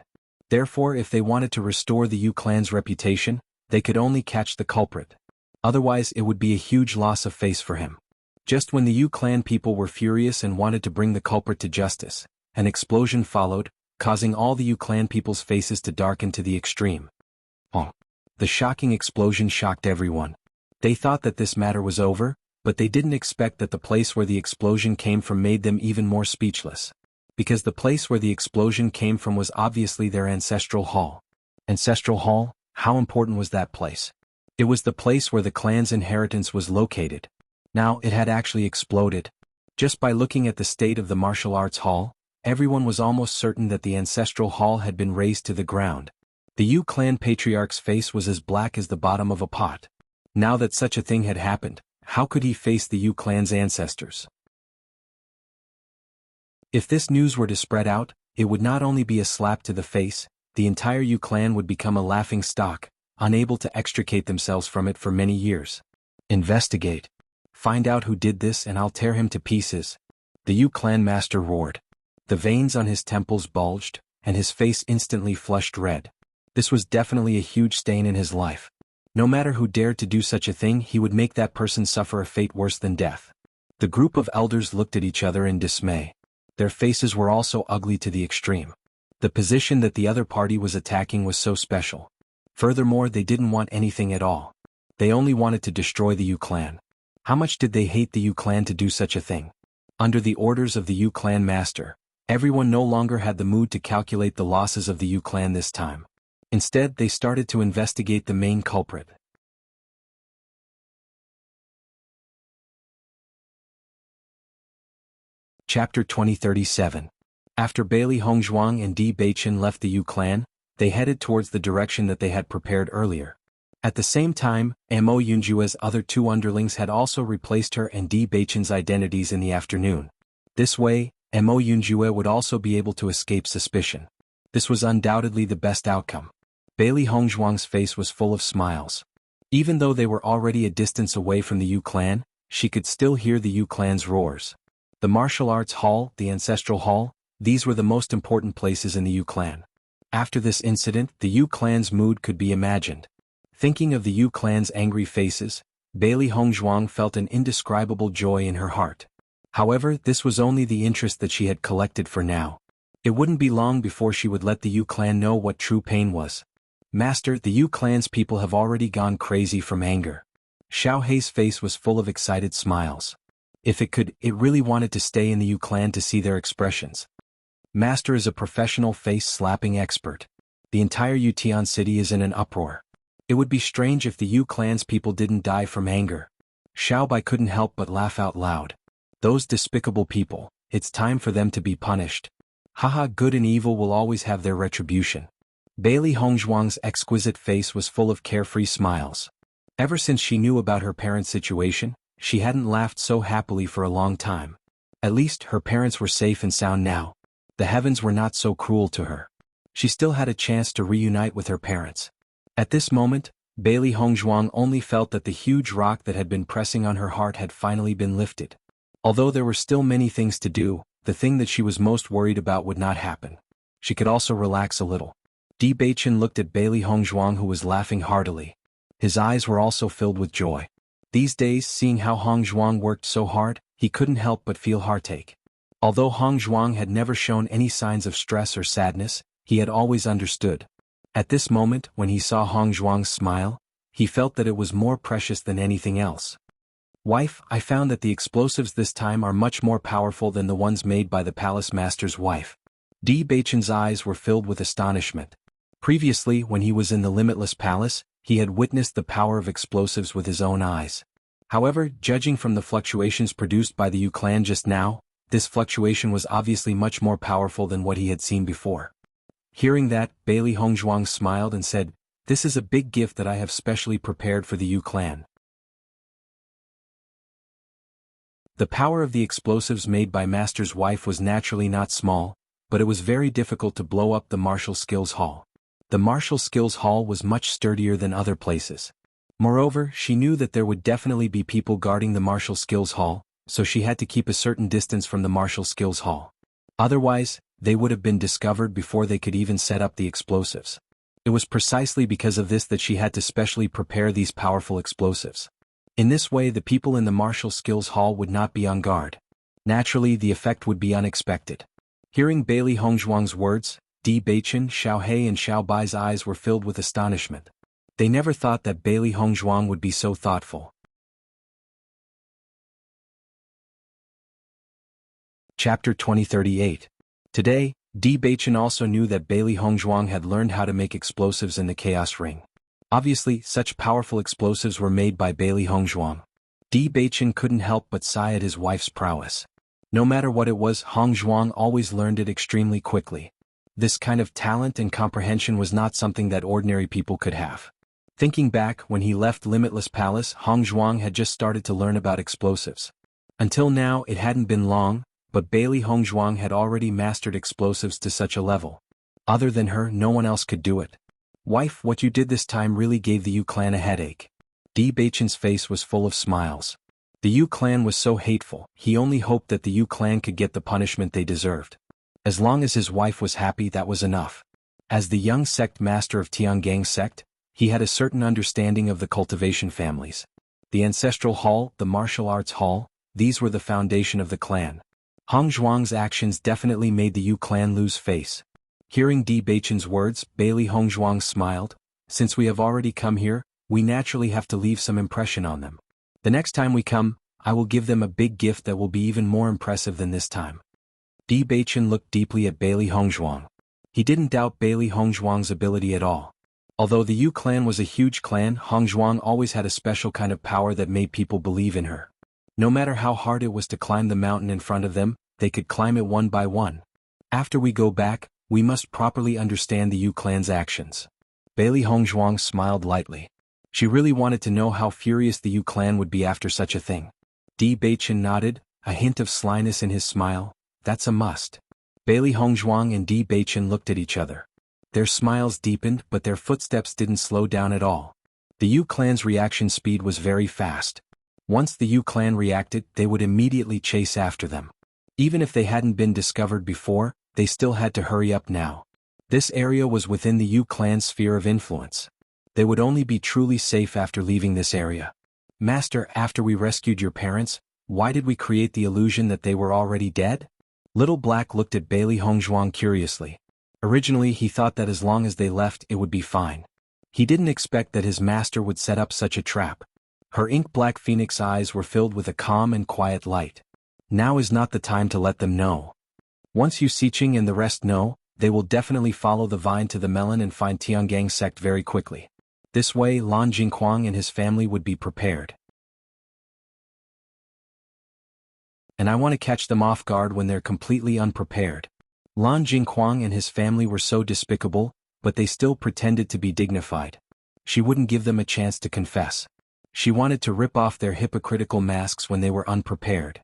Therefore, if they wanted to restore the Yu clan's reputation, they could only catch the culprit. Otherwise, it would be a huge loss of face for him. Just when the Yu clan people were furious and wanted to bring the culprit to justice, an explosion followed, causing all the Yu clan people's faces to darken to the extreme. Oh! The shocking explosion shocked everyone. They thought that this matter was over, but they didn't expect that the place where the explosion came from made them even more speechless. Because the place where the explosion came from was obviously their ancestral hall. Ancestral hall? How important was that place? It was the place where the clan's inheritance was located. Now it had actually exploded. Just by looking at the state of the martial arts hall, everyone was almost certain that the ancestral hall had been razed to the ground. The Yu clan patriarch's face was as black as the bottom of a pot. Now that such a thing had happened, how could he face the Yu clan's ancestors? If this news were to spread out, it would not only be a slap to the face, the entire Yu clan would become a laughing stock, unable to extricate themselves from it for many years. Investigate. Find out who did this and I'll tear him to pieces. The Yu clan master roared. The veins on his temples bulged, and his face instantly flushed red. This was definitely a huge stain in his life. No matter who dared to do such a thing, he would make that person suffer a fate worse than death. The group of elders looked at each other in dismay. Their faces were also ugly to the extreme. The position that the other party was attacking was so special. Furthermore, they didn't want anything at all. They only wanted to destroy the Yu clan. How much did they hate the Yu clan to do such a thing? Under the orders of the Yu clan master, everyone no longer had the mood to calculate the losses of the Yu clan this time. Instead, they started to investigate the main culprit. Chapter 2037. After Bailey Hongzhuang and Di Beichen left the Yu clan, they headed towards the direction that they had prepared earlier. At the same time, Mo Yunjua's other two underlings had also replaced her and Di Beichen's identities in the afternoon. This way, Mo Yunjua would also be able to escape suspicion. This was undoubtedly the best outcome. Bailey Hongzhuang's face was full of smiles. Even though they were already a distance away from the Yu clan, she could still hear the Yu clan's roars. The martial arts hall, the ancestral hall, these were the most important places in the Yu clan. After this incident, the Yu clan's mood could be imagined. Thinking of the Yu clan's angry faces, Bailey Hongzhuang felt an indescribable joy in her heart. However, this was only the interest that she had collected for now. It wouldn't be long before she would let the Yu clan know what true pain was. Master, the Yu clan's people have already gone crazy from anger. Xiao Hei's face was full of excited smiles. If it could, it really wanted to stay in the Yu clan to see their expressions. Master is a professional face-slapping expert. The entire Yutian city is in an uproar. It would be strange if the Yu clan's people didn't die from anger. Xiao Bai couldn't help but laugh out loud. Those despicable people, it's time for them to be punished. Haha, good and evil will always have their retribution. Bailey Hongzhuang's exquisite face was full of carefree smiles. Ever since she knew about her parents' situation, she hadn't laughed so happily for a long time. At least her parents were safe and sound now. The heavens were not so cruel to her. She still had a chance to reunite with her parents. At this moment, Bailey Hongzhuang only felt that the huge rock that had been pressing on her heart had finally been lifted. Although there were still many things to do, the thing that she was most worried about would not happen. She could also relax a little. Di Beichen looked at Bailey Hongzhuang, who was laughing heartily. His eyes were also filled with joy. These days, seeing how Hongzhuang worked so hard, he couldn't help but feel heartache. Although Hongzhuang had never shown any signs of stress or sadness, he had always understood. At this moment, when he saw Hongzhuang's smile, he felt that it was more precious than anything else. Wife, I found that the explosives this time are much more powerful than the ones made by the palace master's wife. Di Beichen's eyes were filled with astonishment. Previously, when he was in the Limitless Palace, he had witnessed the power of explosives with his own eyes. However, judging from the fluctuations produced by the Yu clan just now, this fluctuation was obviously much more powerful than what he had seen before. Hearing that, Bailey Hongzhuang smiled and said, "This is a big gift that I have specially prepared for the Yu clan." The power of the explosives made by Master's wife was naturally not small, but it was very difficult to blow up the Martial Skills Hall. The Martial Skills Hall was much sturdier than other places. Moreover, she knew that there would definitely be people guarding the Martial Skills Hall, so she had to keep a certain distance from the Martial Skills Hall. Otherwise, they would have been discovered before they could even set up the explosives. It was precisely because of this that she had to specially prepare these powerful explosives. In this way, the people in the Martial Skills Hall would not be on guard. Naturally, the effect would be unexpected. Hearing Bailey Hongzhuang's words, Di Beichen, Xiao Hei and Xiao Bai's eyes were filled with astonishment. They never thought that Bailey Hongzhuang would be so thoughtful. Chapter 2038. Today, Di Beichen also knew that Bailey Hongzhuang had learned how to make explosives in the Chaos Ring. Obviously, such powerful explosives were made by Bailey Hongzhuang. Di Beichen couldn't help but sigh at his wife's prowess. No matter what it was, Hongzhuang always learned it extremely quickly. This kind of talent and comprehension was not something that ordinary people could have. Thinking back, when he left Limitless Palace, Hongzhuang had just started to learn about explosives. Until now, it hadn't been long, but Bailey Hongzhuang had already mastered explosives to such a level. Other than her, no one else could do it. Wife, what you did this time really gave the Yu clan a headache. Di Beichen's face was full of smiles. The Yu clan was so hateful, he only hoped that the Yu clan could get the punishment they deserved. As long as his wife was happy, that was enough. As the young sect master of Tiangang's sect, he had a certain understanding of the cultivation families. The ancestral hall, the martial arts hall, these were the foundation of the clan. Hongzhuang's actions definitely made the Yu clan lose face. Hearing Di Beichen's words, Bailey Hongzhuang smiled. Since we have already come here, we naturally have to leave some impression on them. The next time we come, I will give them a big gift that will be even more impressive than this time. Di Beichen looked deeply at Bailey Hongzhuang. He didn't doubt Bailey Hongzhuang's ability at all. Although the Yu clan was a huge clan, Hongzhuang always had a special kind of power that made people believe in her. No matter how hard it was to climb the mountain in front of them, they could climb it one by one. After we go back, we must properly understand the Yu clan's actions. Bailey Hongzhuang smiled lightly. She really wanted to know how furious the Yu clan would be after such a thing. Di Baichen nodded, a hint of slyness in his smile. That's a must. Bailey Hongzhuang and Di Baichen looked at each other. Their smiles deepened, but their footsteps didn't slow down at all. The Yu clan's reaction speed was very fast. Once the Yu clan reacted, they would immediately chase after them. Even if they hadn't been discovered before, they still had to hurry up now. This area was within the Yu clan's sphere of influence. They would only be truly safe after leaving this area. Master, after we rescued your parents, why did we create the illusion that they were already dead? Little Black looked at Bailey Hongzhuang curiously. Originally he thought that as long as they left it would be fine. He didn't expect that his master would set up such a trap. Her ink-black phoenix eyes were filled with a calm and quiet light. Now is not the time to let them know. Once Yu Xiqing and the rest know, they will definitely follow the vine to the melon and find Tiangang sect very quickly. This way Lan Jingquang and his family would be prepared. And I want to catch them off guard when they're completely unprepared. Lan Jingquang and his family were so despicable, but they still pretended to be dignified. She wouldn't give them a chance to confess. She wanted to rip off their hypocritical masks when they were unprepared.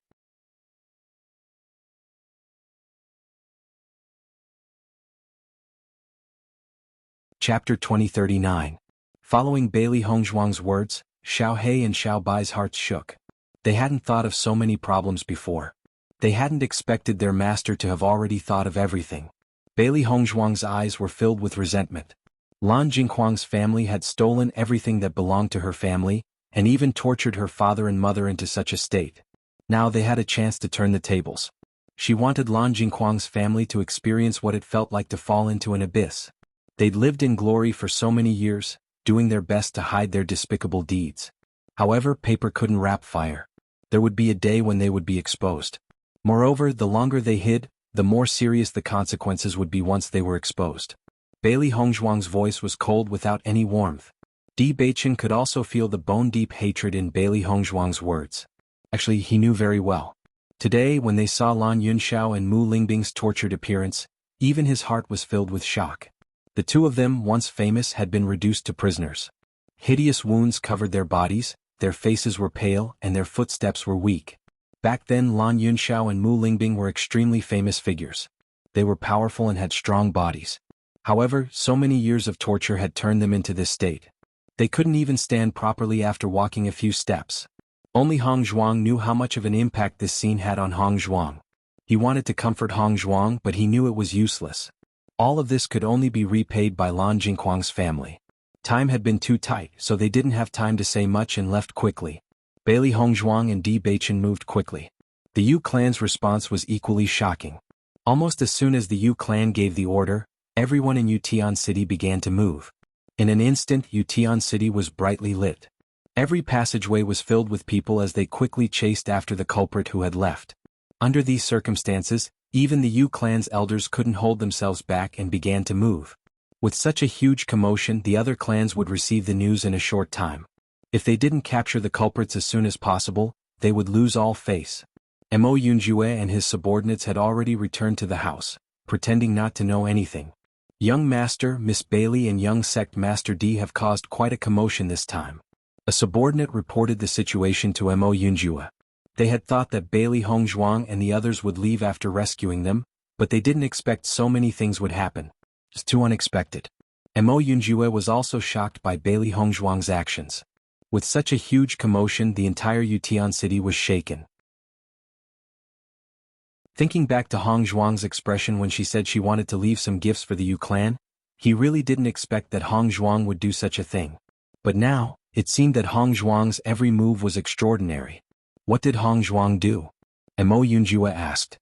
Chapter 2039. Following Bailey Hongzhuang's words, Xiao He and Xiao Bai's hearts shook. They hadn't thought of so many problems before. They hadn't expected their master to have already thought of everything. Bailey Hongzhuang's eyes were filled with resentment. Lan Jingquang's family had stolen everything that belonged to her family, and even tortured her father and mother into such a state. Now they had a chance to turn the tables. She wanted Lan Jingquang's family to experience what it felt like to fall into an abyss. They'd lived in glory for so many years, doing their best to hide their despicable deeds. However, paper couldn't wrap fire. There would be a day when they would be exposed. Moreover, the longer they hid, the more serious the consequences would be once they were exposed. Bailey Hongzhuang's voice was cold without any warmth. Di Baichen could also feel the bone-deep hatred in Bailey Hongzhuang's words. Actually, he knew very well. Today, when they saw Lan Yunxiao and Mu Lingbing's tortured appearance, even his heart was filled with shock. The two of them, once famous, had been reduced to prisoners. Hideous wounds covered their bodies, their faces were pale, and their footsteps were weak. Back then Lan Yunxiao and Mu Lingbing were extremely famous figures. They were powerful and had strong bodies. However, so many years of torture had turned them into this state. They couldn't even stand properly after walking a few steps. Only Hongzhuang knew how much of an impact this scene had on Hongzhuang. He wanted to comfort Hongzhuang, but he knew it was useless. All of this could only be repaid by Lan Jingquang's family. Time had been too tight, so they didn't have time to say much and left quickly. Bailey Hongzhuang and Di Baichen moved quickly. The Yu clan's response was equally shocking. Almost as soon as the Yu clan gave the order, everyone in Yutian City began to move. In an instant, Yutian City was brightly lit. Every passageway was filled with people as they quickly chased after the culprit who had left. Under these circumstances, even the Yu clan's elders couldn't hold themselves back and began to move. With such a huge commotion, the other clans would receive the news in a short time. If they didn't capture the culprits as soon as possible, they would lose all face. Mo Yunjue and his subordinates had already returned to the house, pretending not to know anything. Young Master, Miss Bailey and young Sect Master D have caused quite a commotion this time. A subordinate reported the situation to Mo Yunjue. They had thought that Bailey Hongzhuang and the others would leave after rescuing them, but they didn't expect so many things would happen. Just too unexpected. Mo Yunjue was also shocked by Bailey Hongzhuang's actions. With such a huge commotion, the entire Yutian city was shaken. Thinking back to Hongzhuang's expression when she said she wanted to leave some gifts for the Yu clan, he really didn't expect that Hongzhuang would do such a thing. But now, it seemed that Hongzhuang's every move was extraordinary. What did Hongzhuang do? Mo Yunjue asked.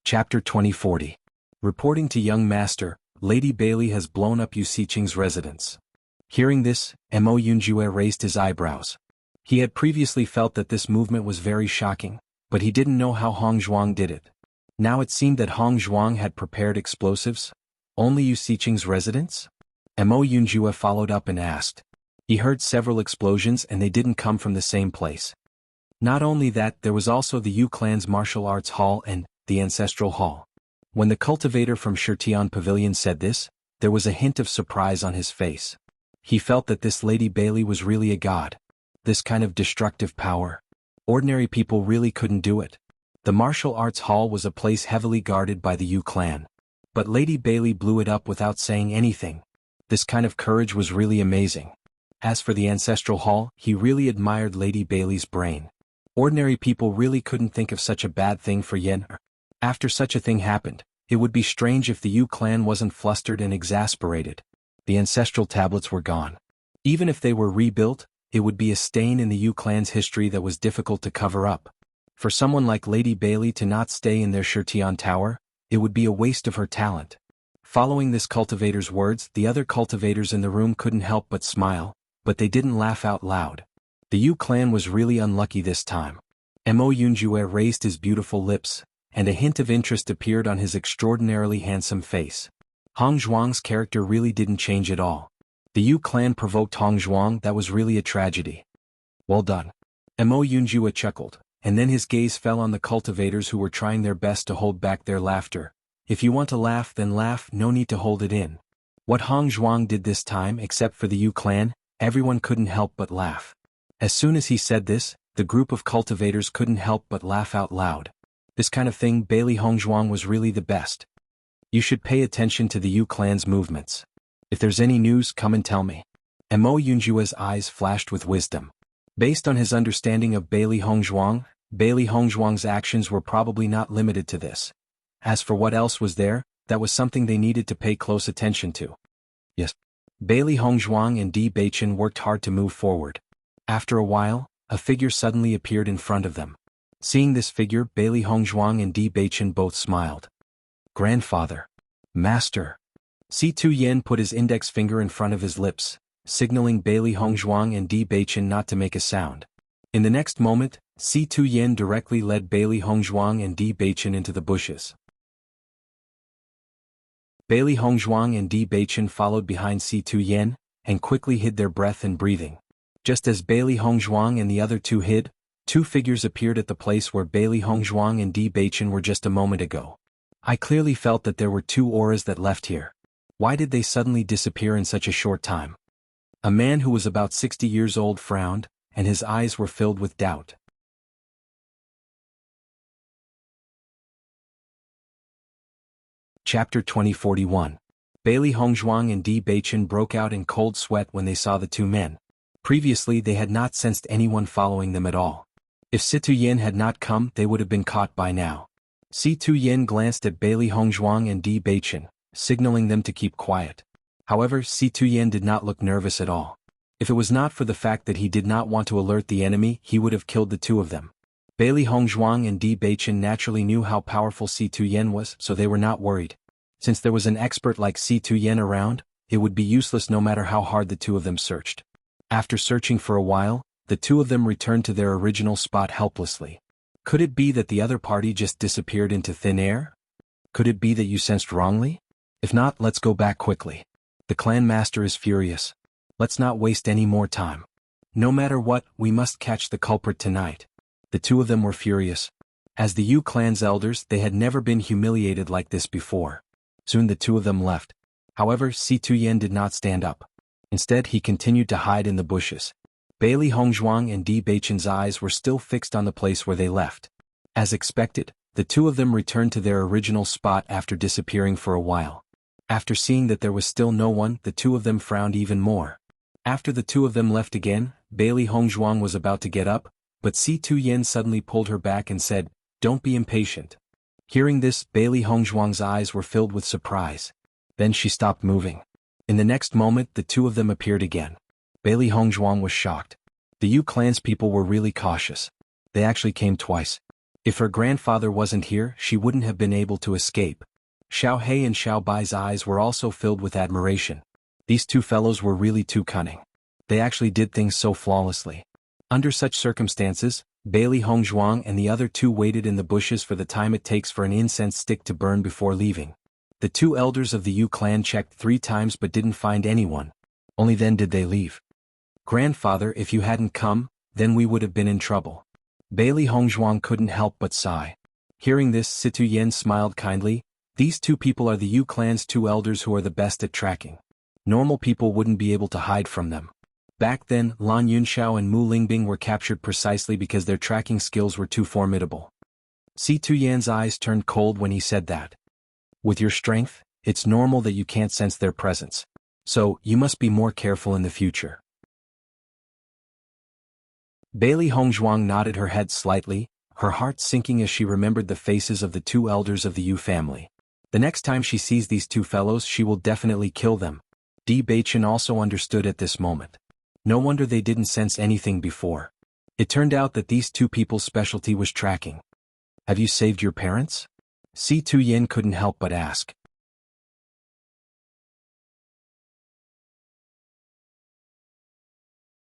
Chapter 2040. Reporting to young master, Lady Bailey has blown up Yu Xiqing's residence. Hearing this, Mo Yunjue raised his eyebrows. He had previously felt that this movement was very shocking, but he didn't know how Hongzhuang did it. Now it seemed that Hongzhuang had prepared explosives. Only Yu Xiqing's residence? Mo Yunjue followed up and asked. He heard several explosions and they didn't come from the same place. Not only that, there was also the Yu clan's martial arts hall and the ancestral hall. When the cultivator from Shirtian Pavilion said this, There was a hint of surprise on his face. He felt that this Lady Bailey was really a god. This kind of destructive power. Ordinary people really couldn't do it. The martial arts hall was a place heavily guarded by the Yu clan. But Lady Bailey blew it up without saying anything. This kind of courage was really amazing. As for the ancestral hall, he really admired Lady Bailey's brain. Ordinary people really couldn't think of such a bad thing for Yen. After such a thing happened, it would be strange if the Yu clan wasn't flustered and exasperated. The ancestral tablets were gone. Even if they were rebuilt, it would be a stain in the Yu clan's history that was difficult to cover up. For someone like Lady Bailey to not stay in their Shirtian tower, it would be a waste of her talent. Following this cultivator's words, the other cultivators in the room couldn't help but smile, but they didn't laugh out loud. The Yu clan was really unlucky this time. Mo Yunjue raised his beautiful lips, and a hint of interest appeared on his extraordinarily handsome face. Hong Zhuang's character really didn't change at all. The Yu clan provoked Hong Zhuang. That was really a tragedy. Well done. Mo Yunjue chuckled, and then his gaze fell on the cultivators who were trying their best to hold back their laughter. If you want to laugh, then laugh, no need to hold it in. What Hong Zhuang did this time, except for the Yu clan, everyone couldn't help but laugh. As soon as he said this, the group of cultivators couldn't help but laugh out loud. This kind of thing, Bailey Hong Zhuang was really the best. You should pay attention to the Yu clan's movements. If there's any news, come and tell me. Mo Yunjue's eyes flashed with wisdom. Based on his understanding of Bailey Hong Zhuang's actions were probably not limited to this. As for what else was there, that was something they needed to pay close attention to. Yes. Bailey Hong Zhuang and Di Beichen worked hard to move forward. After a while, a figure suddenly appeared in front of them. Seeing this figure, Bailey Hong Zhuang and Di Beichen both smiled. Grandfather. Master. Si Tu Yen put his index finger in front of his lips, signaling Bailey Hong Zhuang and Di Beichen not to make a sound. In the next moment, Si Tu Yen directly led Bailey Hong Zhuang and Di Beichen into the bushes. Bailey Hong Zhuang and Di Beichen followed behind Si Tu Yen, and quickly hid their breath and breathing. Just as Bailey Hong Zhuang and the other two hid, two figures appeared at the place where Bailey Hong Zhuang and Di Beichen were just a moment ago. I clearly felt that there were two auras that left here. Why did they suddenly disappear in such a short time? A man who was about 60 years old frowned, and his eyes were filled with doubt. Chapter 2041. Bailey Hong Zhuang and Di Beichen broke out in cold sweat when they saw the two men. Previously they had not sensed anyone following them at all. If Si Tu Yen had not come, they would have been caught by now. Si Tu Yen glanced at Bailey Hong Zhuang and Di Beichen, signaling them to keep quiet. However, Si Tu Yen did not look nervous at all. If it was not for the fact that he did not want to alert the enemy, he would have killed the two of them. Bailey Hong Zhuang and Di Beichen naturally knew how powerful Si Tu Yen was, so they were not worried. Since there was an expert like Si Tu Yen around, it would be useless no matter how hard the two of them searched. After searching for a while, the two of them returned to their original spot helplessly. Could it be that the other party just disappeared into thin air? Could it be that you sensed wrongly? If not, let's go back quickly. The clan master is furious. Let's not waste any more time. No matter what, we must catch the culprit tonight. The two of them were furious. As the Yu clan's elders, they had never been humiliated like this before. Soon the two of them left. However, Si Tu Yen did not stand up. Instead, he continued to hide in the bushes. Bailey Hong Zhuang and Di Beichen's eyes were still fixed on the place where they left. As expected, the two of them returned to their original spot after disappearing for a while. After seeing that there was still no one, the two of them frowned even more. After the two of them left again, Bailey Hong Zhuang was about to get up, but Si Tu Yen suddenly pulled her back and said, "Don't be impatient." Hearing this, Bailey Hong Zhuang's eyes were filled with surprise. Then she stopped moving. In the next moment, the two of them appeared again. Bailey Hong Zhuang was shocked. The Yu clan's people were really cautious. They actually came twice. If her grandfather wasn't here, she wouldn't have been able to escape. Xiao He and Xiao Bai's eyes were also filled with admiration. These two fellows were really too cunning. They actually did things so flawlessly. Under such circumstances, Bailey Hong Zhuang and the other two waited in the bushes for the time it takes for an incense stick to burn before leaving. The two elders of the Yu clan checked 3 times but didn't find anyone. Only then did they leave. "Grandfather, if you hadn't come, then we would have been in trouble." Bailey Hong Zhuang couldn't help but sigh. Hearing this, Si Tu Yen smiled kindly, These two people are the Yu clan's two elders who are the best at tracking. Normal people wouldn't be able to hide from them. Back then, Lan Yunxiao and Mu Lingbing were captured precisely because their tracking skills were too formidable. Si Tuyan's eyes turned cold when he said that. With your strength, it's normal that you can't sense their presence. So, you must be more careful in the future. Bailey Hongzhuang nodded her head slightly, her heart sinking as she remembered the faces of the two elders of the Yu family. The next time she sees these two fellows she will definitely kill them. Di Beichen also understood at this moment. No wonder they didn't sense anything before. It turned out that these two people's specialty was tracking. Have you saved your parents? Si Tuyan couldn't help but ask.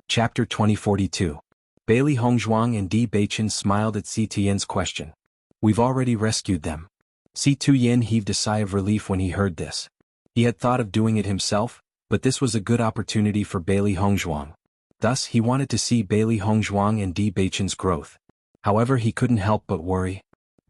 Chapter 2042. Bailey Hongzhuang and Di Beichen smiled at Si Tuyan's question. We've already rescued them. Si Tuyan heaved a sigh of relief when he heard this. He had thought of doing it himself, but this was a good opportunity for Bailey Hongzhuang. Thus he wanted to see Bailey Hongzhuang and Di Beichen's growth. However, he couldn't help but worry.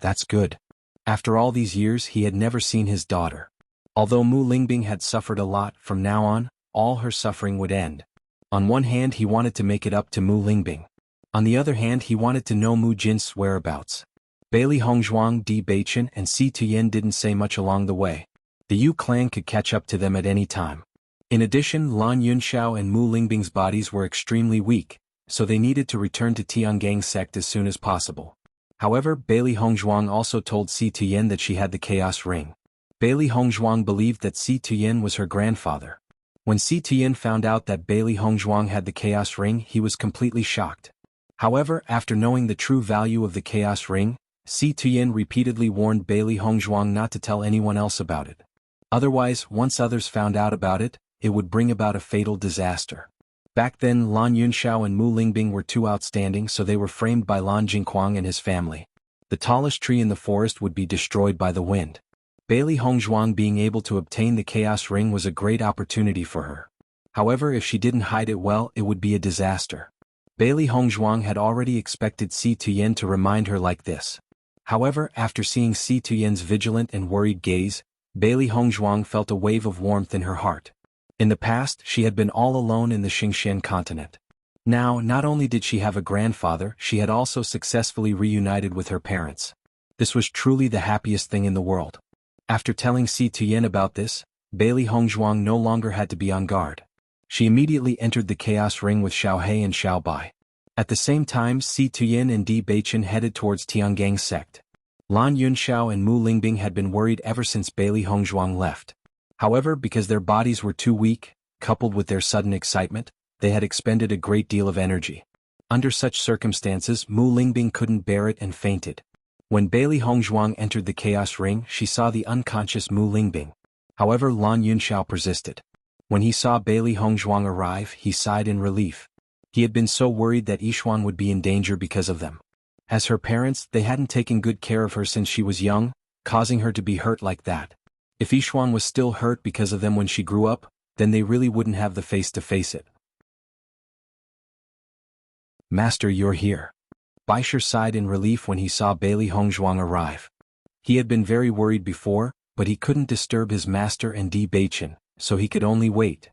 That's good. After all these years he had never seen his daughter. Although Mu Lingbing had suffered a lot, from now on, all her suffering would end. On one hand he wanted to make it up to Mu Lingbing. On the other hand he wanted to know Mu Jin's whereabouts. Bailey Hongzhuang, Di Beichen and Si Tuyan didn't say much along the way. The Yu clan could catch up to them at any time. In addition, Lan Yunxiao and Mu Lingbing's bodies were extremely weak, so they needed to return to Tiangang sect as soon as possible. However, Bailey Hongzhuang also told Si Tuyan that she had the Chaos Ring. Bailey Hongzhuang believed that Si Tuyan was her grandfather. When Si Tuyan found out that Bailey Hongzhuang had the Chaos Ring, he was completely shocked. However, after knowing the true value of the Chaos Ring, Si Tuyan repeatedly warned Bailey Hongzhuang not to tell anyone else about it. Otherwise, once others found out about it, it would bring about a fatal disaster. Back then Lan Yunxiao and Mu Lingbing were too outstanding, so they were framed by Lan Jingquang and his family. The tallest tree in the forest would be destroyed by the wind. Bailey Hongzhuang being able to obtain the Chaos Ring was a great opportunity for her. However, if she didn't hide it well, it would be a disaster. Bailey Hongzhuang had already expected Si Tuyan to remind her like this. However, after seeing Si Tuyan's vigilant and worried gaze, Bailey Hongzhuang felt a wave of warmth in her heart. In the past, she had been all alone in the Xingxian continent. Now, not only did she have a grandfather, she had also successfully reunited with her parents. This was truly the happiest thing in the world. After telling Si Tuyan about this, Bailey Hongzhuang no longer had to be on guard. She immediately entered the Chaos Ring with Xiaohe and Xiaobai. At the same time, Si Tuyan and Di Beichen headed towards Tiangang sect. Lan Yunxiao and Mu Lingbing had been worried ever since Bailey Hongzhuang left. However, because their bodies were too weak, coupled with their sudden excitement, they had expended a great deal of energy. Under such circumstances, Mu Lingbing couldn't bear it and fainted. When Bailey Hongzhuang entered the Chaos Ring, she saw the unconscious Mu Lingbing. However, Lan Yunxiao persisted. When he saw Bailey Hongzhuang arrive, he sighed in relief. He had been so worried that Yishuan would be in danger because of them. As her parents, they hadn't taken good care of her since she was young, causing her to be hurt like that. If Yishuan was still hurt because of them when she grew up, then they really wouldn't have the face to face it. Master, you're here. Baisher sighed in relief when he saw Bailey Hongzhuang arrive. He had been very worried before, but he couldn't disturb his master and Di Beichen, so he could only wait.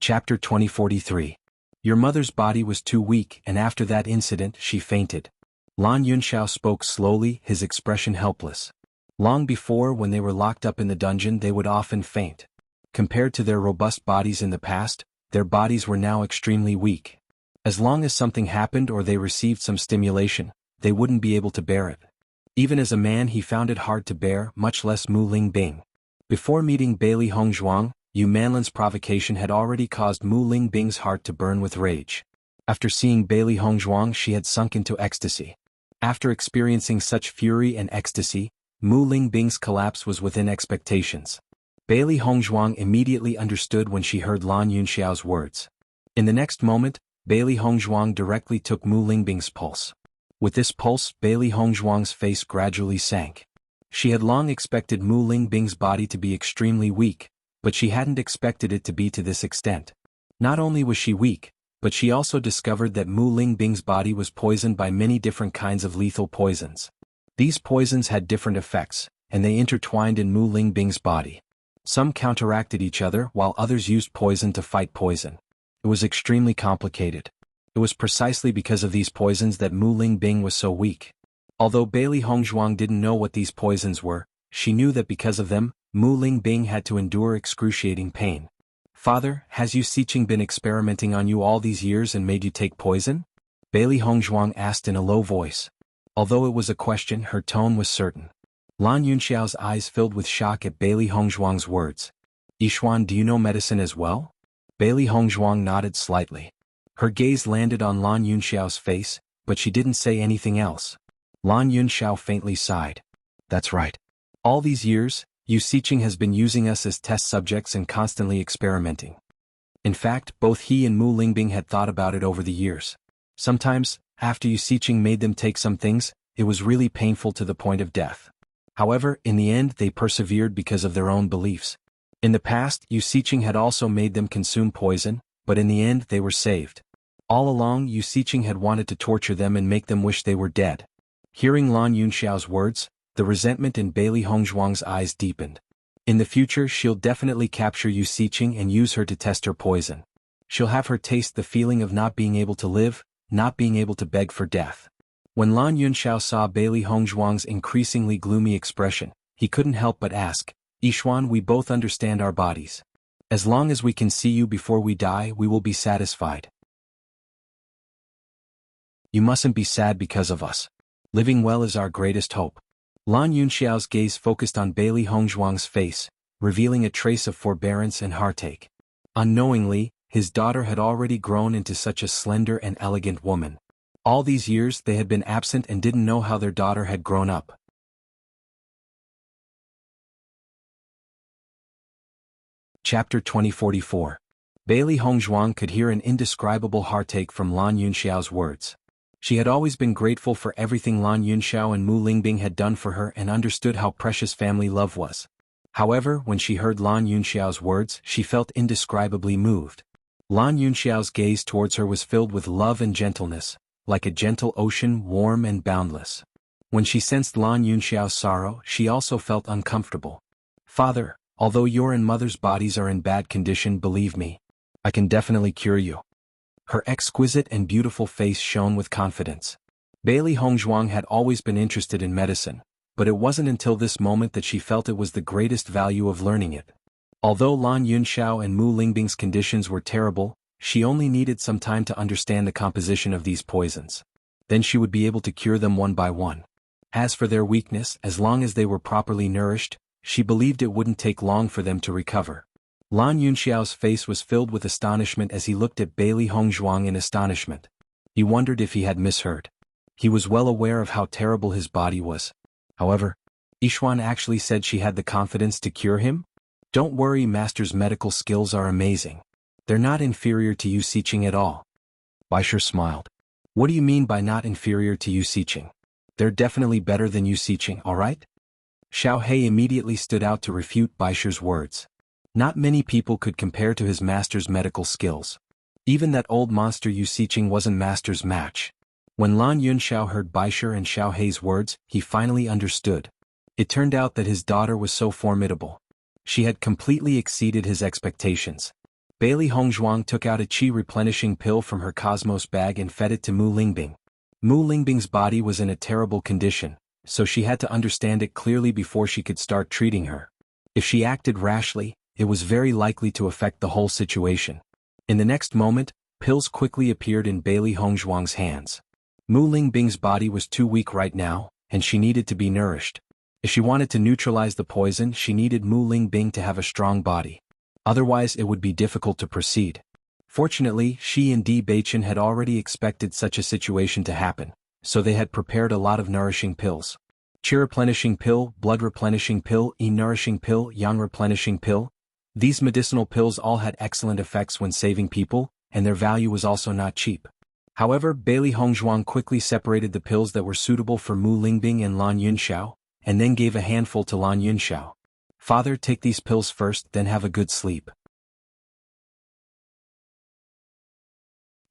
Chapter 2043. Your mother's body was too weak, and after that incident she fainted. Lan Yunxiao spoke slowly, his expression helpless. Long before, when they were locked up in the dungeon, they would often faint. Compared to their robust bodies in the past, their bodies were now extremely weak. As long as something happened or they received some stimulation, they wouldn't be able to bear it. Even as a man he found it hard to bear, much less Mu Lingbing. Before meeting Bailey Hongzhuang, Yu Manlin's provocation had already caused Mu Lingbing's heart to burn with rage. After seeing Bailey Hongzhuang, she had sunk into ecstasy. After experiencing such fury and ecstasy, Mu Lingbing's collapse was within expectations. Bailey Hongzhuang immediately understood when she heard Lan Yunxiao's words. In the next moment, Bailey Hongzhuang directly took Mu Lingbing's pulse. With this pulse, Bailey Hongzhuang's face gradually sank. She had long expected Mu Lingbing's body to be extremely weak, but she hadn't expected it to be to this extent. Not only was she weak, But she also discovered that Mu Lingbing's body was poisoned by many different kinds of lethal poisons. These poisons had different effects, and they intertwined in Mu Lingbing's body. Some counteracted each other while others used poison to fight poison. It was extremely complicated. It was precisely because of these poisons that Mu Lingbing was so weak. Although Bailey Hongzhuang didn't know what these poisons were, she knew that because of them, Mu Lingbing had to endure excruciating pain. "Father, has Yu Siqing been experimenting on you all these years and made you take poison?" Bailey Hongzhuang asked in a low voice. Although it was a question, her tone was certain. Lan Yunxiao's eyes filled with shock at Bailey Hongzhuang's words. "Yishuan, do you know medicine as well?" Bailey Hongzhuang nodded slightly. Her gaze landed on Lan Yunxiao's face, but she didn't say anything else. Lan Yunxiao faintly sighed. "That's right. All these years, Yu Siqing has been using us as test subjects and constantly experimenting. In fact, both he and Mu Lingbing had thought about it over the years. Sometimes, after Yu Siqing made them take some things, it was really painful to the point of death. However, in the end they persevered because of their own beliefs. In the past, Yu Siqing had also made them consume poison, but in the end they were saved. All along, Yu Siqing had wanted to torture them and make them wish they were dead." Hearing Lan Yunxiao's words, the resentment in Bailey Hongzhuang's eyes deepened. In the future she'll definitely capture Yu Siqing and use her to test her poison. She'll have her taste the feeling of not being able to live, not being able to beg for death. When Lan Yunxiao saw Bailey Hongzhuang's increasingly gloomy expression, he couldn't help but ask, "Yishuan, we both understand our bodies. As long as we can see you before we die, we will be satisfied. You mustn't be sad because of us. Living well is our greatest hope." Lan Yunxiao's gaze focused on Bailey Hongzhuang's face, revealing a trace of forbearance and heartache. Unknowingly, his daughter had already grown into such a slender and elegant woman. All these years they had been absent and didn't know how their daughter had grown up. Chapter 2044. Bailey Hongzhuang could hear an indescribable heartache from Lan Yunxiao's words. She had always been grateful for everything Lan Yunxiao and Mu Lingbing had done for her and understood how precious family love was. However, when she heard Lan Yunxiao's words, she felt indescribably moved. Lan Yunxiao's gaze towards her was filled with love and gentleness, like a gentle ocean, warm and boundless. When she sensed Lan Yunxiao's sorrow, she also felt uncomfortable. "Father, although your and mother's bodies are in bad condition, believe me, I can definitely cure you." Her exquisite and beautiful face shone with confidence. Bailey Hongzhuang had always been interested in medicine, but it wasn't until this moment that she felt it was the greatest value of learning it. Although Lan Yunxiao and Mu Lingbing's conditions were terrible, she only needed some time to understand the composition of these poisons. Then she would be able to cure them one by one. As for their weakness, as long as they were properly nourished, she believed it wouldn't take long for them to recover. Lan Yunxiao's face was filled with astonishment as he looked at Bailey Hongzhuang in astonishment. He wondered if he had misheard. He was well aware of how terrible his body was. However, Yishuan actually said she had the confidence to cure him? "Don't worry, Master's medical skills are amazing. They're not inferior to Yu Siqing at all." Baisher smiled. "What do you mean by not inferior to Yu Siqing? They're definitely better than Yu Siqing, alright?" Xiao He immediately stood out to refute Baisher's words. Not many people could compare to his master's medical skills. Even that old monster Yu Siqing wasn't master's match. When Lan Yunxiao heard Baisher and Xiao Hei's words, he finally understood. It turned out that his daughter was so formidable. She had completely exceeded his expectations. Bailey Hongzhuang took out a qi replenishing pill from her cosmos bag and fed it to Mu Lingbing. Mu Lingbing's body was in a terrible condition, so she had to understand it clearly before she could start treating her. If she acted rashly, it was very likely to affect the whole situation. In the next moment, pills quickly appeared in Bailey Hongzhuang's hands. Mu Lingbing's body was too weak right now, and she needed to be nourished. If she wanted to neutralize the poison, she needed Mu Lingbing to have a strong body. Otherwise it would be difficult to proceed. Fortunately, she and Di Beichen had already expected such a situation to happen, so they had prepared a lot of nourishing pills. Qi replenishing pill, blood replenishing pill, nourishing pill, yang replenishing pill. These medicinal pills all had excellent effects when saving people, and their value was also not cheap. However, Bailey Hongzhuang quickly separated the pills that were suitable for Mu Lingbing and Lan Yunxiao, and then gave a handful to Lan Yunxiao. "Father, take these pills first, then have a good sleep."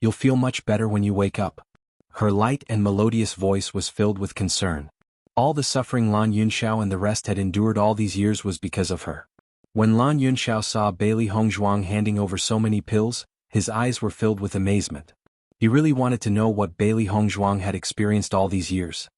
You'll feel much better when you wake up. Her light and melodious voice was filled with concern. All the suffering Lan Yunxiao and the rest had endured all these years was because of her. When Lan Yunxiao saw Bailey Hongzhuang handing over so many pills, his eyes were filled with amazement. He really wanted to know what Bailey Hongzhuang had experienced all these years.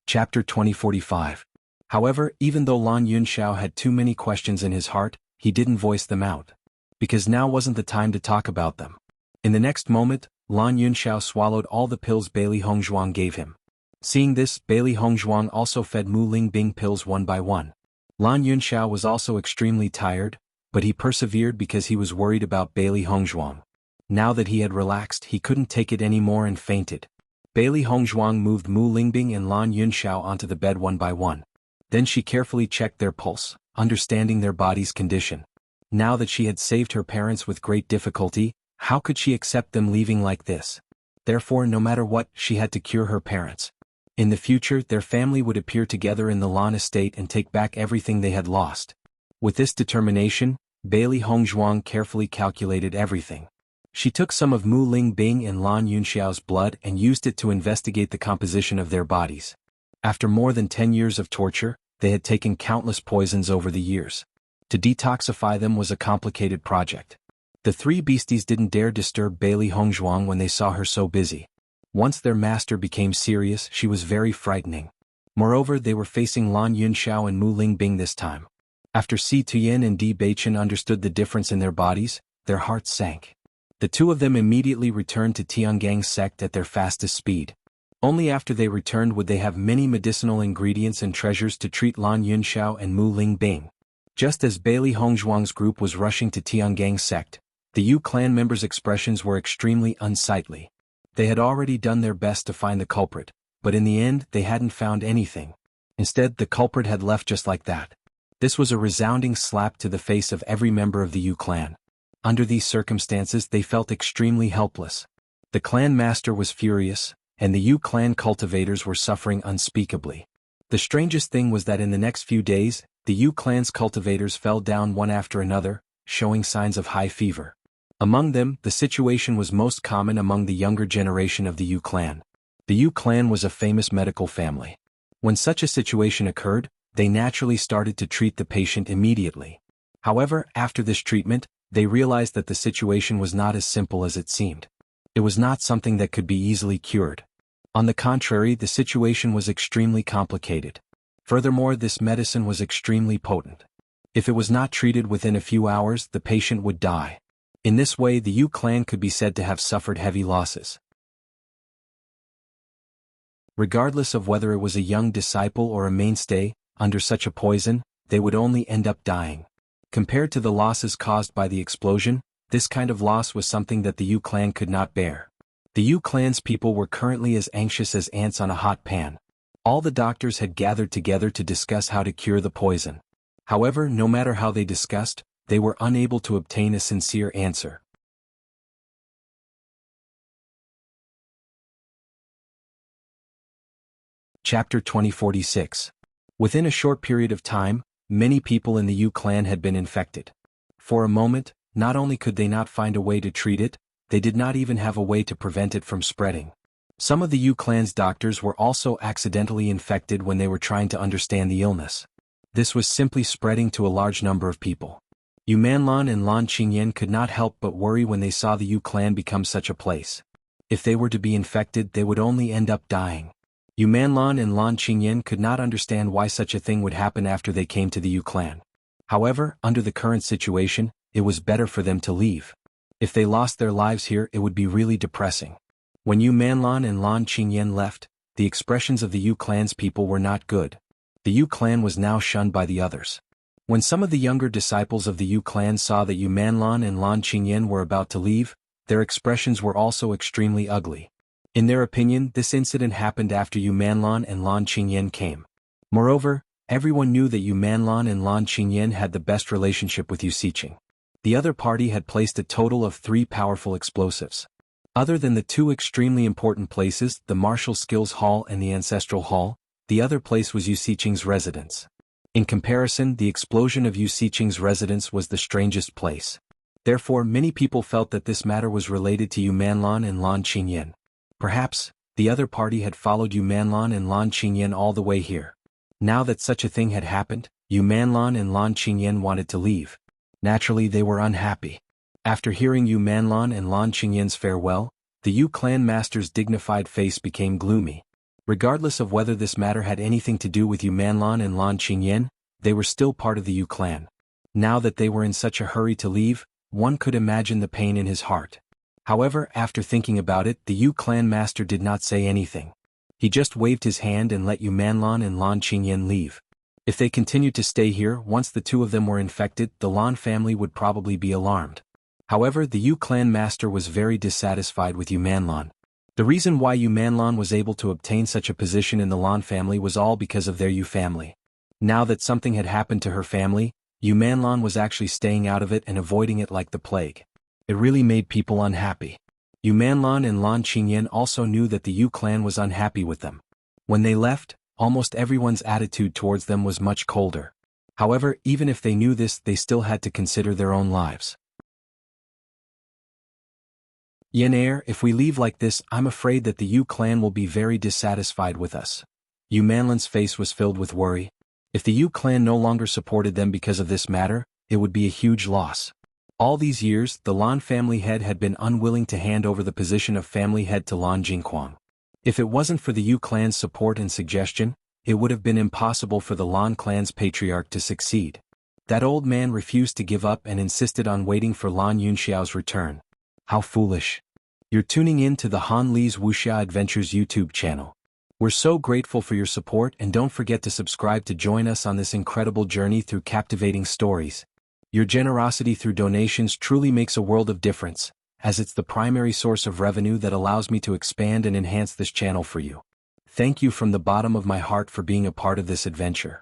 Chapter 2045. However, even though Lan Yunxiao had too many questions in his heart, he didn't voice them out. Because now wasn't the time to talk about them. In the next moment, Lan Yunxiao swallowed all the pills Bailey Hongzhuang gave him. Seeing this, Bailey Hongzhuang also fed Mu Lingbing pills one by one. Lan Yunxiao was also extremely tired, but he persevered because he was worried about Bailey Hongzhuang. Now that he had relaxed, he couldn't take it anymore and fainted. Bailey Hongzhuang moved Mu Lingbing and Lan Yunxiao onto the bed one by one. Then she carefully checked their pulse, understanding their body's condition. Now that she had saved her parents with great difficulty, how could she accept them leaving like this? Therefore, no matter what, she had to cure her parents. In the future, their family would appear together in the Lan estate and take back everything they had lost. With this determination, Bailey Hongzhuang carefully calculated everything. She took some of Mu Lingbing and Lan Yunxiao's blood and used it to investigate the composition of their bodies. After more than 10 years of torture, they had taken countless poisons over the years. To detoxify them was a complicated project. The three beasties didn't dare disturb Bailey Hongzhuang when they saw her so busy. Once their master became serious, she was very frightening. Moreover, they were facing Lan Yunxiao and Mu Lingbing this time. After Si Tuyin and Di Beichen understood the difference in their bodies, their hearts sank. The two of them immediately returned to Tiangang's sect at their fastest speed. Only after they returned would they have many medicinal ingredients and treasures to treat Lan Yunxiao and Mu Lingbing. Just as Bailey Hongzhuang's group was rushing to Tiangang's sect, the Yu clan members' expressions were extremely unsightly. They had already done their best to find the culprit, but in the end they hadn't found anything. Instead, the culprit had left just like that. This was a resounding slap to the face of every member of the Yu clan. Under these circumstances, they felt extremely helpless. The clan master was furious, and the Yu clan cultivators were suffering unspeakably. The strangest thing was that in the next few days, the Yu clan's cultivators fell down one after another, showing signs of high fever. Among them, the situation was most common among the younger generation of the Yu clan. The Yu clan was a famous medical family. When such a situation occurred, they naturally started to treat the patient immediately. However, after this treatment, they realized that the situation was not as simple as it seemed. It was not something that could be easily cured. On the contrary, the situation was extremely complicated. Furthermore, this medicine was extremely potent. If it was not treated within a few hours, the patient would die. In this way, the Yu clan could be said to have suffered heavy losses. Regardless of whether it was a young disciple or a mainstay, under such a poison, they would only end up dying. Compared to the losses caused by the explosion, this kind of loss was something that the Yu clan could not bear. The Yu clan's people were currently as anxious as ants on a hot pan. All the doctors had gathered together to discuss how to cure the poison. However, no matter how they discussed, they were unable to obtain a sincere answer. Chapter 2046. Within a short period of time, many people in the Yu clan had been infected. For a moment, not only could they not find a way to treat it, they did not even have a way to prevent it from spreading. Some of the Yu clan's doctors were also accidentally infected when they were trying to understand the illness. This was simply spreading to a large number of people. Yu Manlan and Lan Qingyan could not help but worry when they saw the Yu clan become such a place. If they were to be infected, they would only end up dying. Yu Manlan and Lan Qingyan could not understand why such a thing would happen after they came to the Yu clan. However, under the current situation, it was better for them to leave. If they lost their lives here, it would be really depressing. When Yu Manlan and Lan Qingyan left, the expressions of the Yu clan's people were not good. The Yu clan was now shunned by the others. When some of the younger disciples of the Yu clan saw that Yu Manlan and Lan Qingyan were about to leave, their expressions were also extremely ugly. In their opinion, this incident happened after Yu Manlan and Lan Qingyan came. Moreover, everyone knew that Yu Manlan and Lan Qingyan had the best relationship with Yu Siqing. The other party had placed a total of 3 powerful explosives. Other than the 2 extremely important places, the Martial Skills Hall and the Ancestral Hall, the other place was Yu Siqing's residence. In comparison, the explosion of Yu Siqing's residence was the strangest place. Therefore, many people felt that this matter was related to Yu Manlan and Lan Qingyan. Perhaps, the other party had followed Yu Manlan and Lan Qingyan all the way here. Now that such a thing had happened, Yu Manlan and Lan Qingyan wanted to leave. Naturally, they were unhappy. After hearing Yu Manlan and Lan Qingyan's farewell, the Yu clan master's dignified face became gloomy. Regardless of whether this matter had anything to do with Yu Manlan and Lan Qingyan, they were still part of the Yu clan. Now that they were in such a hurry to leave, one could imagine the pain in his heart. However, after thinking about it, the Yu clan master did not say anything. He just waved his hand and let Yu Manlan and Lan Qingyan leave. If they continued to stay here, once the two of them were infected, the Lan family would probably be alarmed. However, the Yu clan master was very dissatisfied with Yu Manlan. The reason why Yu Manlan was able to obtain such a position in the Lan family was all because of their Yu family. Now that something had happened to her family, Yu Manlan was actually staying out of it and avoiding it like the plague. It really made people unhappy. Yu Manlan and Lan Qingyan also knew that the Yu clan was unhappy with them. When they left, almost everyone's attitude towards them was much colder. However, even if they knew this, they still had to consider their own lives. Yenair, if we leave like this, I'm afraid that the Yu clan will be very dissatisfied with us. Yu Manlan's face was filled with worry. If the Yu clan no longer supported them because of this matter, it would be a huge loss. All these years, the Lan family head had been unwilling to hand over the position of family head to Lan Jingquang. If it wasn't for the Yu clan's support and suggestion, it would have been impossible for the Lan clan's patriarch to succeed. That old man refused to give up and insisted on waiting for Lan Yunxiao's return. How foolish. You're tuning in to the Han Li's Wuxia Adventures YouTube channel. We're so grateful for your support, and don't forget to subscribe to join us on this incredible journey through captivating stories. Your generosity through donations truly makes a world of difference, as it's the primary source of revenue that allows me to expand and enhance this channel for you. Thank you from the bottom of my heart for being a part of this adventure.